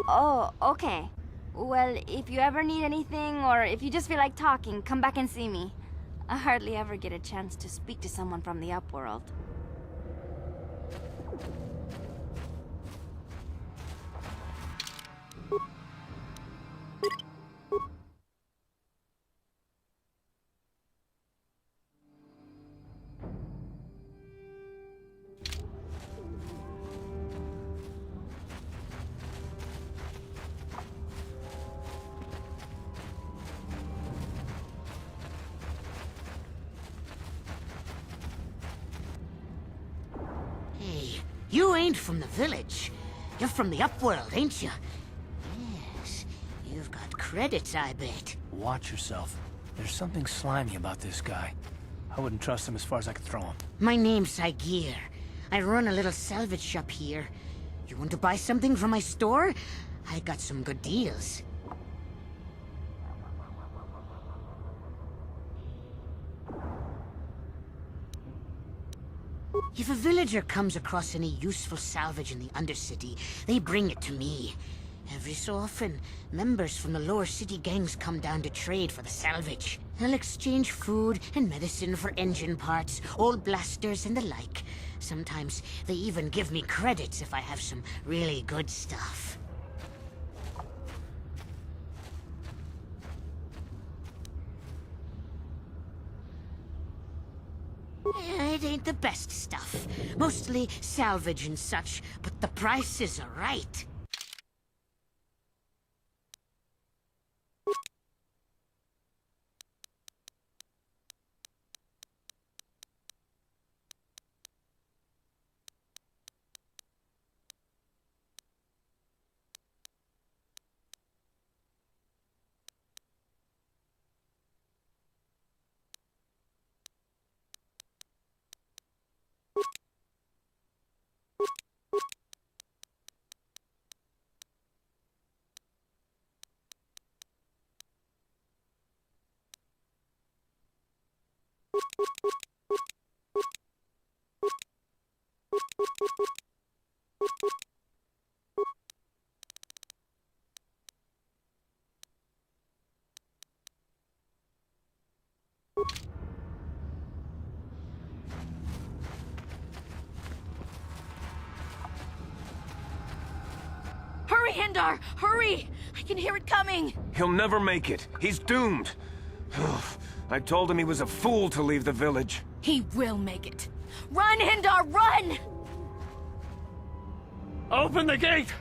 Oh, okay. Well, if you ever need anything, or if you just feel like talking, come back and see me. I hardly ever get a chance to speak to someone from the Upworld. You ain't from the village. You're from the Upworld, ain't you? Yes. You've got credits, I bet. Watch yourself. There's something slimy about this guy. I wouldn't trust him as far as I could throw him. My name's Saigir. I run a little salvage shop here. You want to buy something from my store? I got some good deals. If a villager comes across any useful salvage in the Undercity, they bring it to me. Every so often, members from the lower city gangs come down to trade for the salvage. They'll exchange food and medicine for engine parts, old blasters, and the like. Sometimes they even give me credits if I have some really good stuff. It ain't the best stuff. Mostly salvage and such, but the prices are right. Hurry, Hindar! Hurry! I can hear it coming! He'll never make it. He's doomed. I told him he was a fool to leave the village. He will make it. Run, Hindar, run! Open the gate!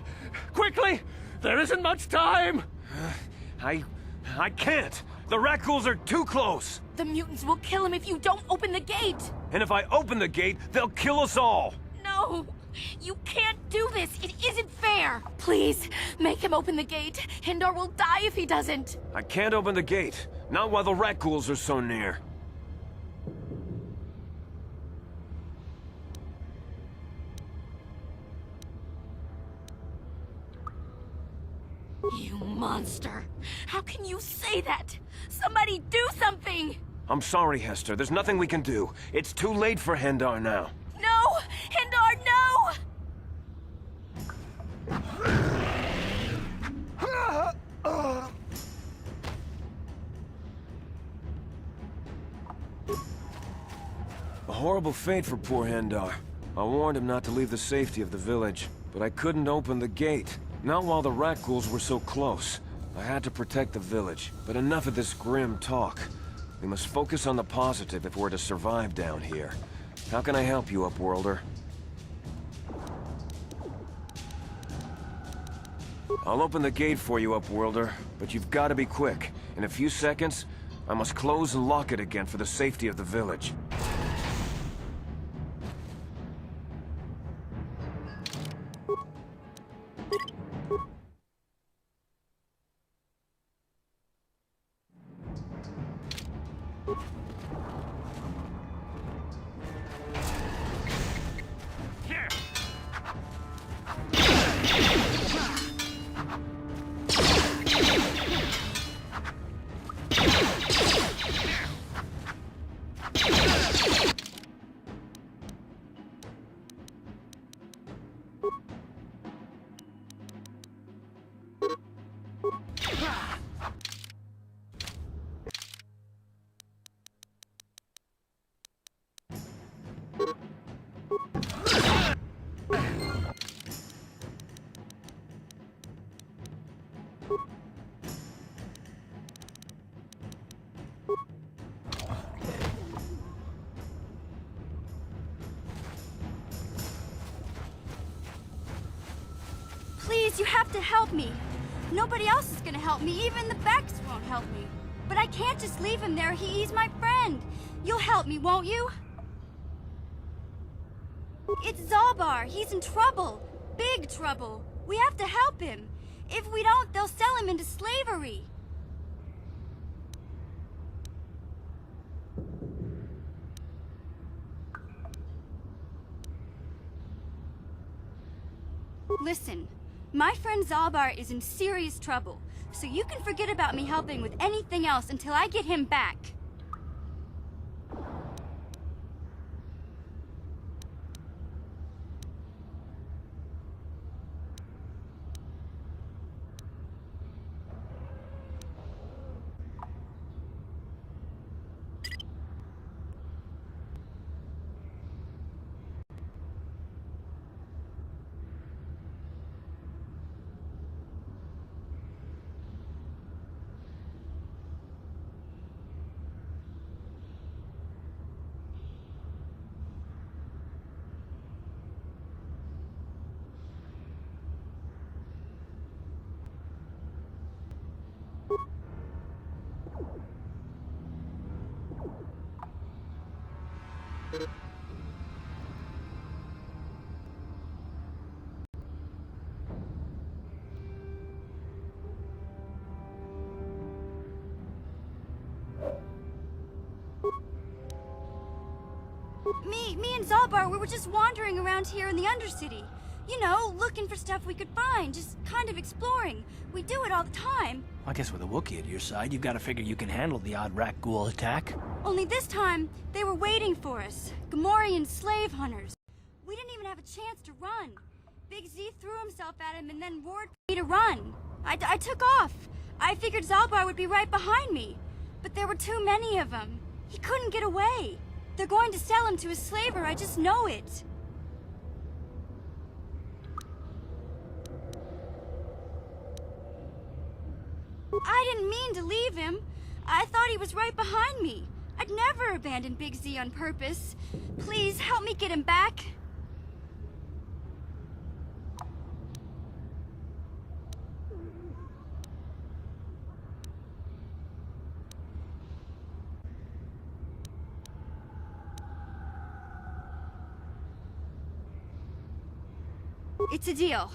Quickly! There isn't much time! I can't! The Rakghouls are too close! The mutants will kill him if you don't open the gate! And if I open the gate, they'll kill us all! No! You can't do this! It isn't fair! Please, make him open the gate. Hindar will die if he doesn't. I can't open the gate. Not while the Rakghouls are so near. You monster! How can you say that? Somebody do something! I'm sorry, Hester. There's nothing we can do. It's too late for Hindar now. No! Hindar, no! A horrible fate for poor Hindar. I warned him not to leave the safety of the village, but I couldn't open the gate. Not while the Rakghouls were so close. I had to protect the village, but enough of this grim talk. We must focus on the positive if we're to survive down here. How can I help you, Upworlder? I'll open the gate for you, Upworlder, but you've got to be quick. In a few seconds, I must close and lock it again for the safety of the village. Please, you have to help me. Nobody else is gonna help me. Even the Becks won't help me. But I can't just leave him there. He's my friend. You'll help me, won't you? It's Zalbar. He's in trouble. Big trouble. We have to help him. If we don't, they'll sell him into slavery. Listen, my friend Zalbar is in serious trouble, so you can forget about me helping with anything else until I get him back. Me and Zalbar, we were just wandering around here in the Undercity. You know, looking for stuff we could find, just kind of exploring. We do it all the time. I guess with a Wookiee at your side, you've got to figure you can handle the odd rat ghoul attack. Only this time, they were waiting for us. Gamorrean slave hunters. We didn't even have a chance to run. Big Z threw himself at him and then roared for me to run. I took off. I figured Zalbar would be right behind me. But there were too many of them. He couldn't get away. They're going to sell him to a slaver, I just know it. I didn't mean to leave him. I thought he was right behind me. I'd never abandon Big Z on purpose. Please, help me get him back. It's a deal.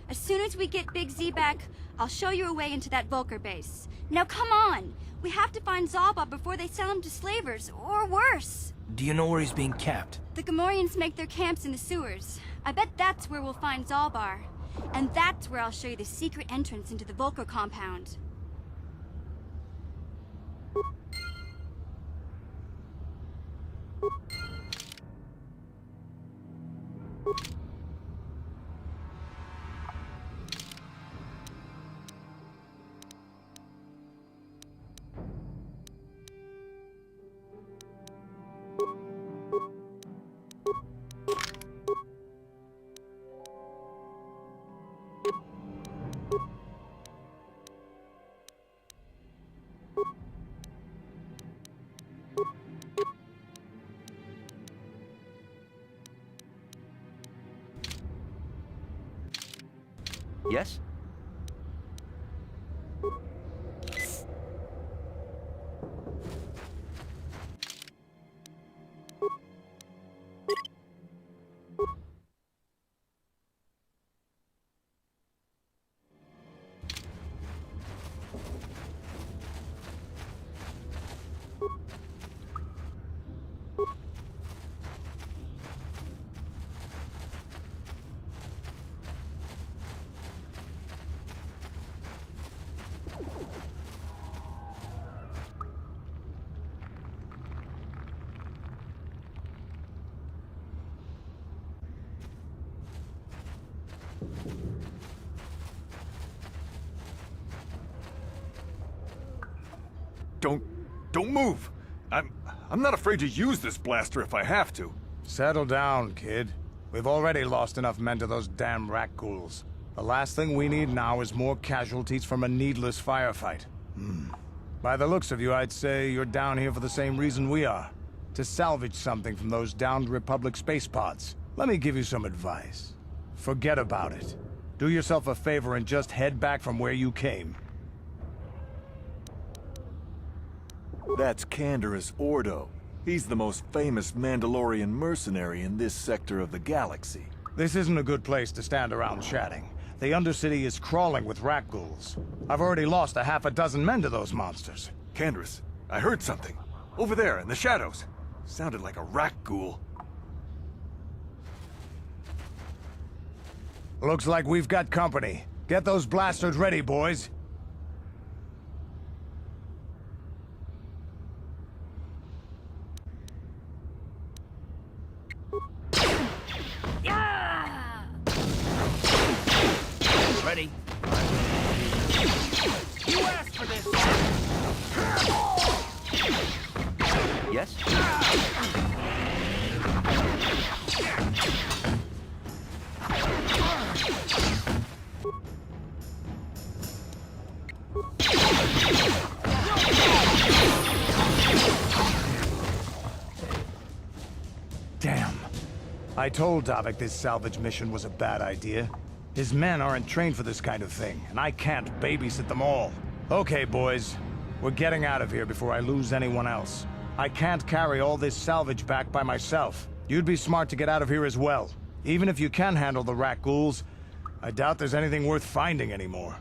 As soon as we get Big Z back, I'll show you a way into that Vulcar base. Now come on! We have to find Zalba before they sell him to slavers, or worse. Do you know where he's being kept? The Gamorreans make their camps in the sewers. I bet that's where we'll find Zalbar. And that's where I'll show you the secret entrance into the Vulcar compound. Yes? Don't move! I'm not afraid to use this blaster if I have to. Settle down, kid. We've already lost enough men to those damn rat ghouls. The last thing we need now is more casualties from a needless firefight. By the looks of you, I'd say you're down here for the same reason we are. To salvage something from those downed Republic space pods. Let me give you some advice. Forget about it. Do yourself a favor and just head back from where you came. That's Canderous Ordo. He's the most famous Mandalorian mercenary in this sector of the galaxy. This isn't a good place to stand around chatting. The Undercity is crawling with rat ghouls. I've already lost a half a dozen men to those monsters. Canderous, I heard something. Over there, in the shadows. Sounded like a rat ghoul. Looks like we've got company. Get those blasters ready, boys. Ready? You asked for this! Yes? Damn. I told Davik this salvage mission was a bad idea. His men aren't trained for this kind of thing, and I can't babysit them all. Okay, boys. We're getting out of here before I lose anyone else. I can't carry all this salvage back by myself. You'd be smart to get out of here as well. Even if you can handle the rat ghouls, I doubt there's anything worth finding anymore.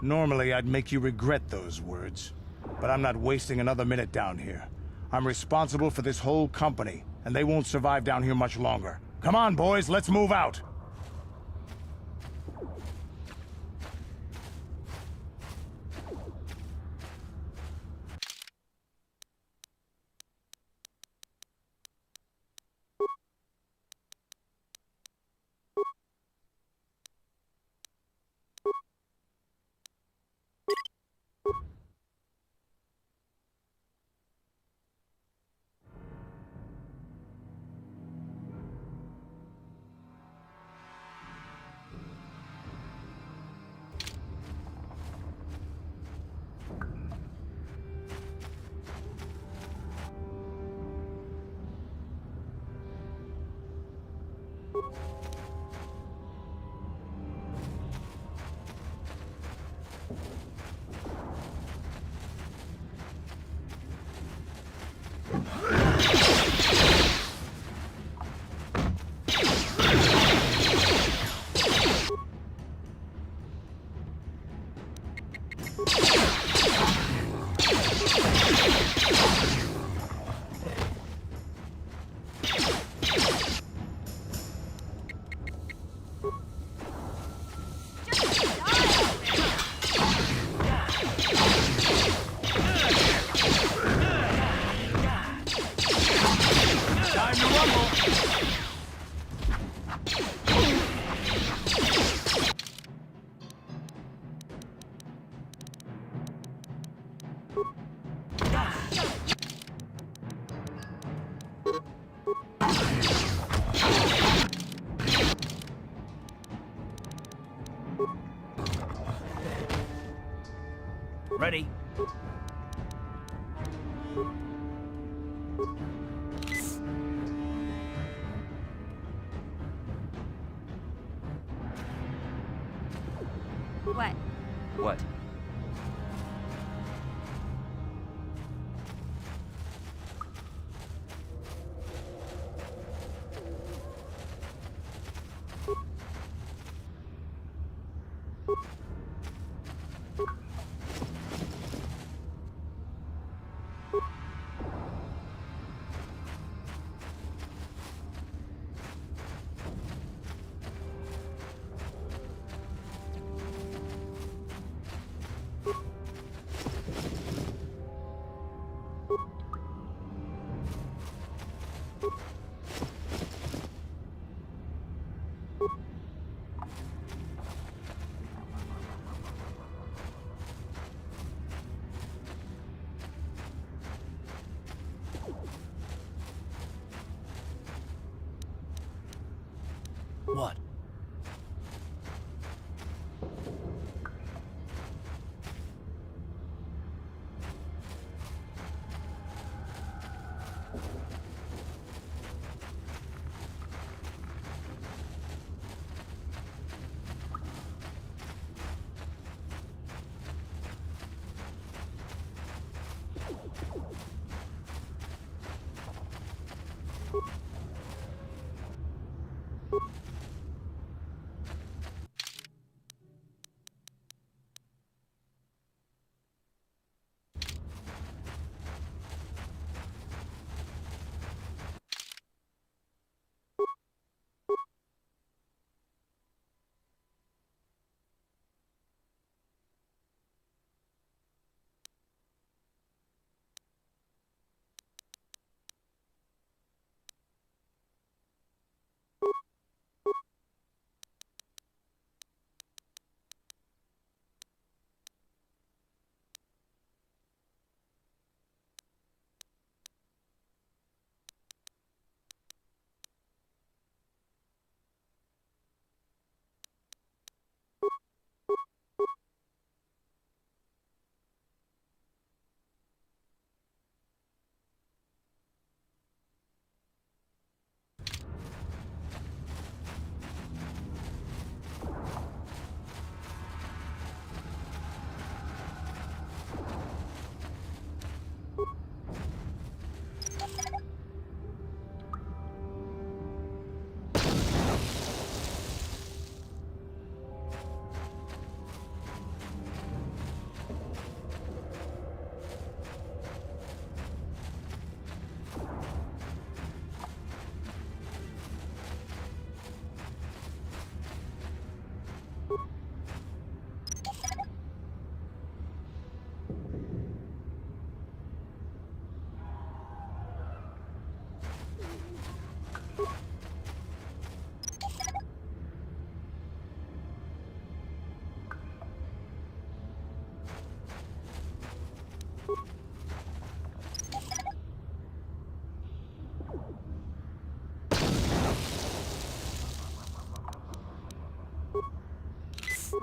Normally, I'd make you regret those words. but I'm not wasting another minute down here. I'm responsible for this whole company, and they won't survive down here much longer. Come on, boys, let's move out! Ready? What? What? What?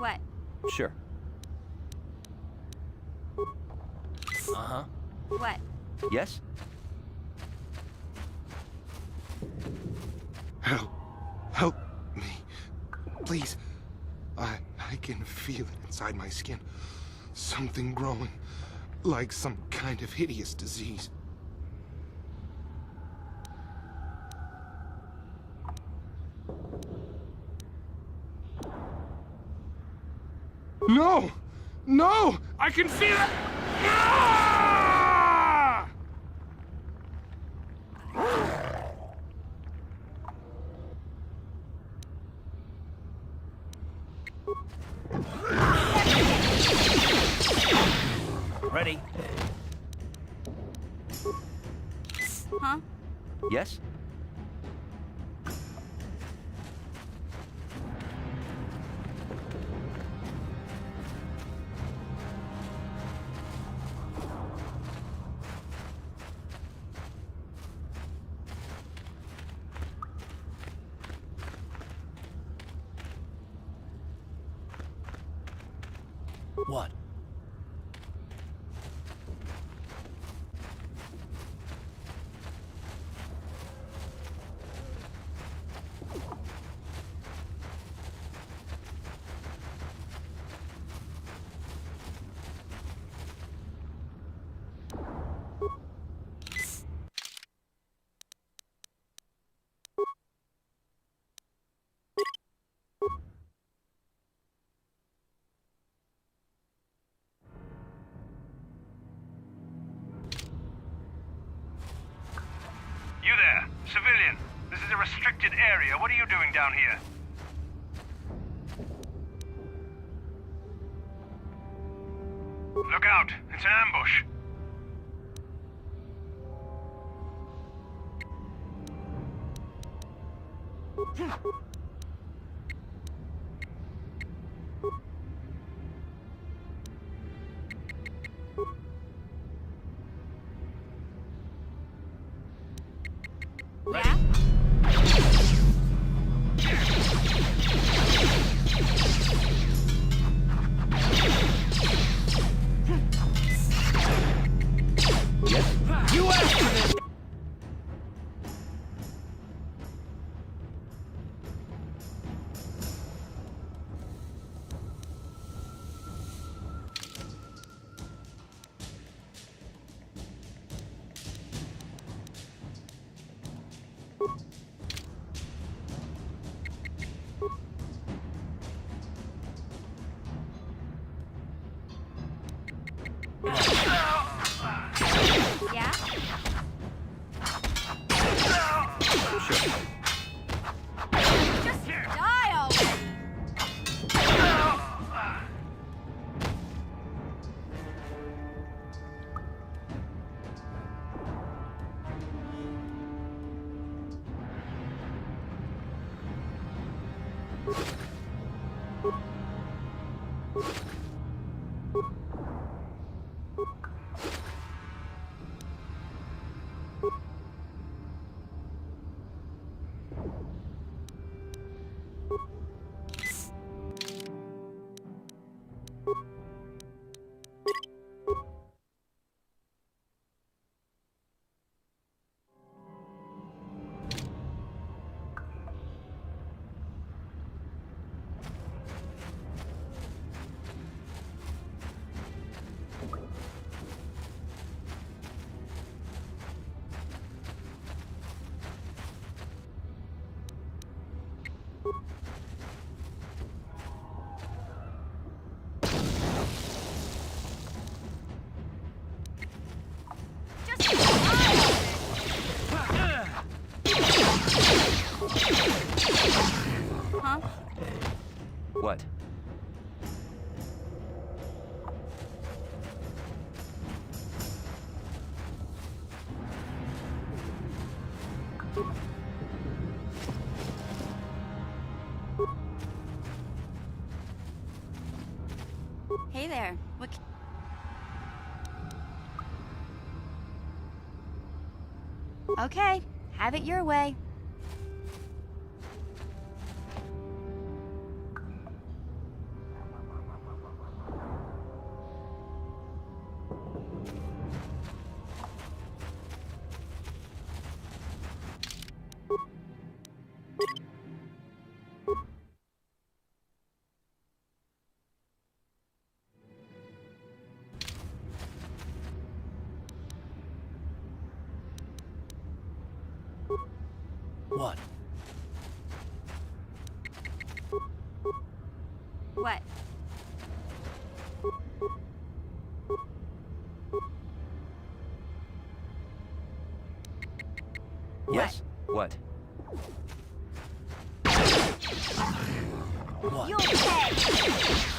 What? Sure. Uh-huh. What? Yes? Help me. Please. I can feel it inside my skin. Something growing. Like some kind of hideous disease. No! No! I can feel it! Ah! Ready? Huh? Yes? What? You there, civilian. This is a restricted area. What are you doing down here? Look out! It's an ambush. You asked for this! Yeah? Just die already! Huh? What? Hey there. What? Okay, have it your way. What? What? Yes? What? What? You'll pay!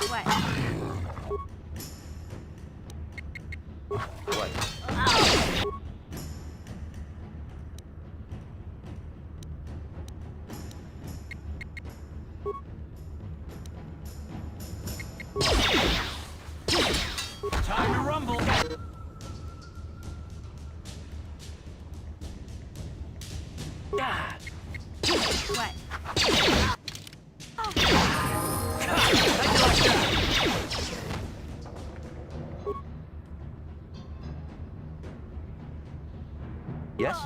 What? What? Time to rumble. Ah. What? Yes?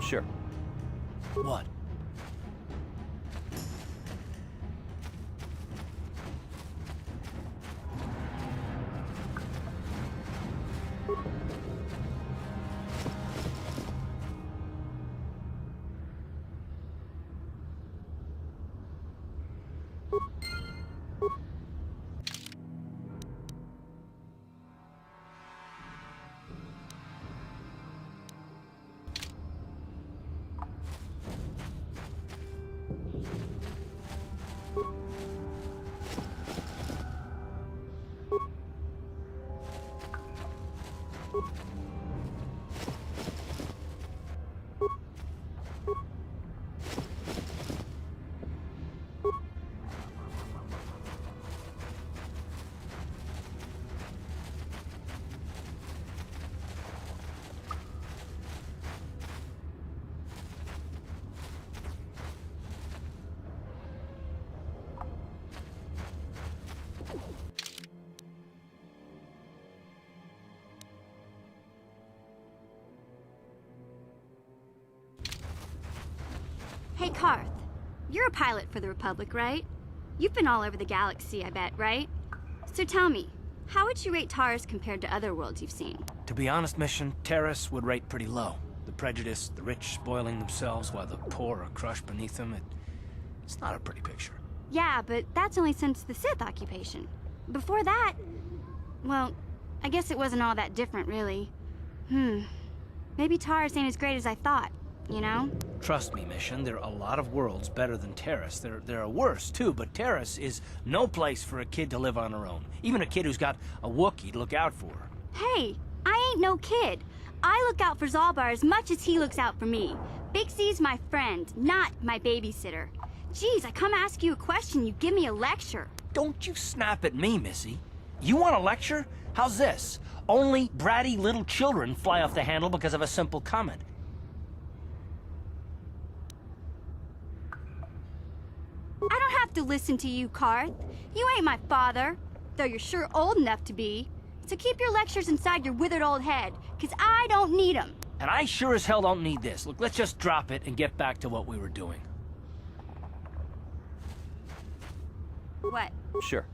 Sure. What? Hey, Karth. You're a pilot for the Republic, right? You've been all over the galaxy, I bet, right? So tell me, how would you rate Taurus compared to other worlds you've seen? To be honest, Mission, Terrace would rate pretty low. The prejudice, the rich spoiling themselves while the poor are crushed beneath them, it's not a pretty picture. Yeah, but that's only since the Sith occupation. Before that, well, I guess it wasn't all that different, really. Maybe Taurus ain't as great as I thought, you know? Trust me, Mission, there are a lot of worlds better than Terrace. There are worse, too, but Terrace is no place for a kid to live on her own. Even a kid who's got a Wookiee to look out for her. Hey, I ain't no kid. I look out for Zalbar as much as he looks out for me. Big C's my friend, not my babysitter. Geez, I come ask you a question, you give me a lecture. Don't you snap at me, Missy. You want a lecture? How's this? Only bratty little children fly off the handle because of a simple comment. I don't have to listen to you, Karth. You ain't my father, though you're sure old enough to be. So keep your lectures inside your withered old head, 'cause I don't need 'em. And I sure as hell don't need this. Look, let's just drop it and get back to what we were doing. What? Sure.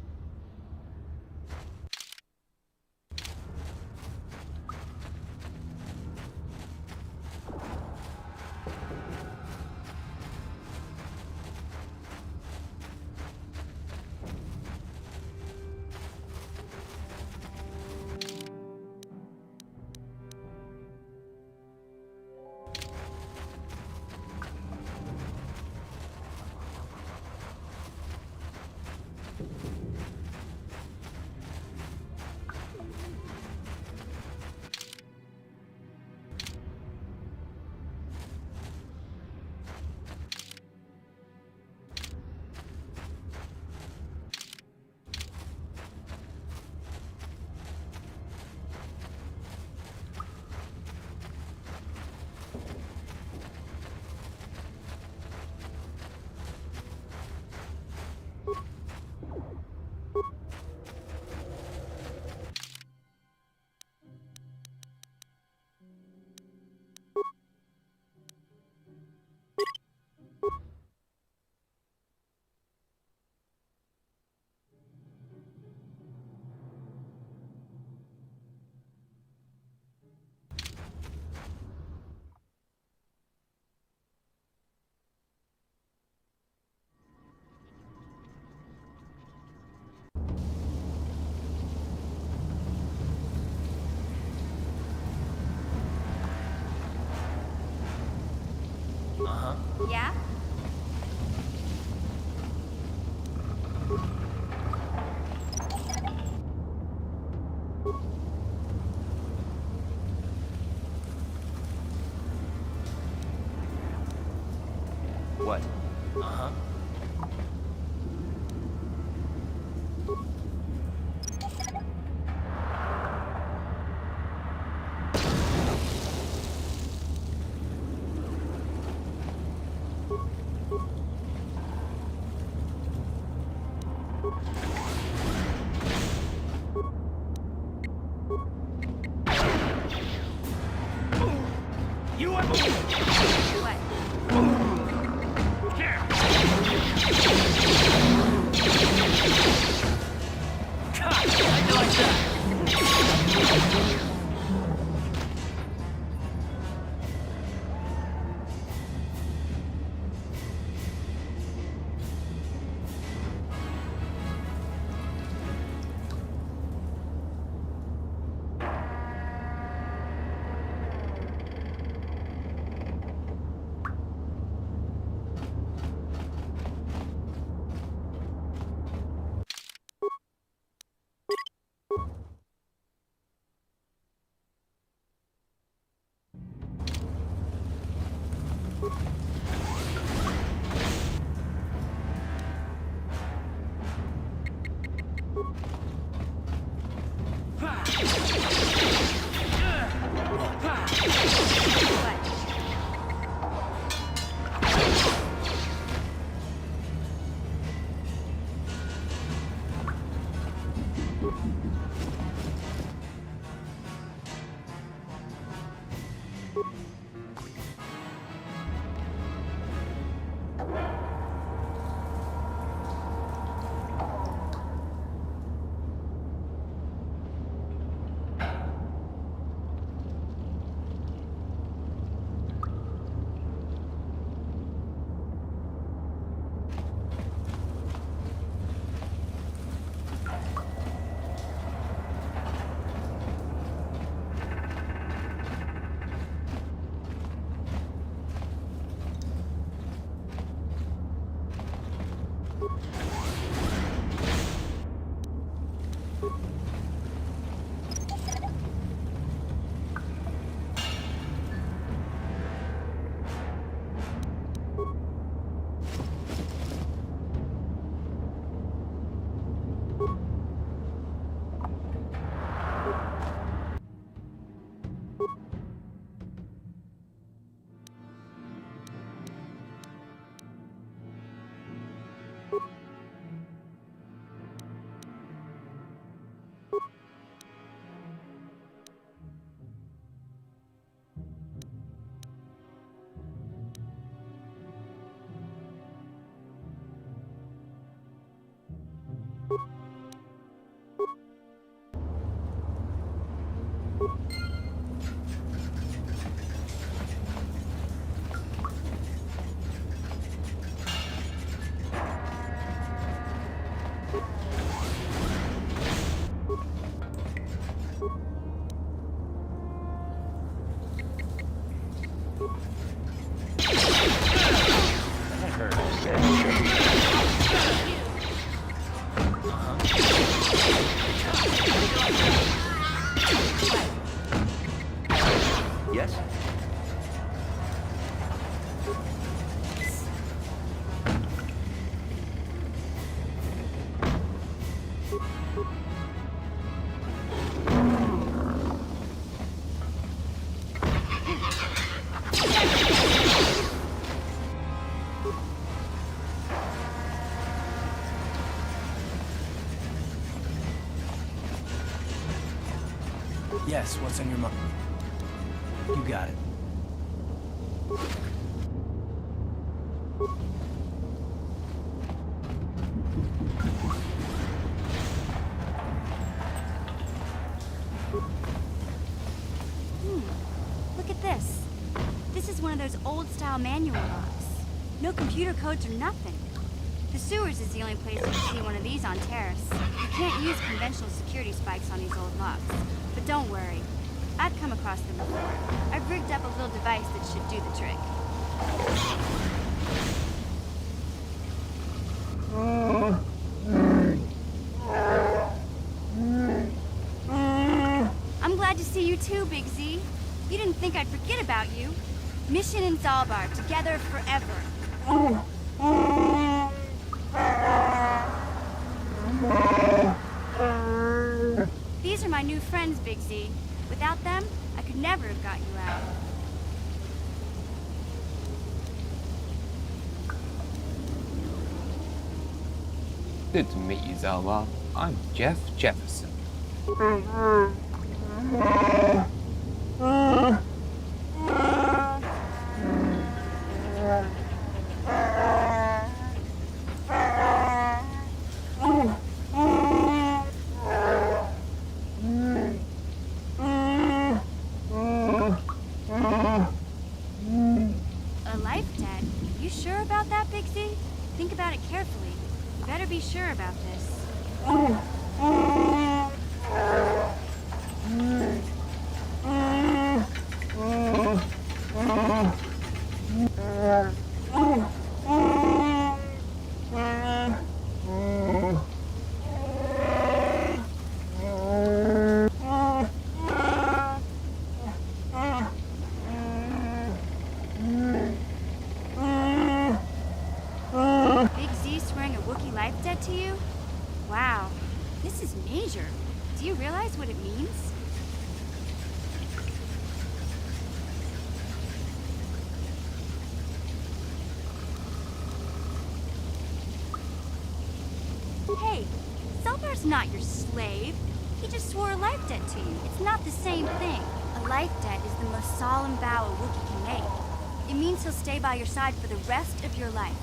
Yeah? What? You are What? Yes, what's in your mind? You got it. Look at this. This is one of those old-style manual locks. No computer codes or nothing. The sewers is the only place you can see one of these on Terrace. You can't use conventional security spikes on these old locks. But don't worry. I've come across them before. I've rigged up a little device that should do the trick. I'm glad to see you too, Big Z. You didn't think I'd forget about you. Mission in Zalbar, together forever. These are my new friends, Big Z. Without them, I could never have got you out. Good to meet you, Zalbar. I'm Jeff Jefferson. A life debt? You sure about that, Big Z? Think about it carefully. You better be sure about this. Big Z swearing a Wookiee life debt to you? Wow, this is major. Do you realize what it means? Hey, Zalbar's not your slave. He just swore a life debt to you. It's not the same thing. A life debt is the most solemn vow a Wookiee can make. It means he'll stay by your side for the rest of your life.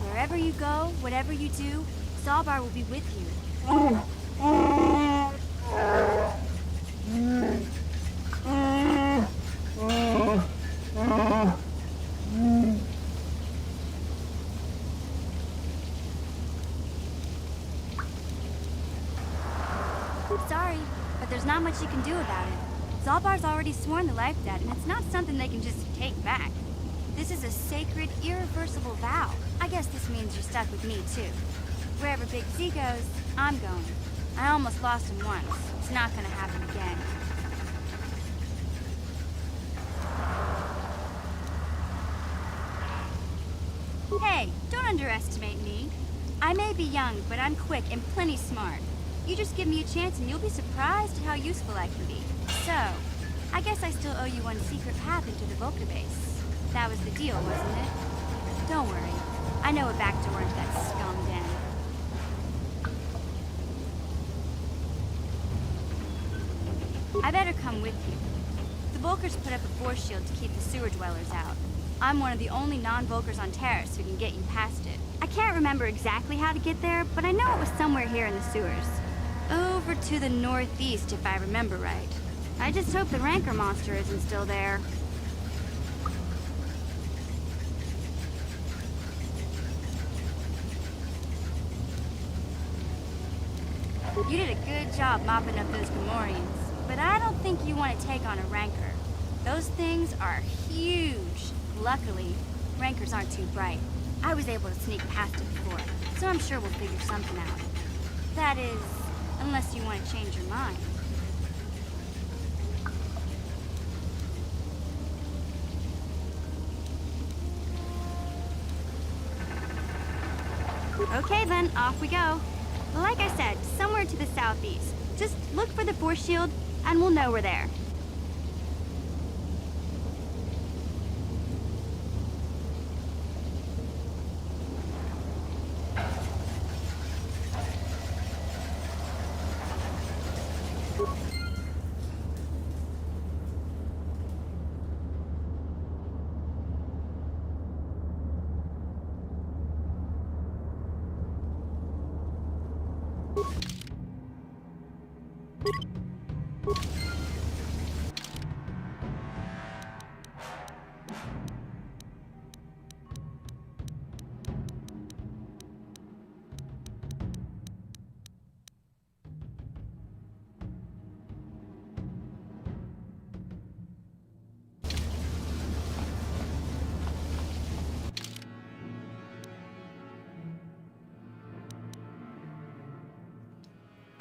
Wherever you go, whatever you do, Zalbar will be with you. Sorry, but there's not much you can do about it. Zalbar's already sworn the life debt, and it's not something they can just take back. This is a sacred, irreversible vow. I guess this means you're stuck with me, too. Wherever Big Z goes, I'm going. I almost lost him once. It's not gonna happen again. Hey, don't underestimate me. I may be young, but I'm quick and plenty smart. You just give me a chance and you'll be surprised at how useful I can be. So, I guess I still owe you one secret path into the Volker base. That was the deal, wasn't it? Don't worry. I know a back door into that scum den. I better come with you. The Volkers put up a force shield to keep the sewer dwellers out. I'm one of the only non-Volkers on Terrace who can get you past it. I can't remember exactly how to get there, but I know it was somewhere here in the sewers. Over to the northeast, if I remember right. I just hope the Rancor monster isn't still there. You did a good job mopping up those Gamorreans, but I don't think you want to take on a Rancor. Those things are huge. Luckily, Rancors aren't too bright. I was able to sneak past it before, so I'm sure we'll figure something out. That is, unless you want to change your mind. Okay then, off we go. Like I said, somewhere to the southeast. Just look for the force shield, and we'll know we're there.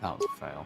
That was a fail.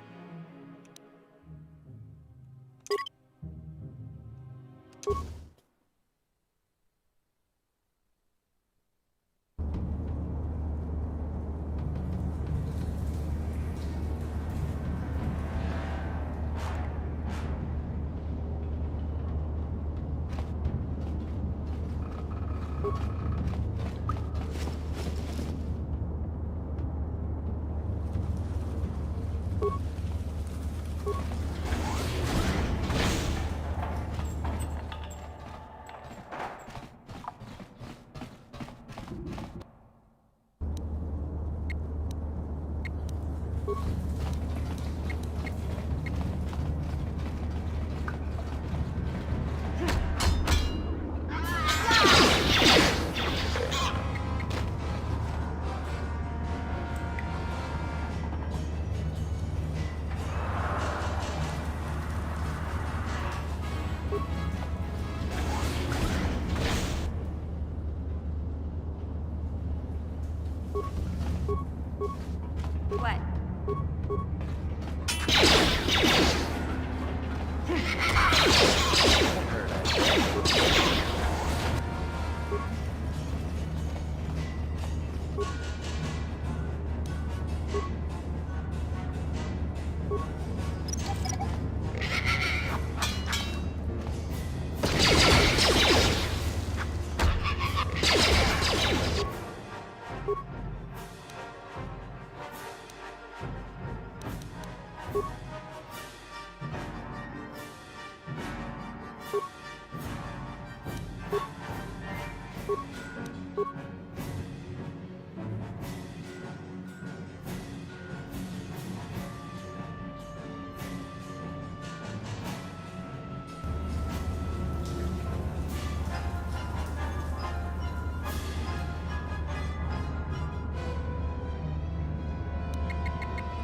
What?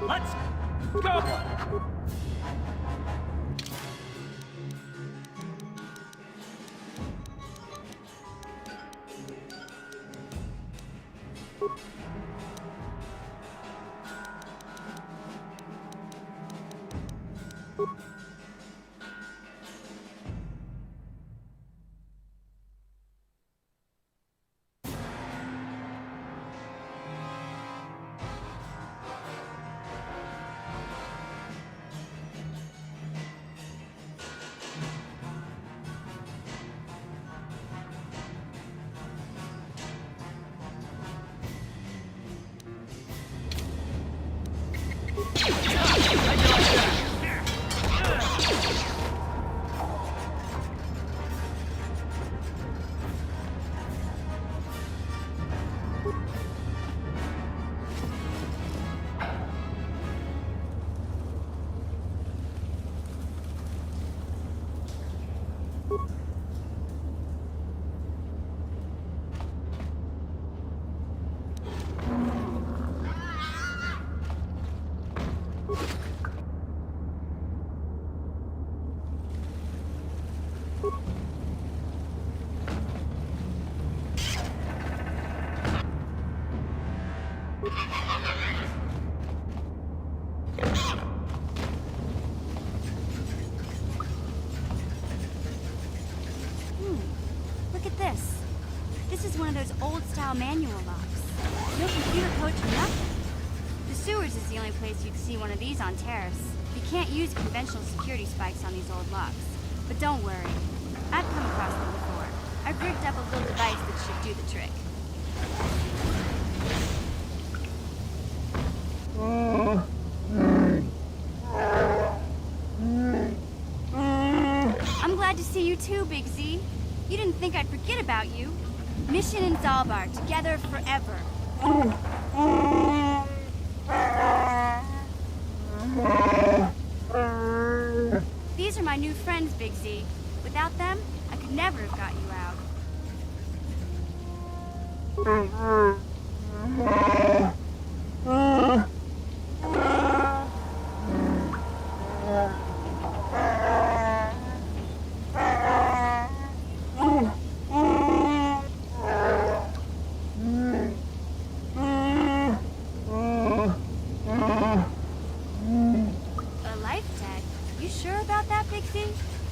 Let's go! Look at this. This is one of those old-style manual locks. No computer code to nothing. The sewers is the only place you'd see one of these on Terrace. You can't use conventional security spikes on these old locks. But don't worry. I've come across them before. I've rigged up a little device that should do the trick. I'm glad to see you too, Big Z. You didn't think I'd forget about you. Mission in Zalbar, together forever. my new friends, Big Z. Without them, I could never have got you out. A life debt? You sure about that, Big Z?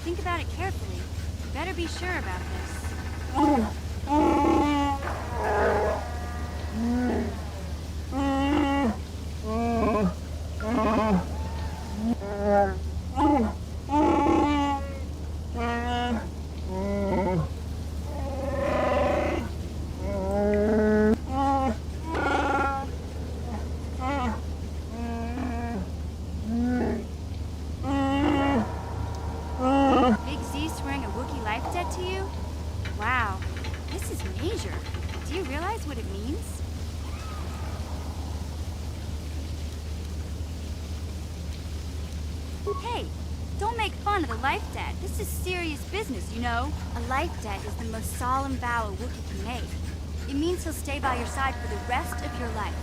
Think about it carefully. You better be sure about this. Big Z swearing a Wookiee life debt to you? Wow, this is major. Do you realize what it means? Hey, don't make fun of the life debt. This is serious business, you know? A life debt is the most solemn vow a Wookiee can make. It means he'll stay by your side for the rest of your life.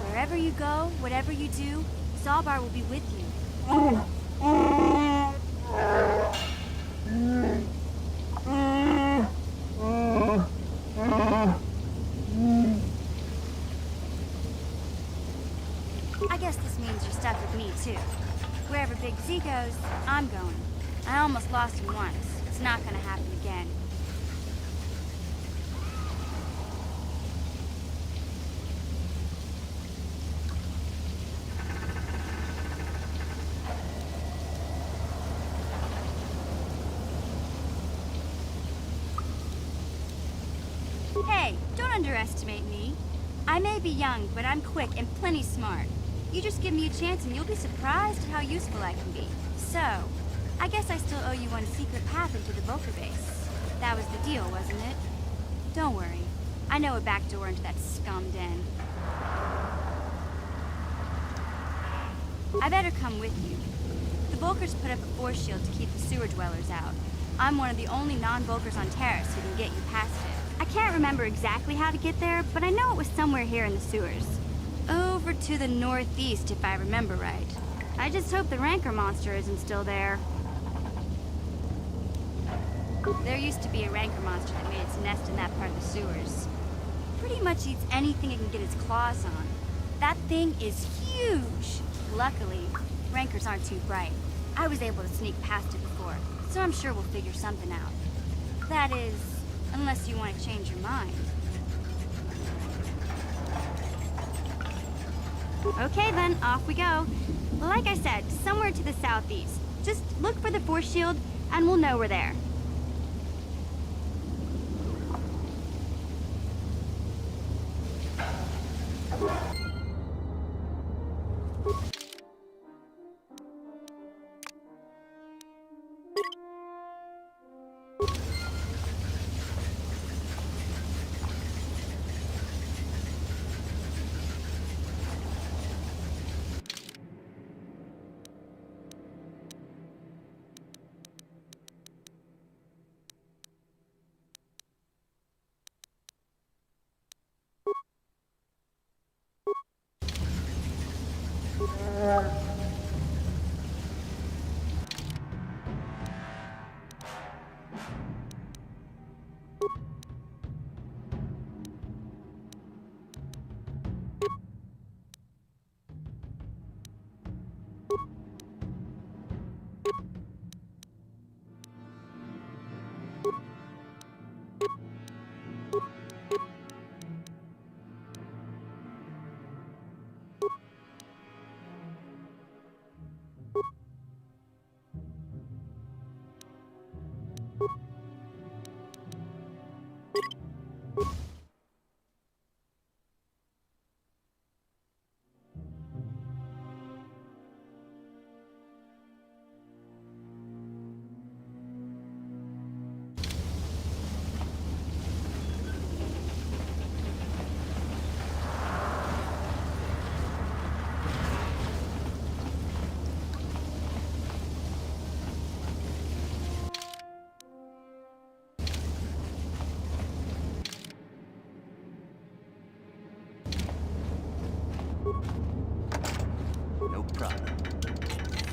Wherever you go, whatever you do, Zaalbar will be with you. I guess this means you're stuck with me, too. Wherever Big Z goes, I'm going. I almost lost him once. It's not gonna happen again. Hey, don't underestimate me. I may be young, but I'm quick and plenty smart. You just give me a chance and you'll be surprised at how useful I can be. So, I guess I still owe you one secret path into the Vulcar base. That was the deal, wasn't it? Don't worry. I know a back door into that scum den. I better come with you. The Vulcars put up a force shield to keep the sewer dwellers out. I'm one of the only non-Vulcars on Terrace who can get you past it. I can't remember exactly how to get there, but I know it was somewhere here in the sewers. Over to the northeast, if I remember right. I just hope the Rancor monster isn't still there. There used to be a Rancor monster that made its nest in that part of the sewers. Pretty much eats anything it can get its claws on. That thing is huge! Luckily, Rancors aren't too bright. I was able to sneak past it before, so I'm sure we'll figure something out. That is, unless you want to change your mind. Okay then, off we go. Like I said, somewhere to the southeast. Just look for the force shield, and we'll know we're there.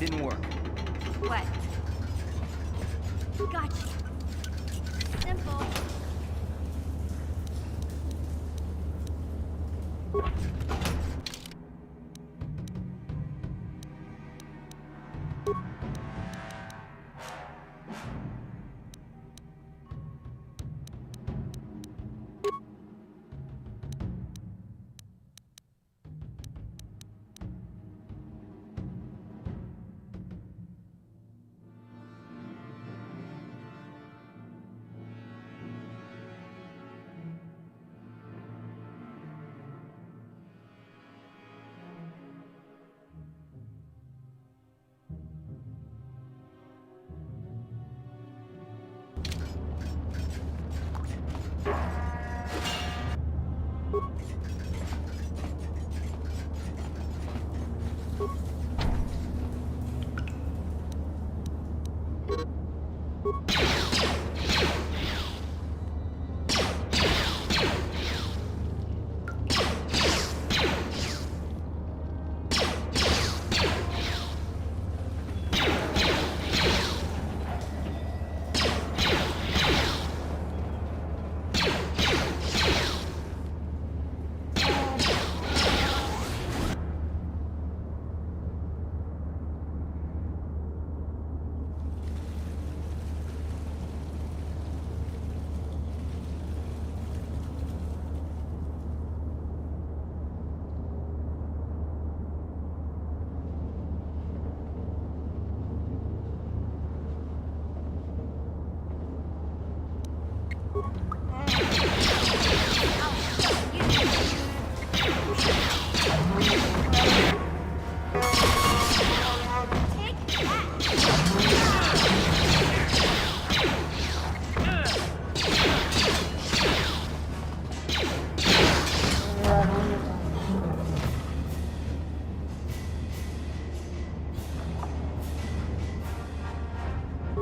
Didn't work. What? Gotcha. Simple.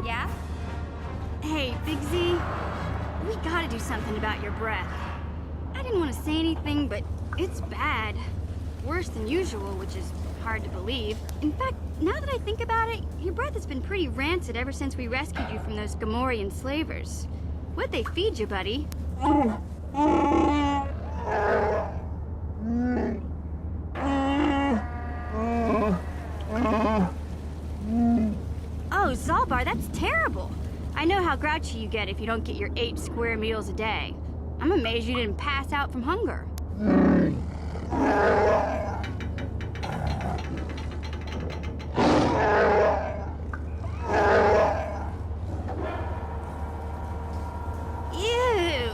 Yeah? Hey, Big Z, we gotta do something about your breath. I didn't want to say anything, but it's bad. Worse than usual, which is hard to believe. In fact, now that I think about it, your breath has been pretty rancid ever since we rescued you from those Gamorrean slavers. What'd they feed you, buddy? Oh, Zalbar, that's terrible. I know how grouchy you get if you don't get your 8 square meals a day. I'm amazed you didn't pass out from hunger. Ew!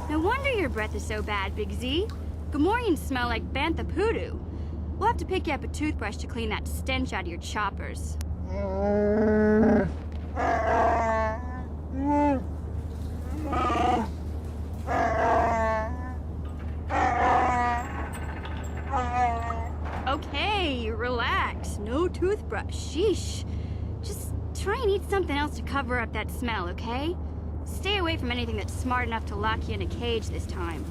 No wonder your breath is so bad, Big Z. Gamorreans smell like bantha poodoo. We'll have to pick you up a toothbrush to clean that stench out of your choppers. Okay, relax. No toothbrush. Sheesh. Just try and eat something else to cover up that smell, okay? Stay away from anything that's smart enough to lock you in a cage this time.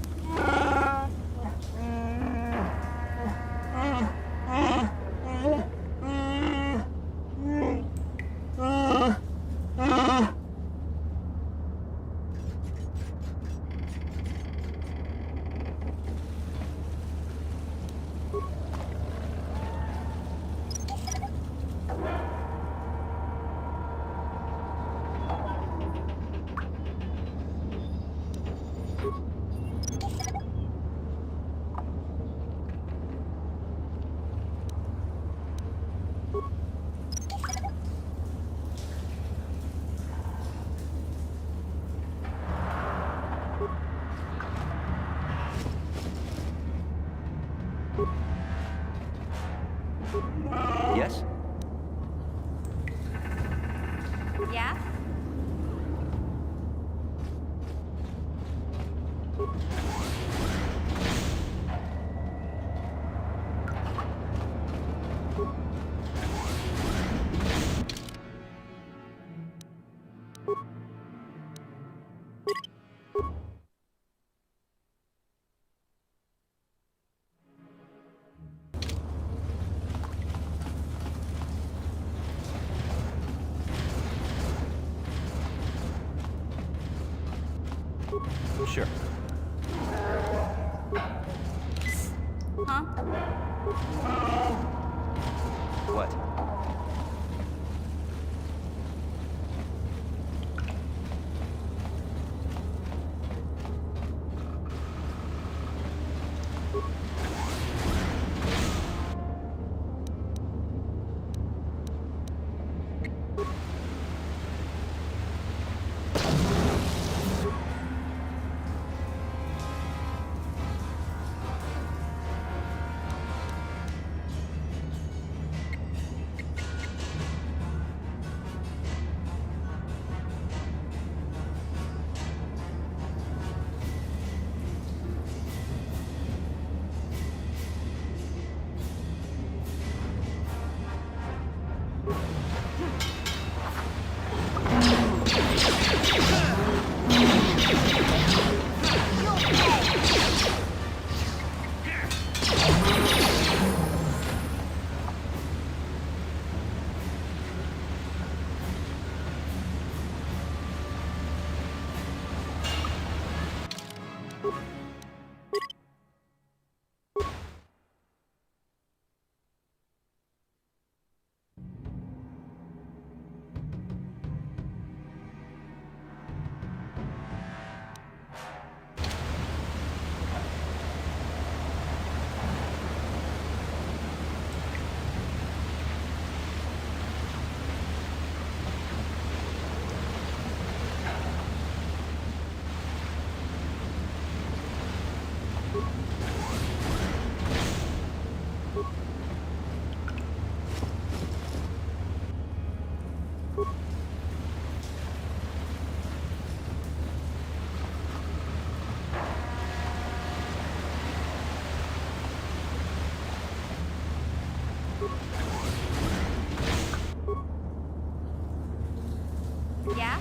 Yes? Yeah? Sure. Huh? What? Yeah?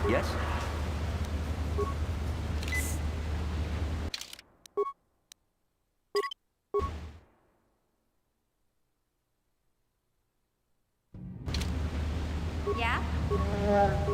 Yes? Yes?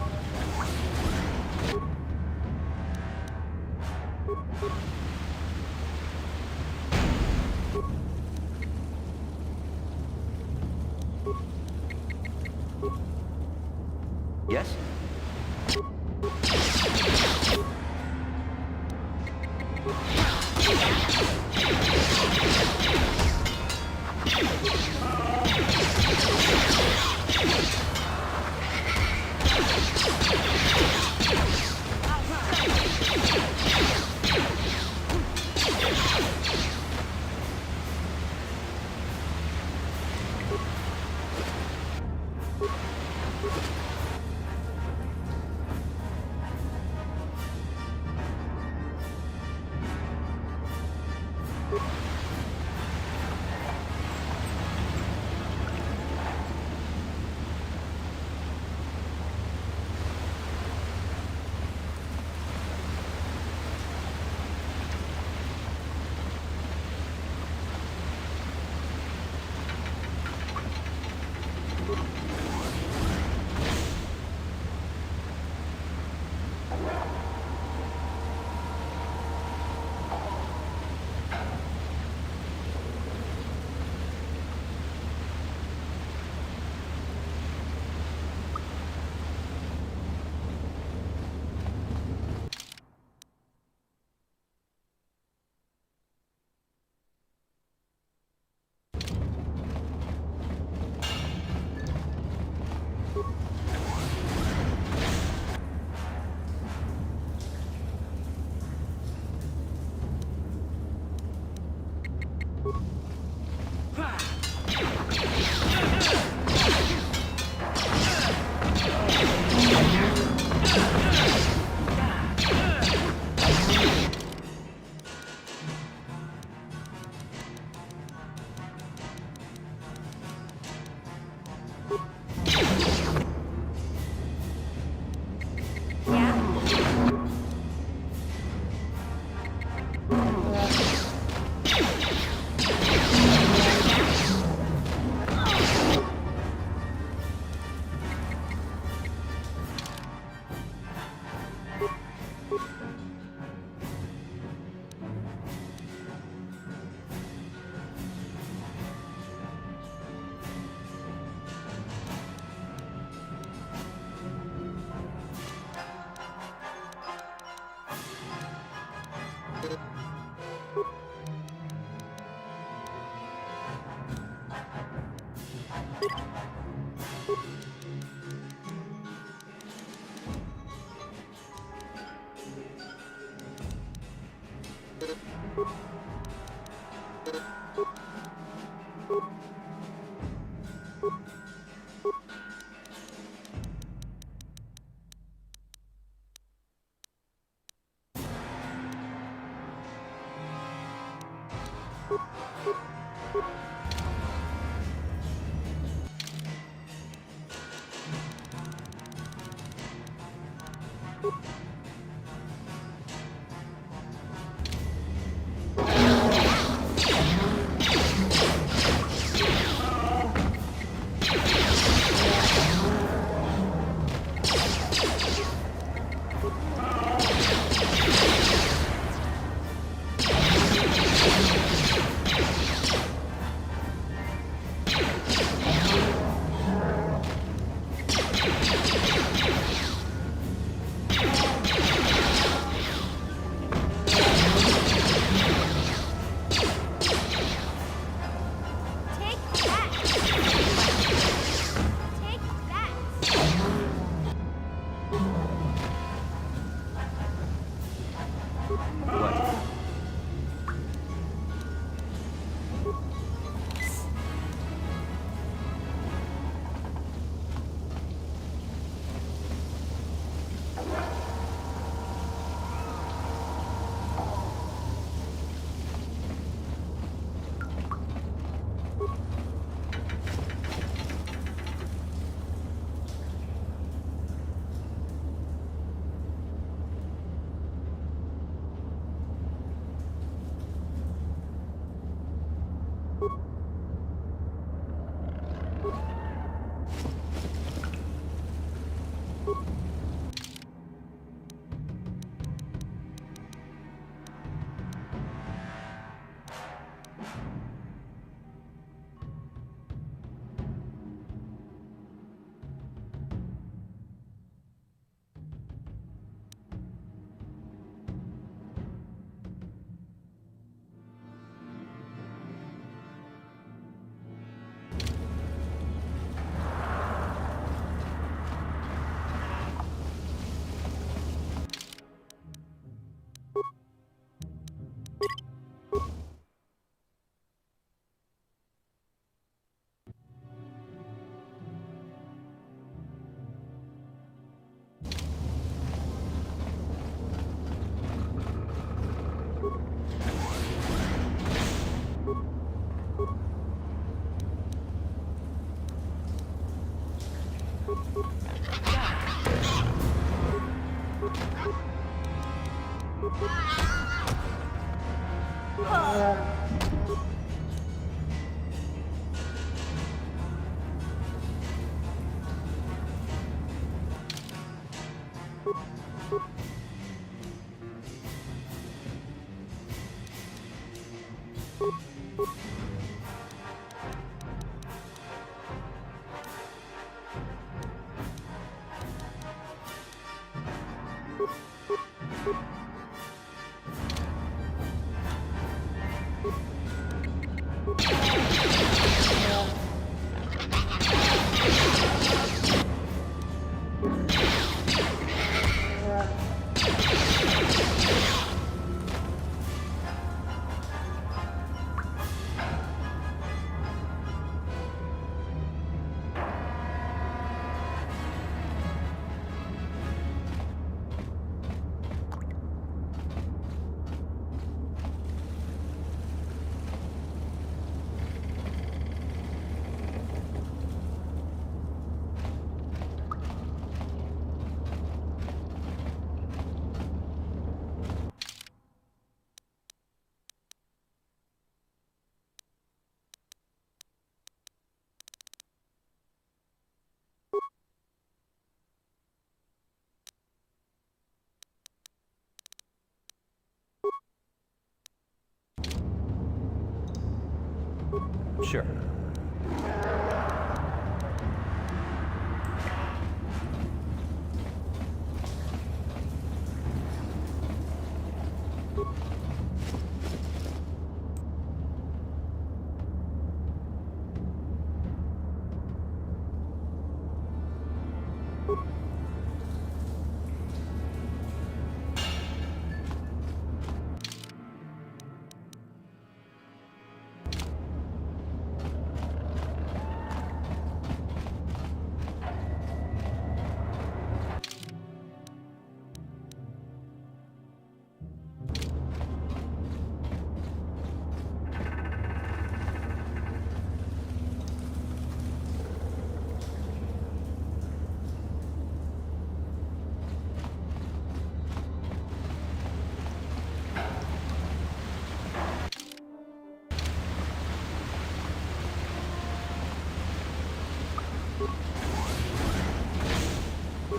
Sure.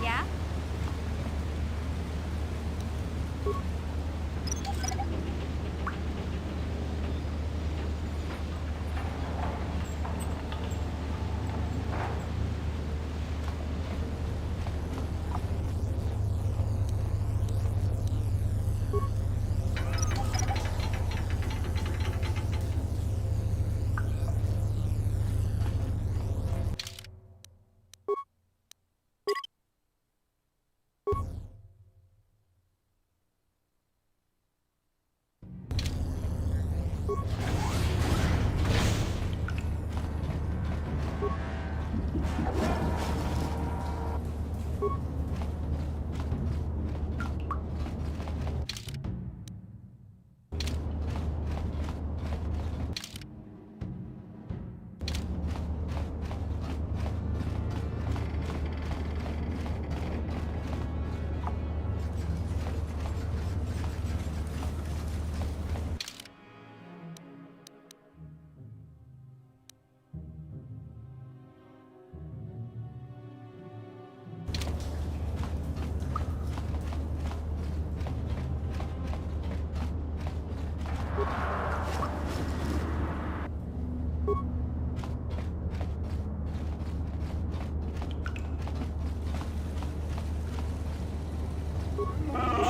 Yeah?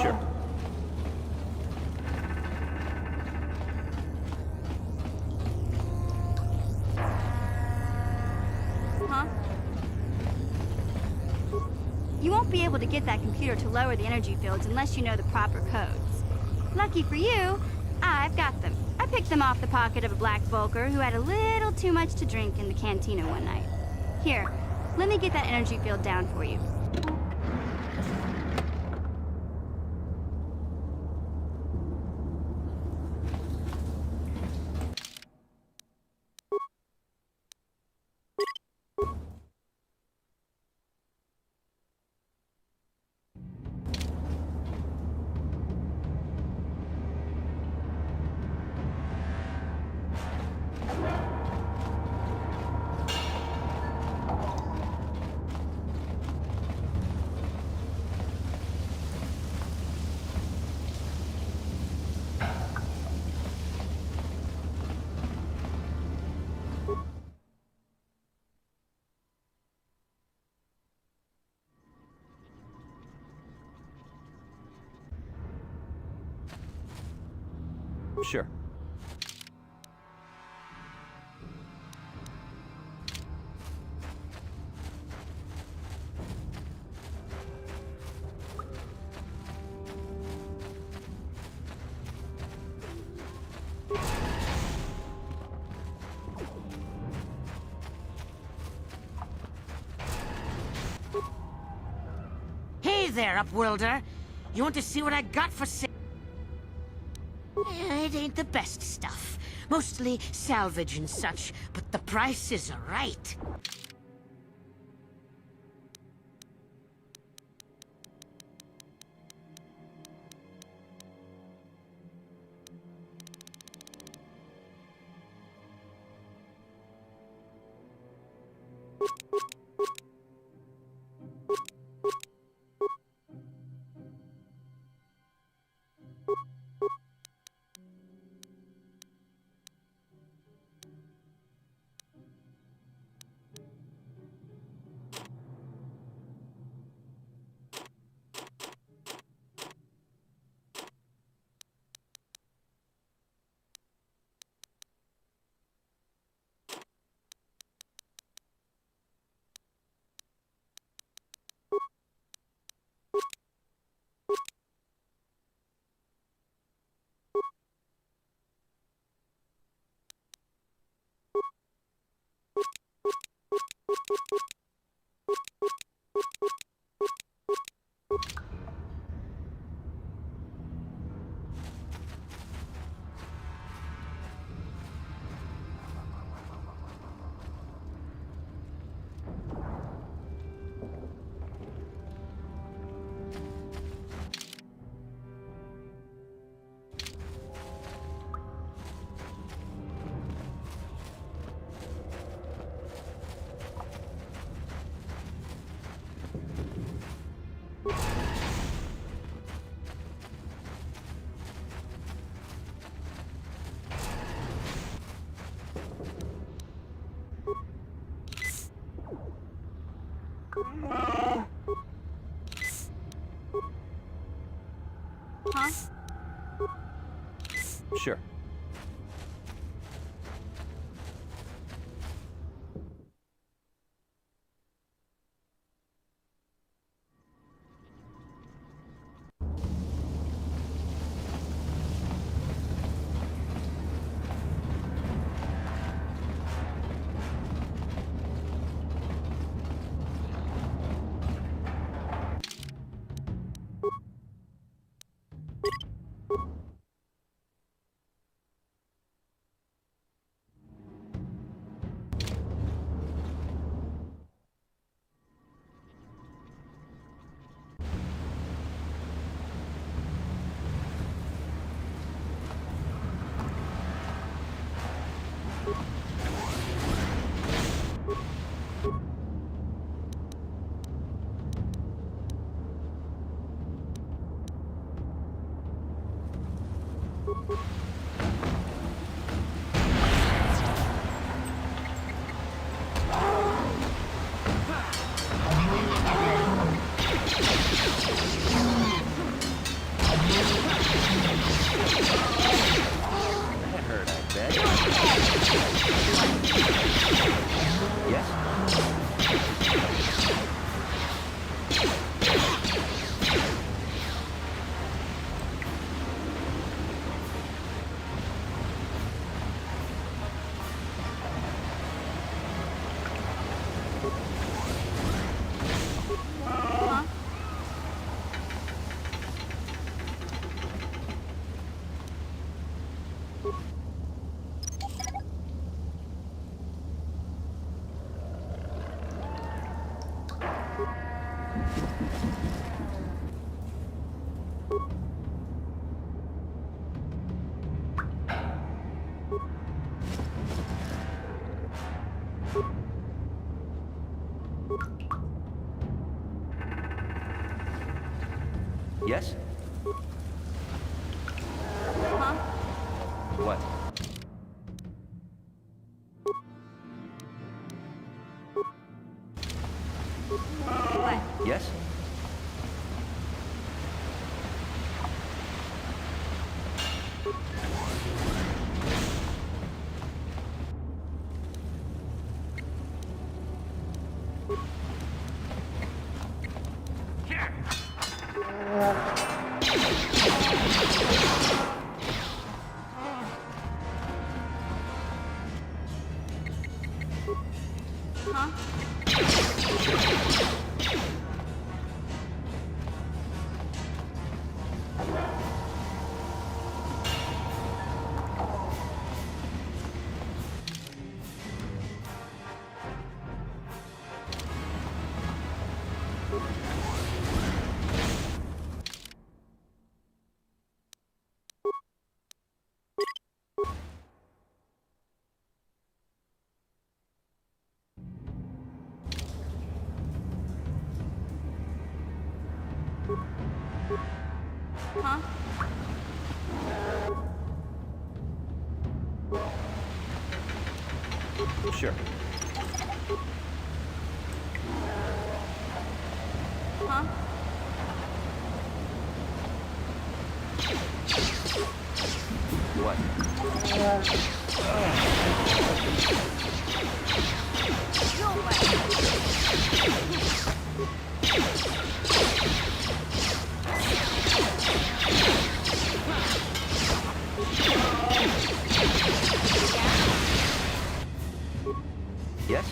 Sure. Huh? You won't be able to get that computer to lower the energy fields unless you know the proper codes. Lucky for you, I've got them. I picked them off the pocket of a black Volker who had a little too much to drink in the cantina one night. Here, let me get that energy field down for you. Sure. Hey there, Upworlder. You want to see what I got for sale? It ain't the best stuff. Mostly salvage and such, but the prices are right. Huh? Sure. Yes? Huh? What? What? Yes? Huh? Huh? Sure. Huh? What? Yes?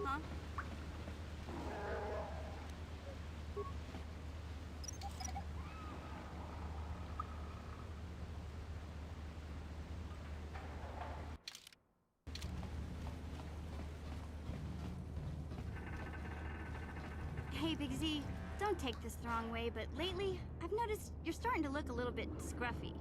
Huh? Hey, Big Z, don't take this the wrong way, but lately, I've noticed you're starting to look a little bit scruffy.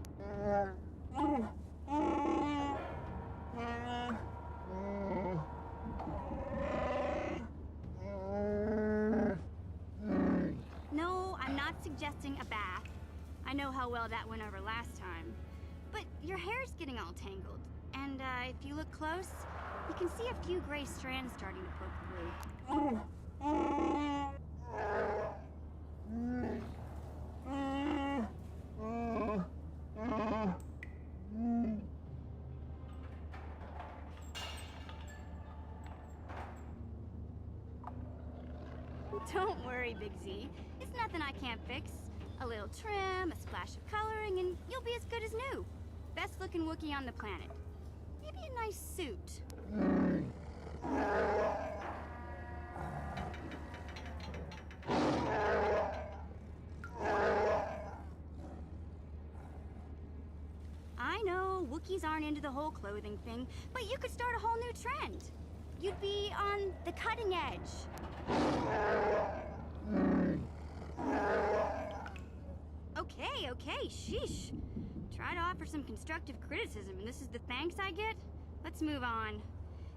No, I'm not suggesting a bath. I know how well that went over last time. But your hair's getting all tangled. And if you look close, you can see a few gray strands starting to poke through. Don't worry, Big Z. It's nothing I can't fix. A little trim, a splash of coloring, and you'll be as good as new. Best looking Wookiee on the planet. Maybe a nice suit. I know, Wookiees aren't into the whole clothing thing, but you could start a whole new trend. You'd be on the cutting edge. okay, sheesh. Try to offer some constructive criticism, and this is the thanks I get? Let's move on.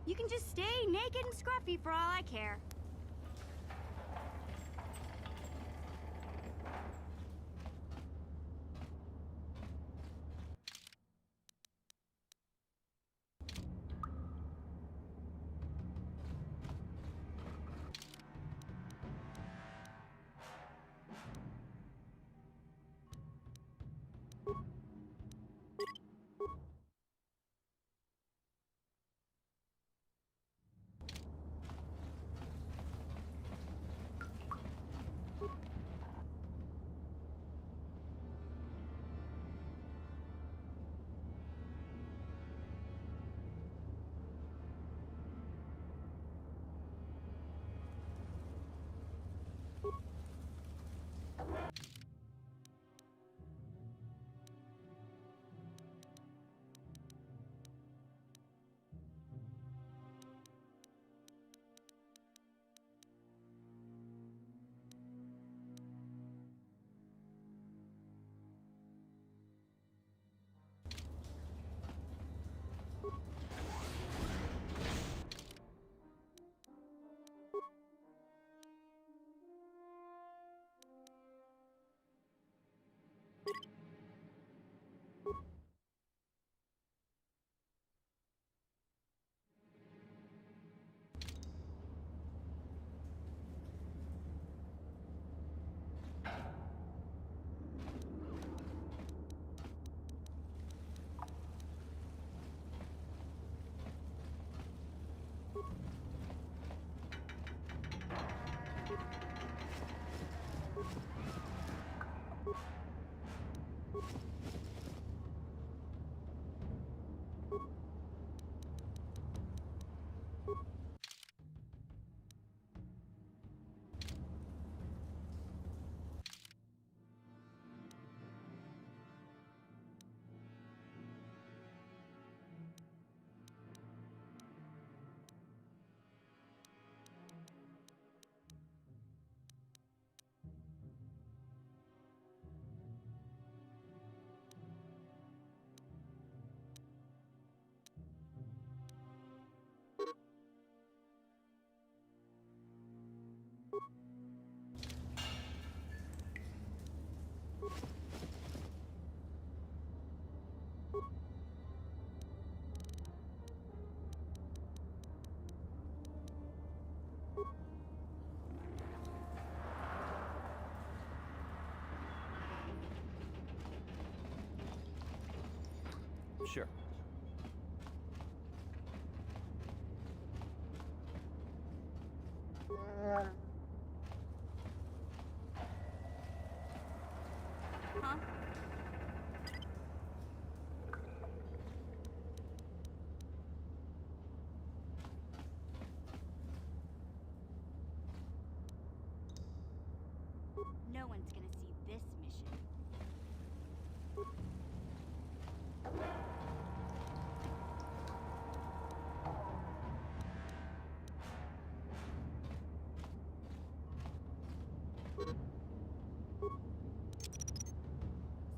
You can just stay naked and scruffy for all I care. Sure. Huh? No one's gonna see this mission.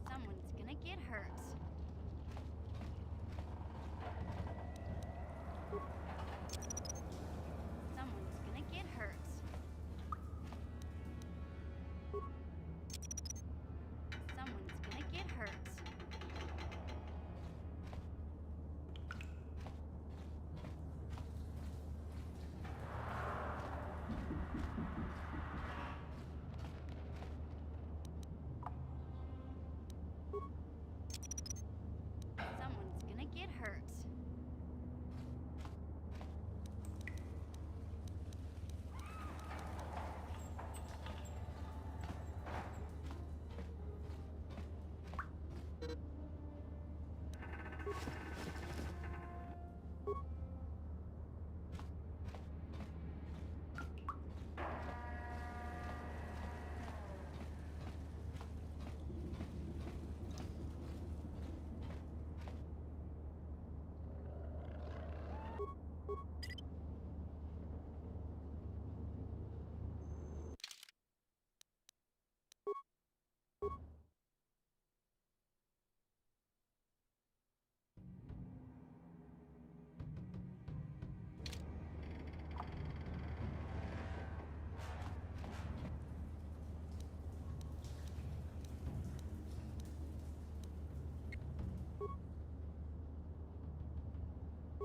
Someone's gonna get hurt. Someone's gonna get hurt. Someone's gonna get hurt.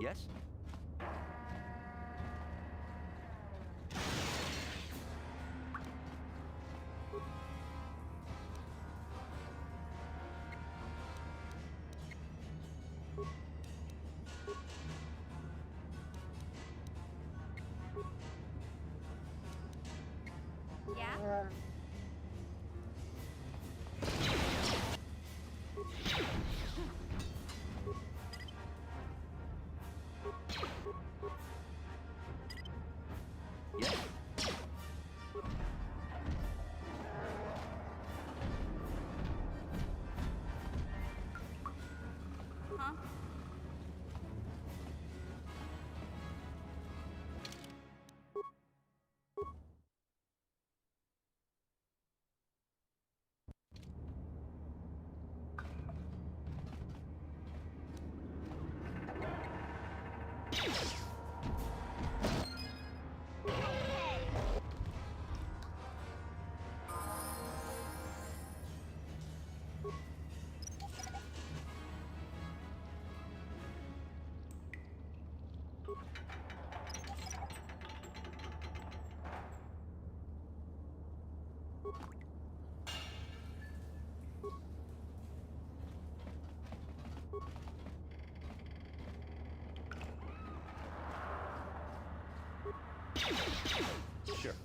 Yes? Yeah? Yes? Huh? Sure.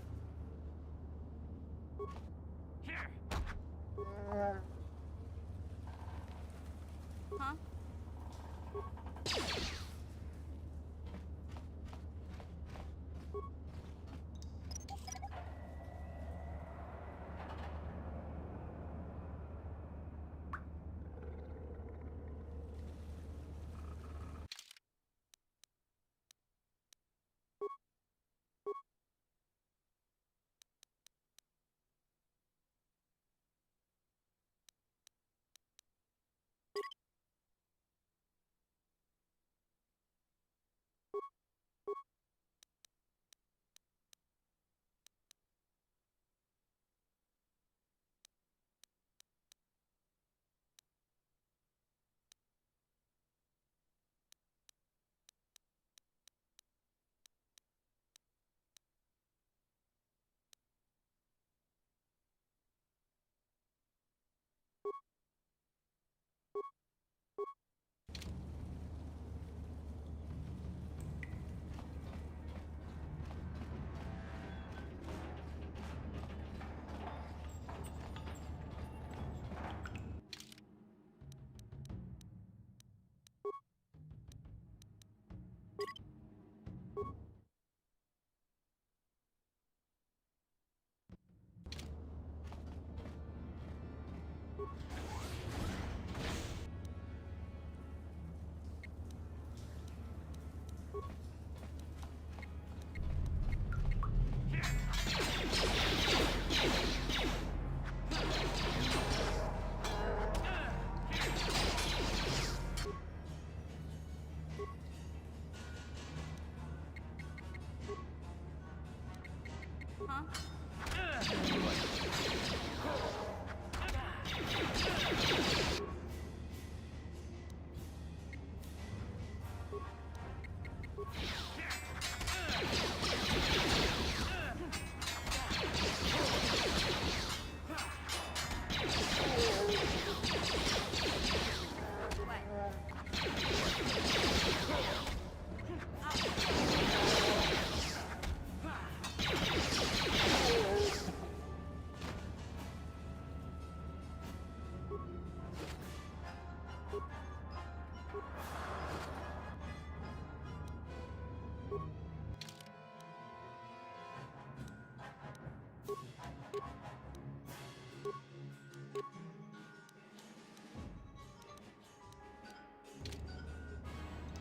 Huh?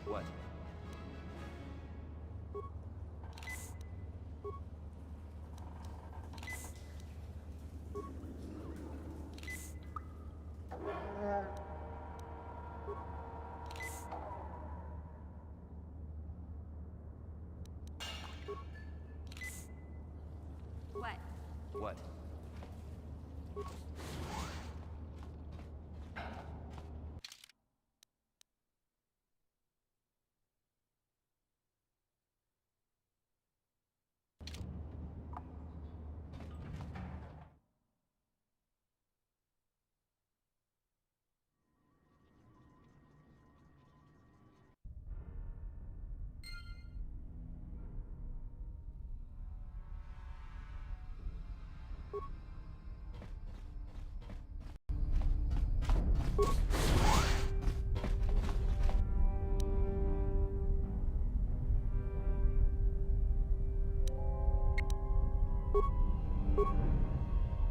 What? What? What?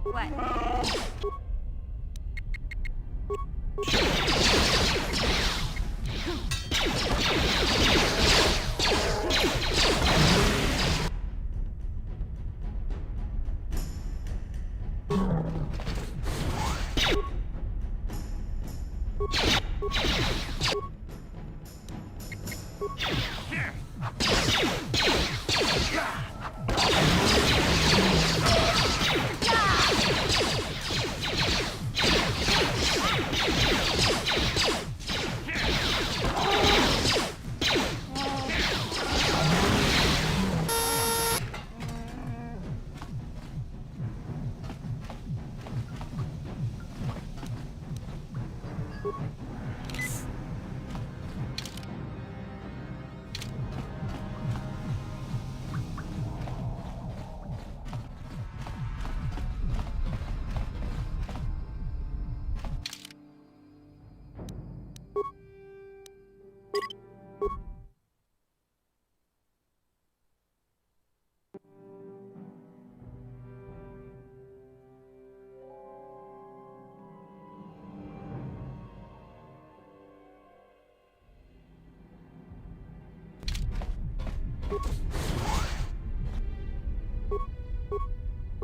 What?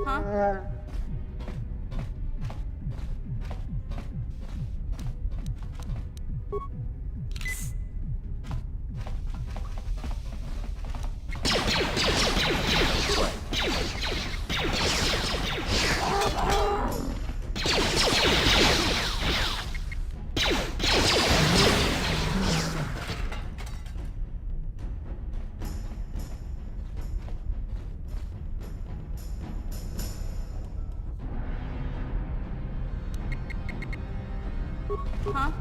Huh? Huh?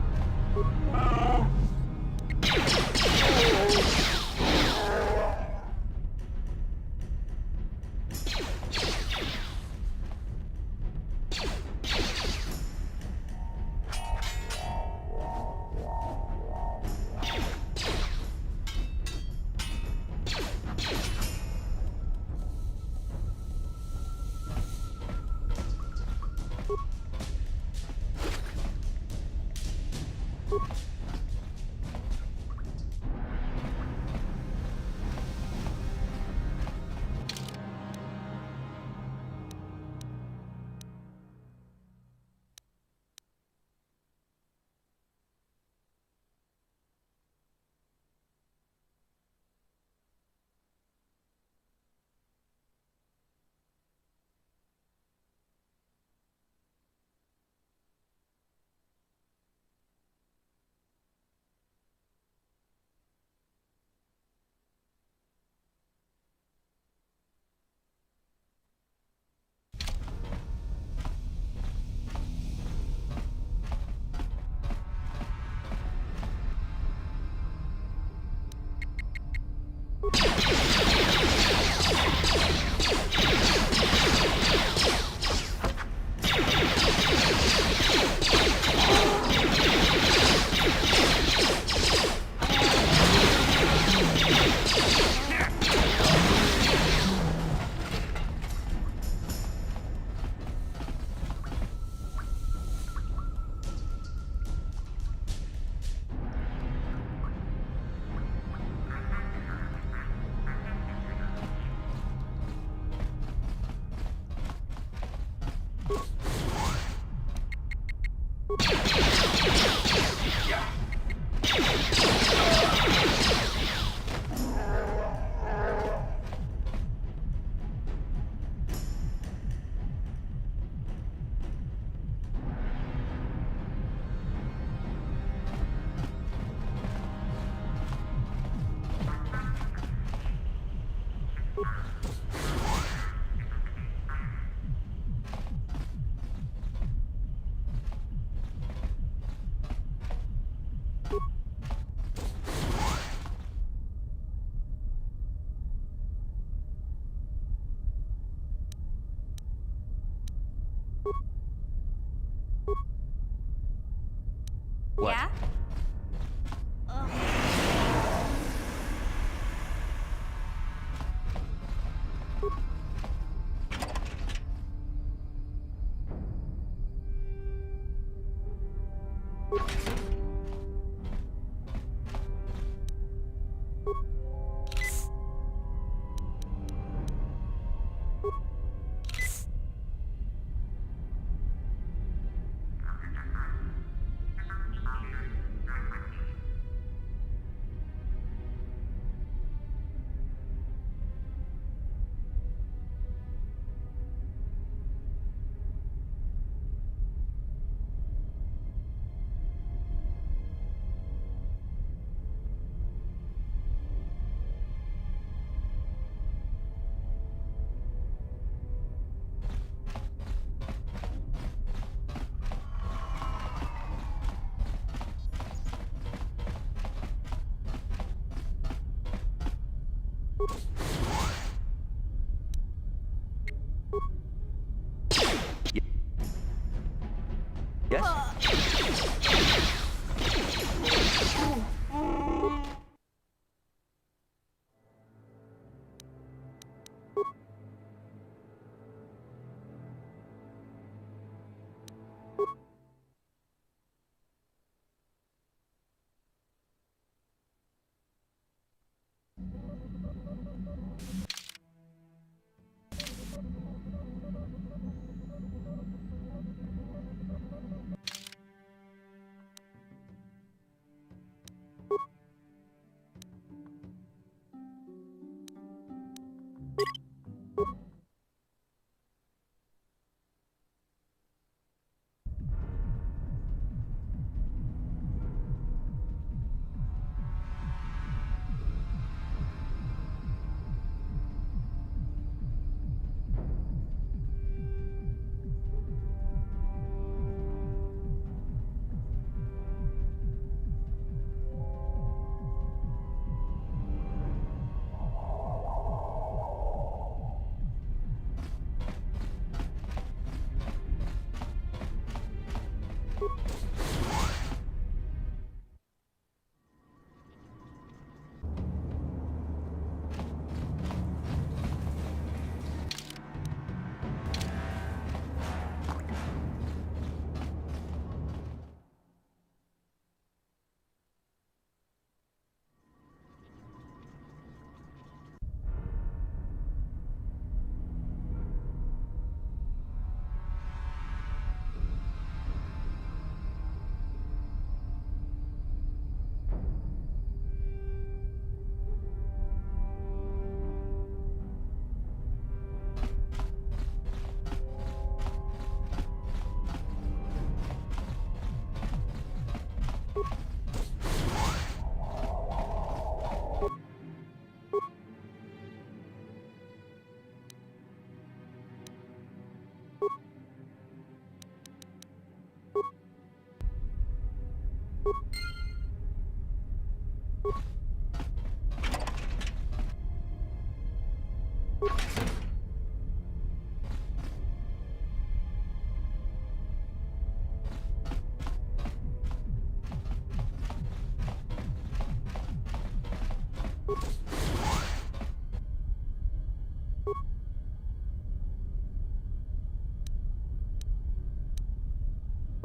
Yes?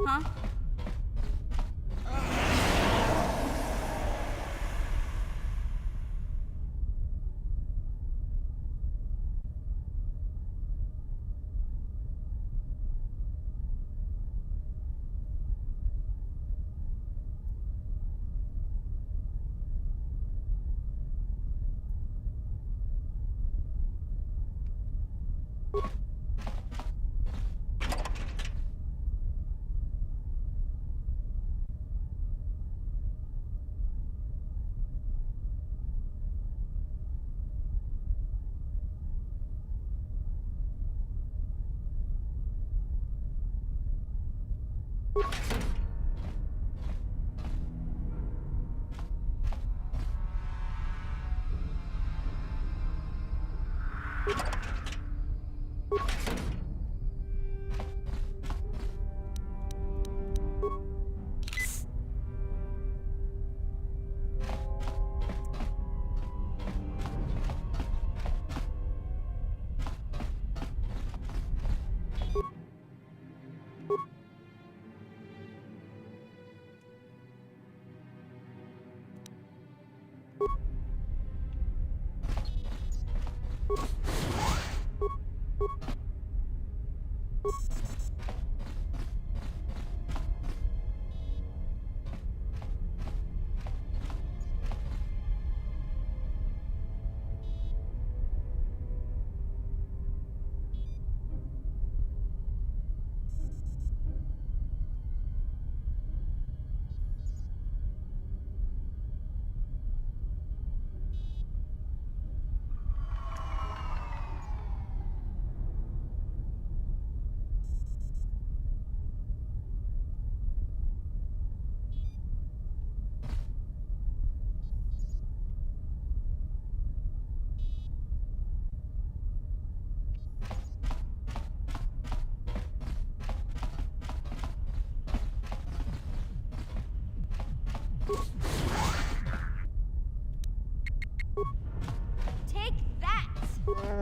Huh?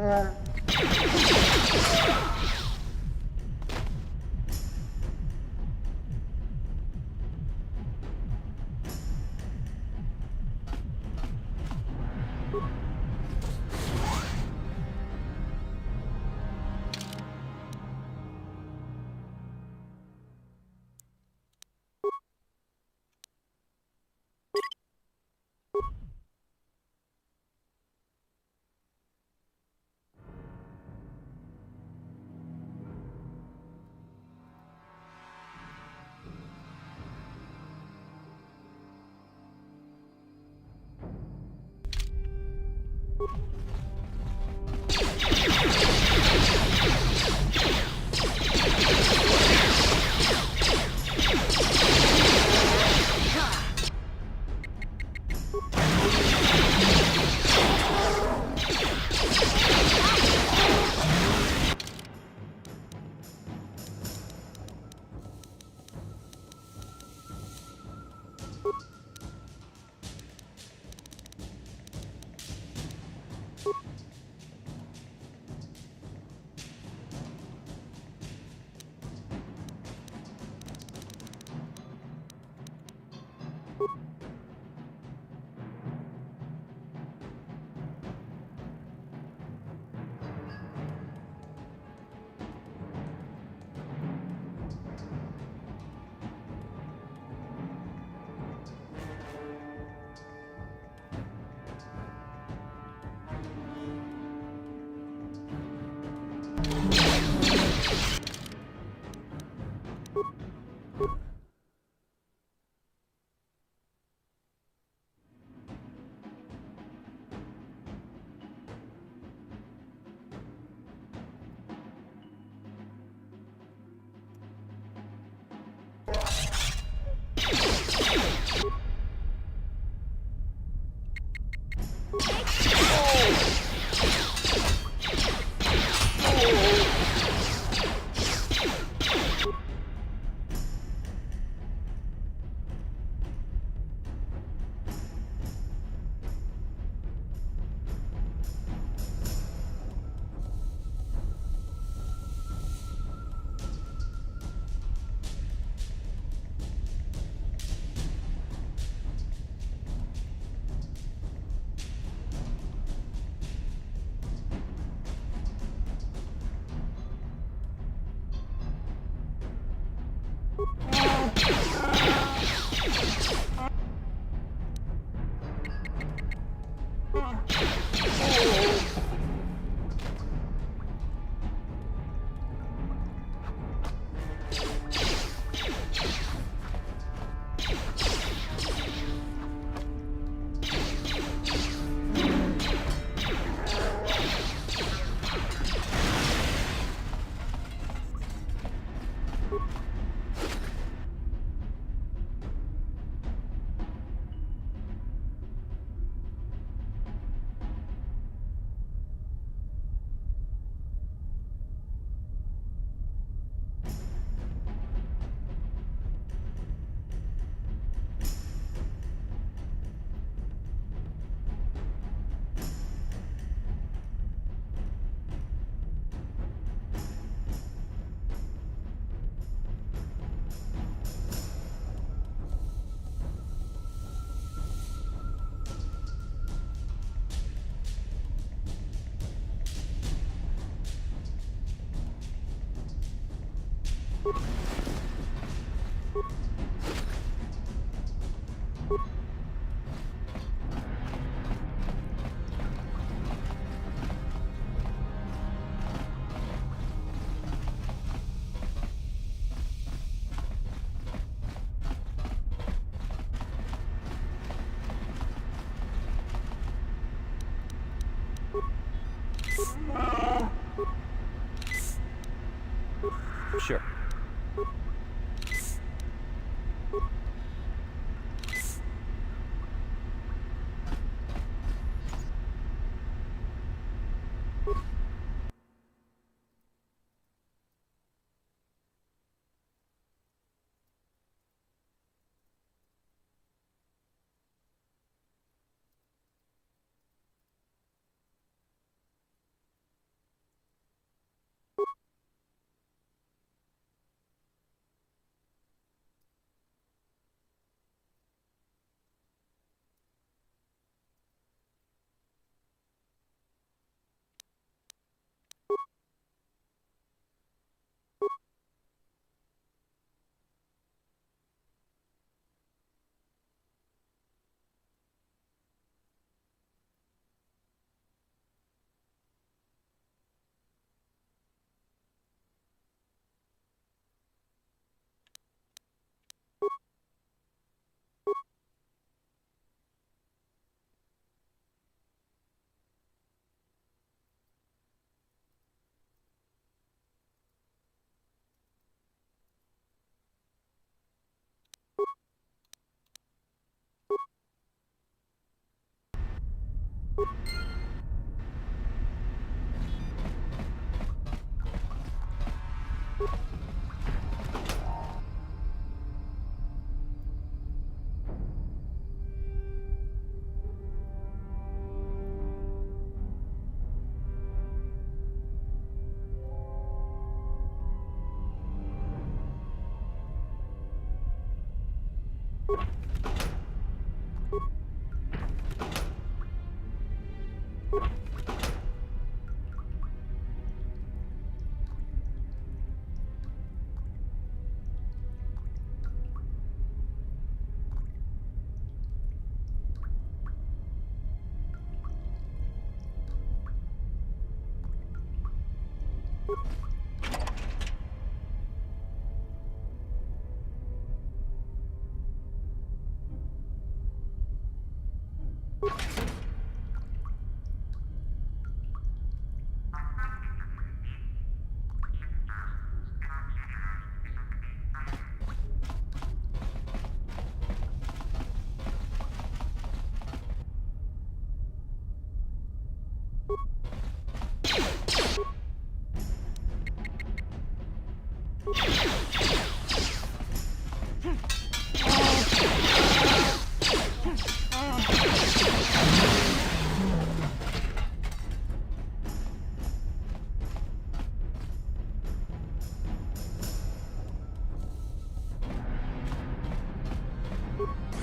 Sure.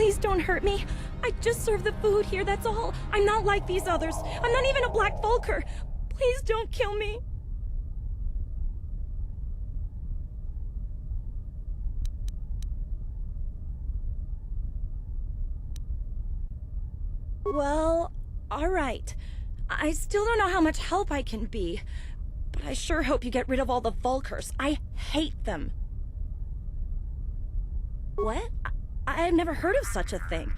Please don't hurt me. I just serve the food here, that's all. I'm not like these others. I'm not even a Black Vulker. Please don't kill me. Well, alright. I still don't know how much help I can be, but I sure hope you get rid of all the Vulkers. I hate them. What? I've never heard of such a thing.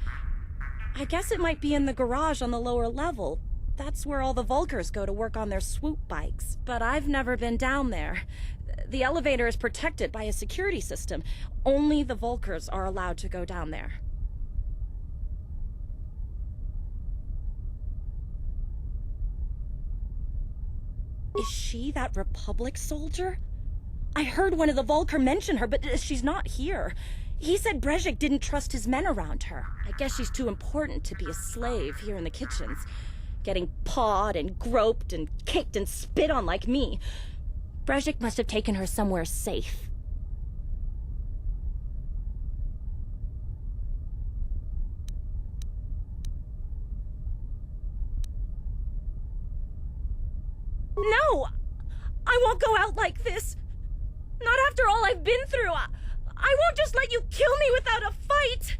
I guess it might be in the garage on the lower level. That's where all the Vulkers go to work on their swoop bikes. But I've never been down there. The elevator is protected by a security system. Only the Vulkers are allowed to go down there. Is she that Republic soldier? I heard one of the Vulkar mention her, but she's not here. He said Brezhik didn't trust his men around her. I guess she's too important to be a slave here in the kitchens. Getting pawed and groped and kicked and spit on like me. Brezhik must have taken her somewhere safe. No! I won't go out like this. Not after all I've been through. I won't just let you kill me without a fight!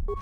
What?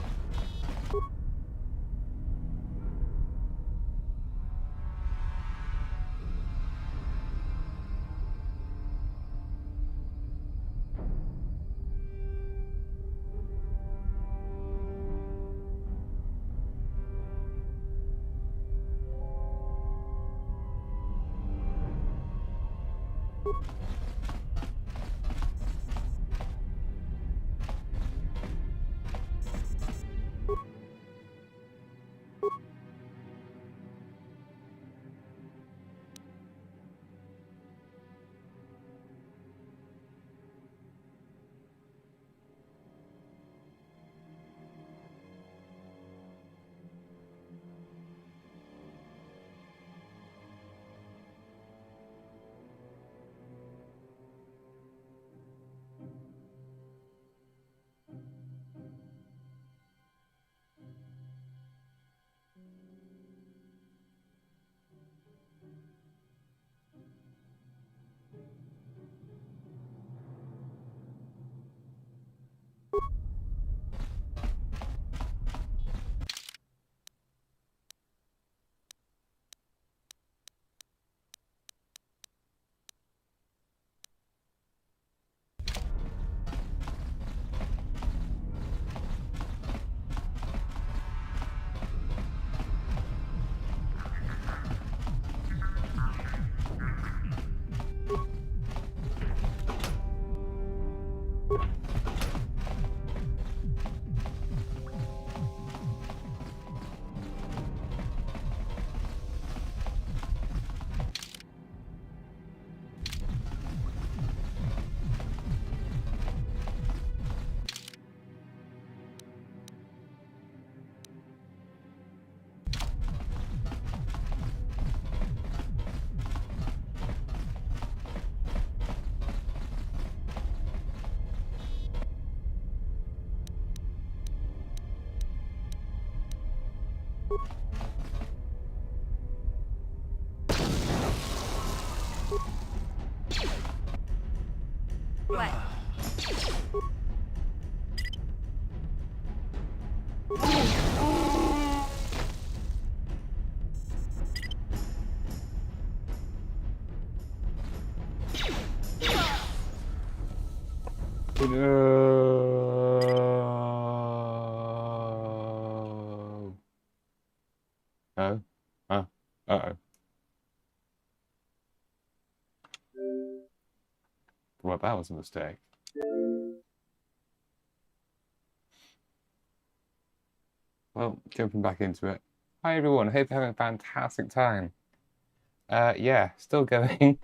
No. Oh. Uh-oh. Well, that was a mistake. Well, jumping back into it. Hi everyone, hope you're having a fantastic time. Yeah, still going.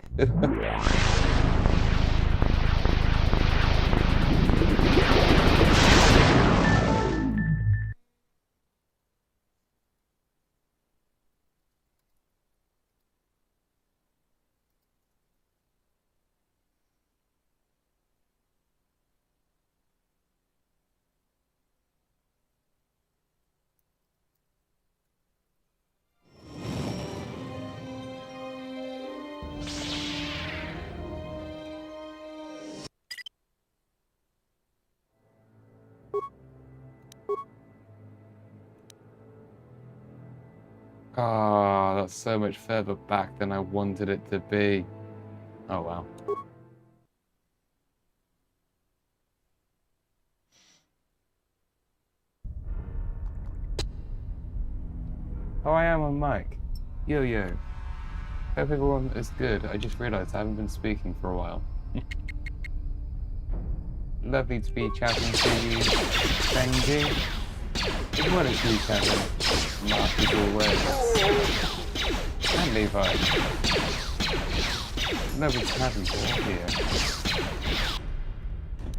Ah, that's so much further back than I wanted it to be. Oh well. Oh, I am on mic. Yo. Hope everyone is good. I just realised I haven't been speaking for a while. Lovely to be chatting to you, Benji. Good morning to you, Kevin. Mark as always. And Levi. Lovely to have you all here.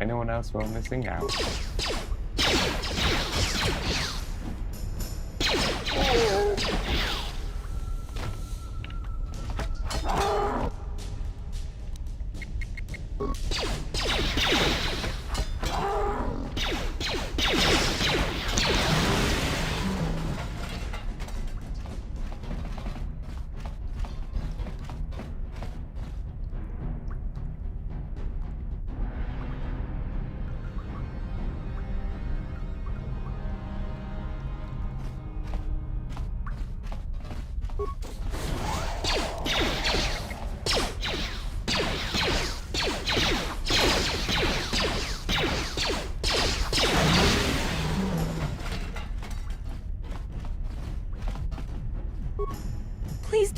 Anyone else while missing out?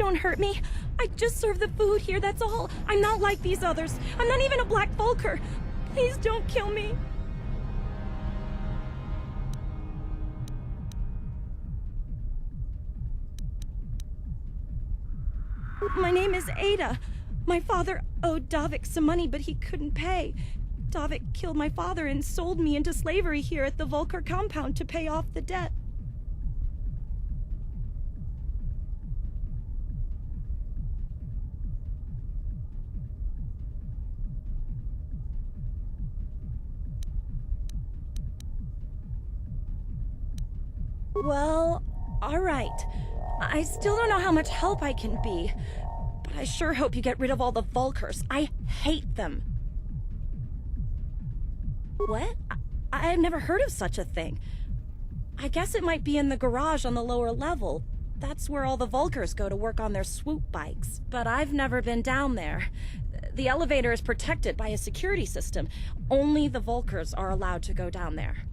don't hurt me. I just serve the food here, that's all. I'm not like these others. I'm not even a Black Vulker. Please don't kill me. My name is Ada. My father owed Davik some money, but he couldn't pay. Davik killed my father and sold me into slavery here at the Vulker compound to pay off the debt. Well, all right. I still don't know how much help I can be, but I sure hope you get rid of all the Vulkers. I hate them. What? I've never heard of such a thing. I guess it might be in the garage on the lower level. That's where all the Vulkers go to work on their swoop bikes. But I've never been down there. The elevator is protected by a security system. Only the Vulkers are allowed to go down there.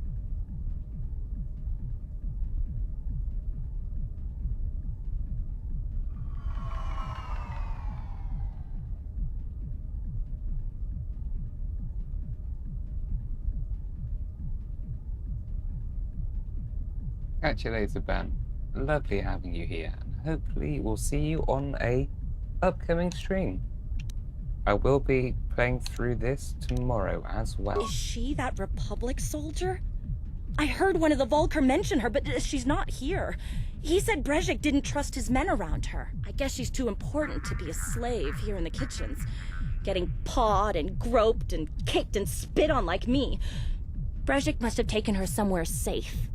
Catch you later, Ben. Lovely having you here, and hopefully we'll see you on a upcoming stream. I will be playing through this tomorrow as well. Is she that Republic soldier? I heard one of the Vulker mention her, but she's not here. He said Brezhik didn't trust his men around her. I guess she's too important to be a slave here in the kitchens. Getting pawed and groped and kicked and spit on like me. Brezhik must have taken her somewhere safe.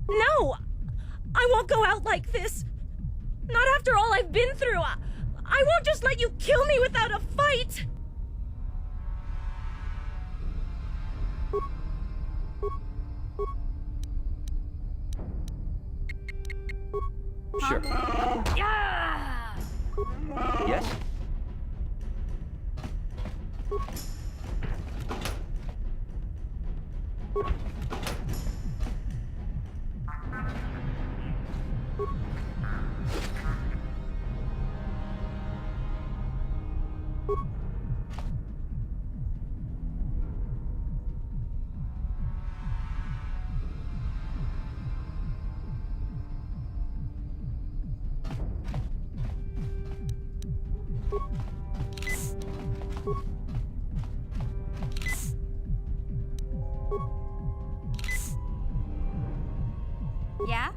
No! I won't go out like this. Not after all I've been through. I won't just let you kill me without a fight. Sure. Yeah! Yes? Yeah?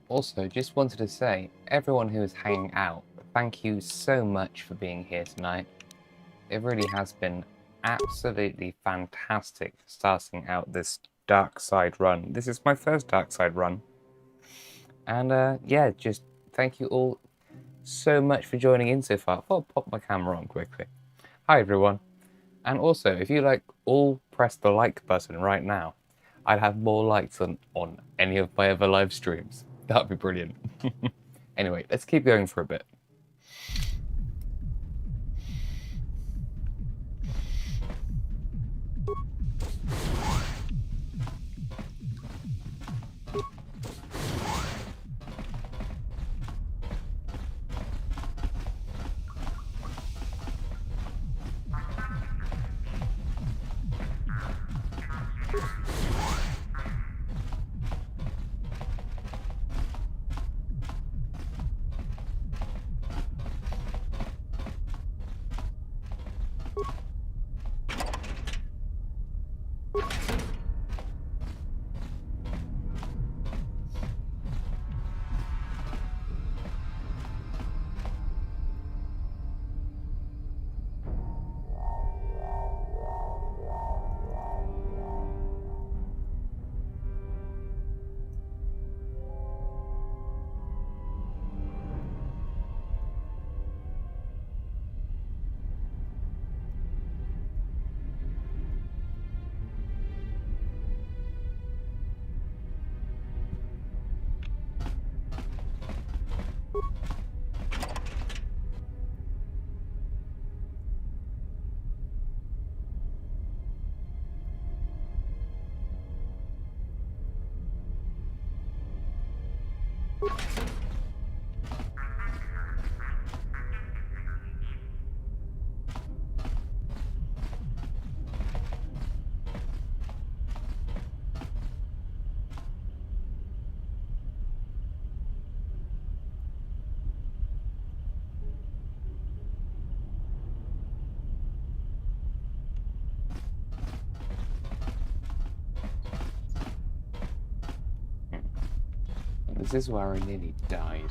Also, just wanted to say, everyone who is hanging out, thank you so much for being here tonight. It really has been absolutely fantastic starting out this dark side run. This is my first dark side run. And yeah, just thank you all so much for joining in so far. I'll pop my camera on quickly. Hi everyone. And also, if you like, all press the like button right now. I'd have more likes on any of my other live streams. That'd be brilliant. Anyway, let's keep going for a bit. This is where I nearly died.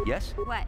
Yes? What?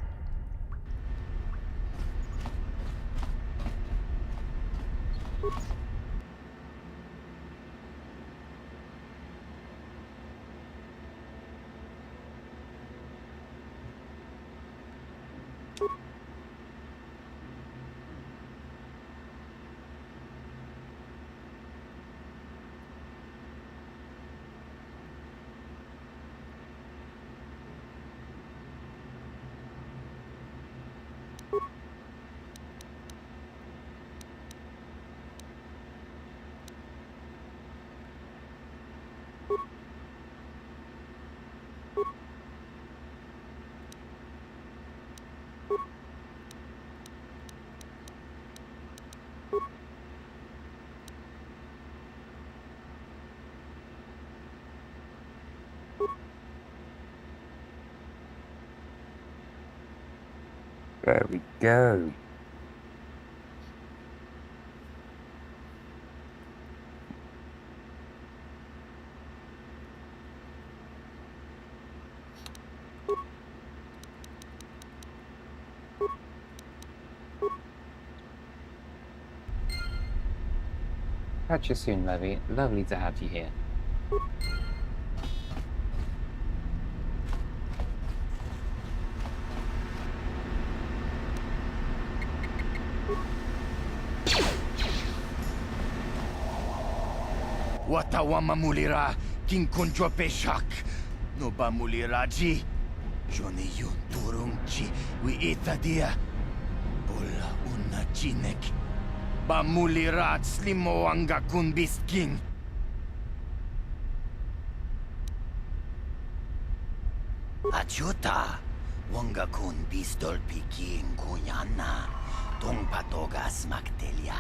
There we go. Catch you soon, Levy. Lovely to have you here. Watawama mulira kinkunjo peshak. No ba muliraji. Joni yun turungchi wi itadia. Bola una chinek. Ba mulirat slimo anga kun bisking. Achuta. Wanga kun pistol piking kunyana. Tong patogas magtelia.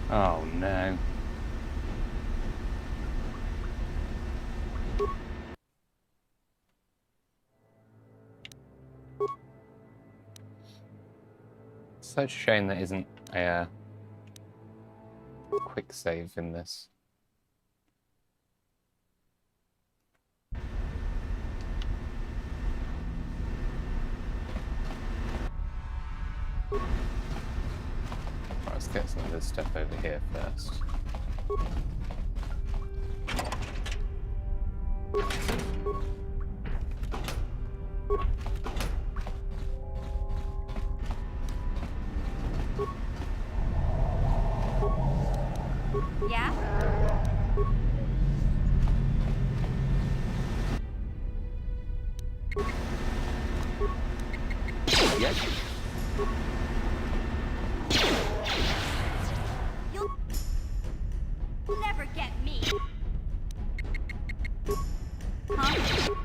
Oh no. Such a shame there isn't a quick save in this. Right, let's get some of this stuff over here first. Yeah? Yes? You'll never get me. Huh?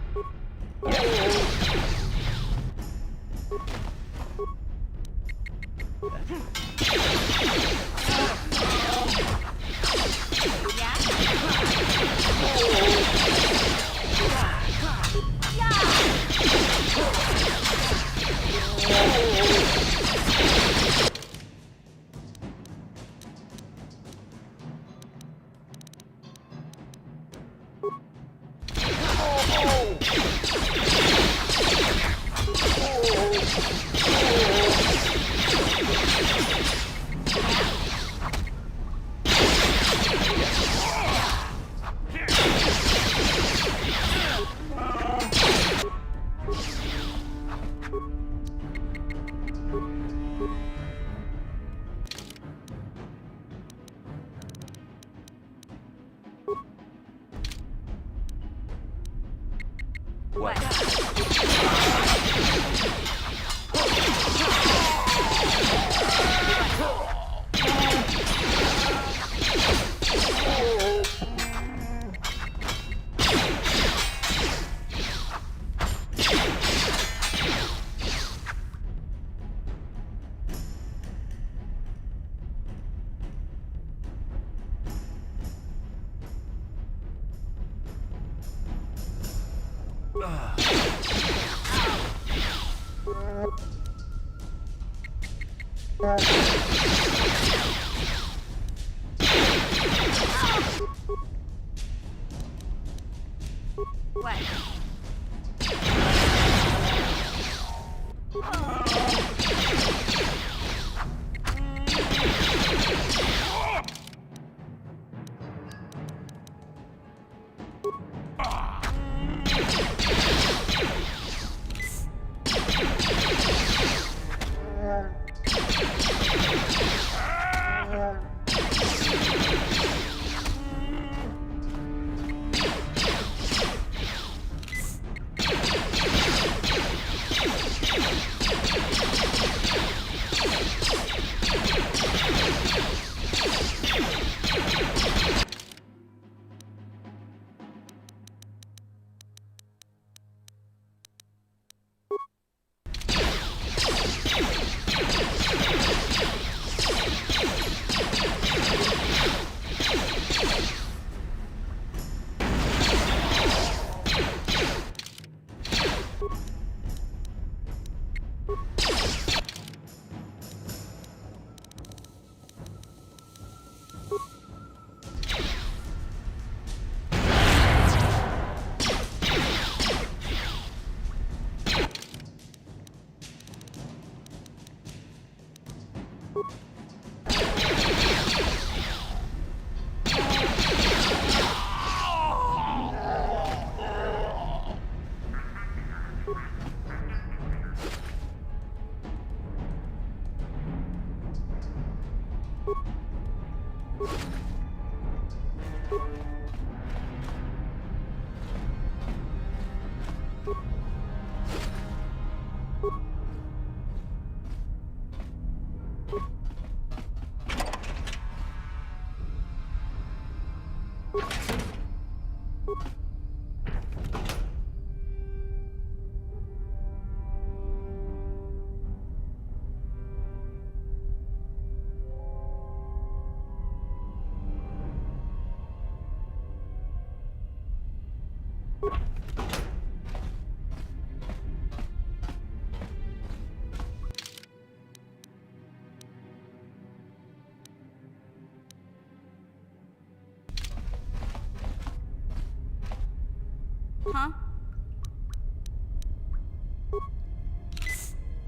Huh?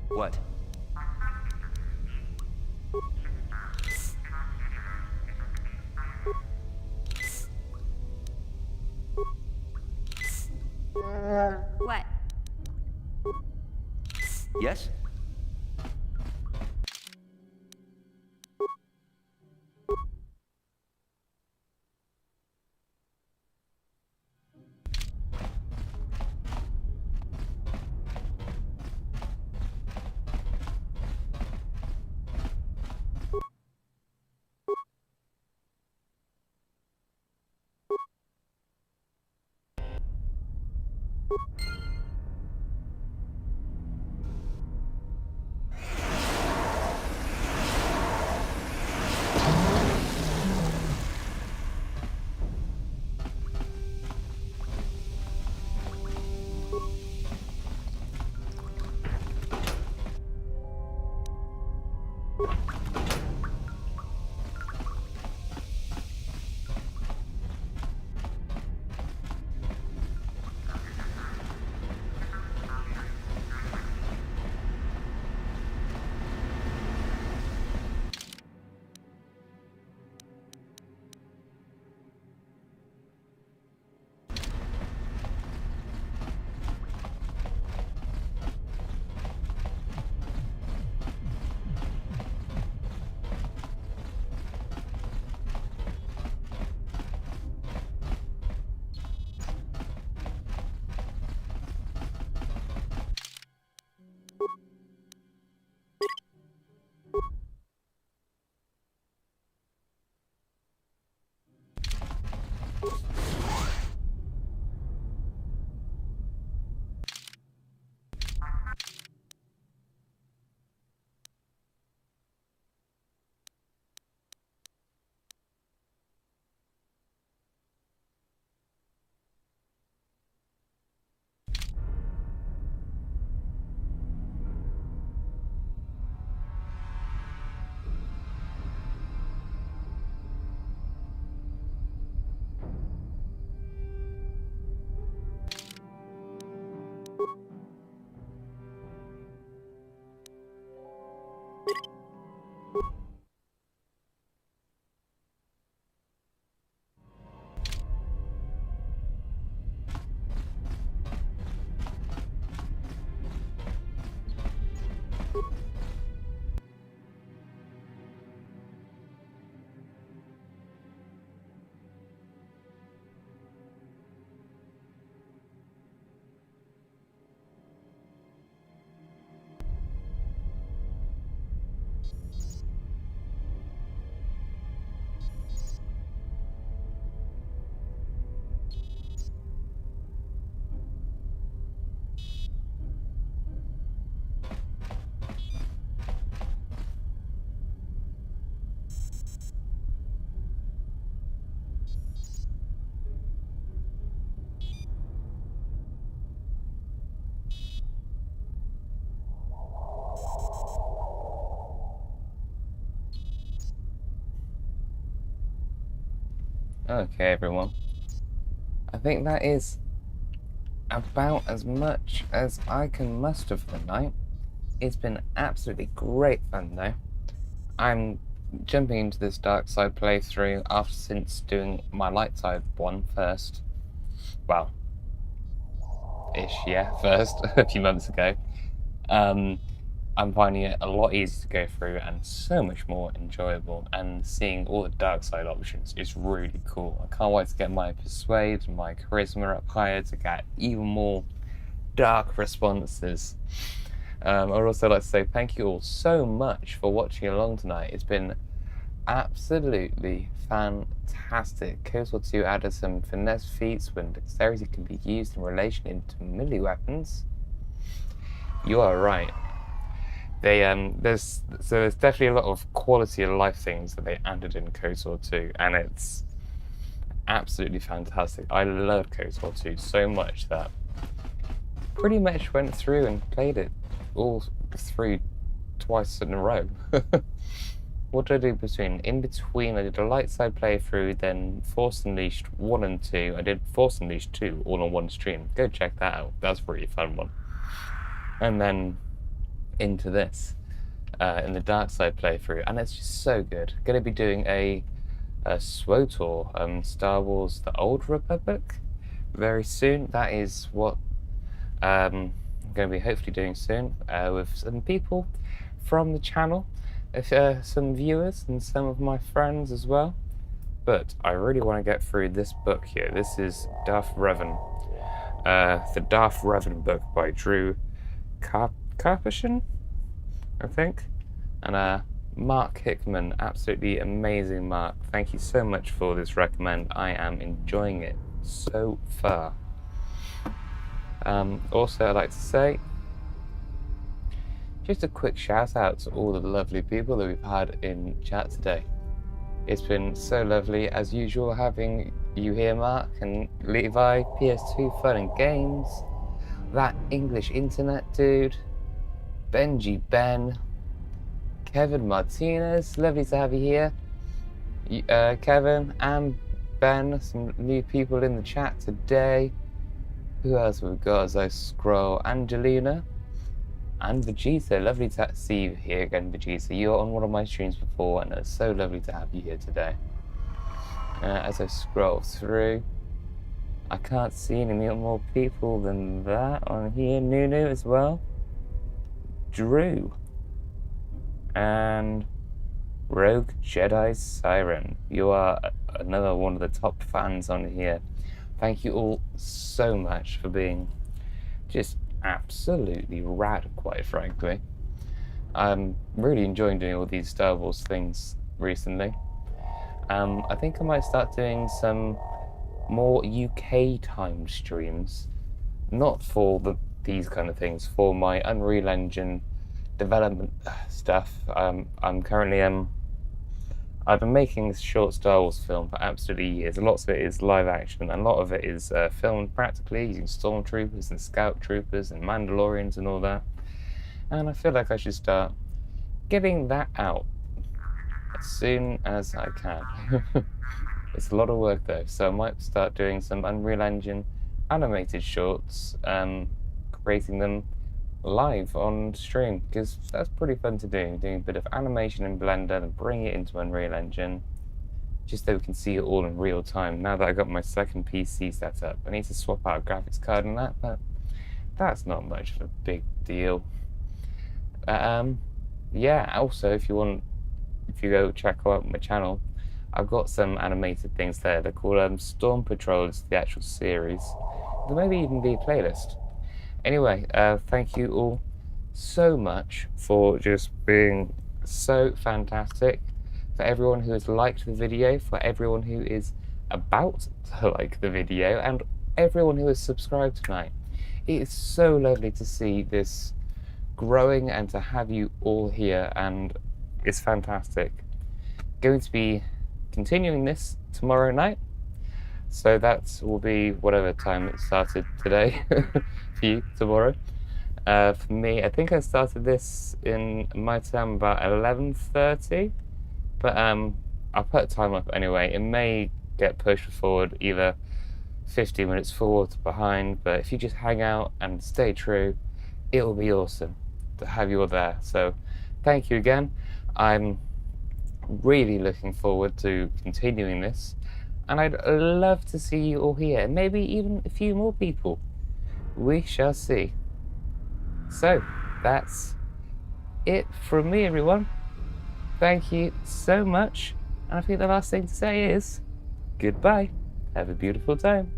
What? What? Yes? Okay, everyone. I think that is about as much as I can muster for the night. It's been absolutely great fun, though. I'm jumping into this dark side playthrough since doing my light side one first. Well, first, a few months ago. I'm finding it a lot easier to go through and so much more enjoyable, and seeing all the dark side options is really cool. I can't wait to get my persuade and my charisma up higher to get even more dark responses. I'd also like to say thank you all so much for watching along tonight. It's been absolutely fantastic. KOTOR 2 added some finesse feats when dexterity can be used in relation into melee weapons. You are right. There's definitely a lot of quality of life things that they added in KOTOR 2, and it's absolutely fantastic. I love KOTOR 2 so much that pretty much went through and played it all through twice in a row. What did I do in between? I did a light side playthrough, then Force Unleashed 1 and 2. I did Force Unleashed 2 all on one stream. Go check that out. That's a really fun one. And then into this in the dark side playthrough, and it's just so good. Going to be doing a SWTOR, Star Wars: The Old Republic, very soon. That is what I'm going to be hopefully doing soon with some people from the channel, some viewers and some of my friends as well. But I really want to get through this book here. This is Darth Revan, the Darth Revan book by Drew Karpyshyn, I think, and Mark Hickman. Absolutely amazing, Mark. Thank you so much for this recommend. I am enjoying it so far. Also, I'd like to say just a quick shout out to all the lovely people that we've had in chat today. It's been so lovely, as usual, having you here, Mark, and Levi, PS2 Fun and Games, that English internet dude, Benji Ben, Kevin Martinez, lovely to have you here. Kevin and Ben, some new people in the chat today. Who else have we got as I scroll? Angelina and Vegeta. Lovely to see you here again, Vegeta. You were on one of my streams before, and it's so lovely to have you here today. As I scroll through, I can't see any more people than that on here. Nunu as well. Drew. And Rogue Jedi Siren. You are another one of the top fans on here. Thank you all so much for being just absolutely rad, quite frankly. I'm really enjoying doing all these Star Wars things recently. I think I might start doing some more UK timed streams, not for these kind of things, for my Unreal Engine development stuff. I'm currently I've been making this short Star Wars film for absolutely years. Lots of it is live action, and a lot of it is filmed practically using stormtroopers and scout troopers and Mandalorians and all that. And I feel like I should start getting that out as soon as I can. It's a lot of work though, so I might start doing some Unreal Engine animated shorts, creating them live on stream, because that's pretty fun to do, doing a bit of animation in Blender and bring it into Unreal Engine, just so we can see it all in real time. Now that I got my second PC set up, I need to swap out a graphics card and that, but that's not much of a big deal. Yeah, also if you go check out my channel, I've got some animated things there. They're called Storm Patrol. It's the actual series. There may even be a playlist. Anyway, thank you all so much for just being so fantastic. For everyone who has liked the video, for everyone who is about to like the video, and everyone who has subscribed tonight. It is so lovely to see this growing and to have you all here, and it's fantastic. Going to be continuing this tomorrow night, so that will be whatever time it started today for you tomorrow. For me, I think I started this in my time about 11:30, but I'll put a time up anyway. It may get pushed forward either 50 minutes forward or behind, but if you just hang out and stay true, it will be awesome to have you all there. So thank you again. I'm really looking forward to continuing this, and I'd love to see you all here, maybe even a few more people. We shall see. So that's it from me, everyone. Thank you so much, and I think the last thing to say is goodbye. Have a beautiful time.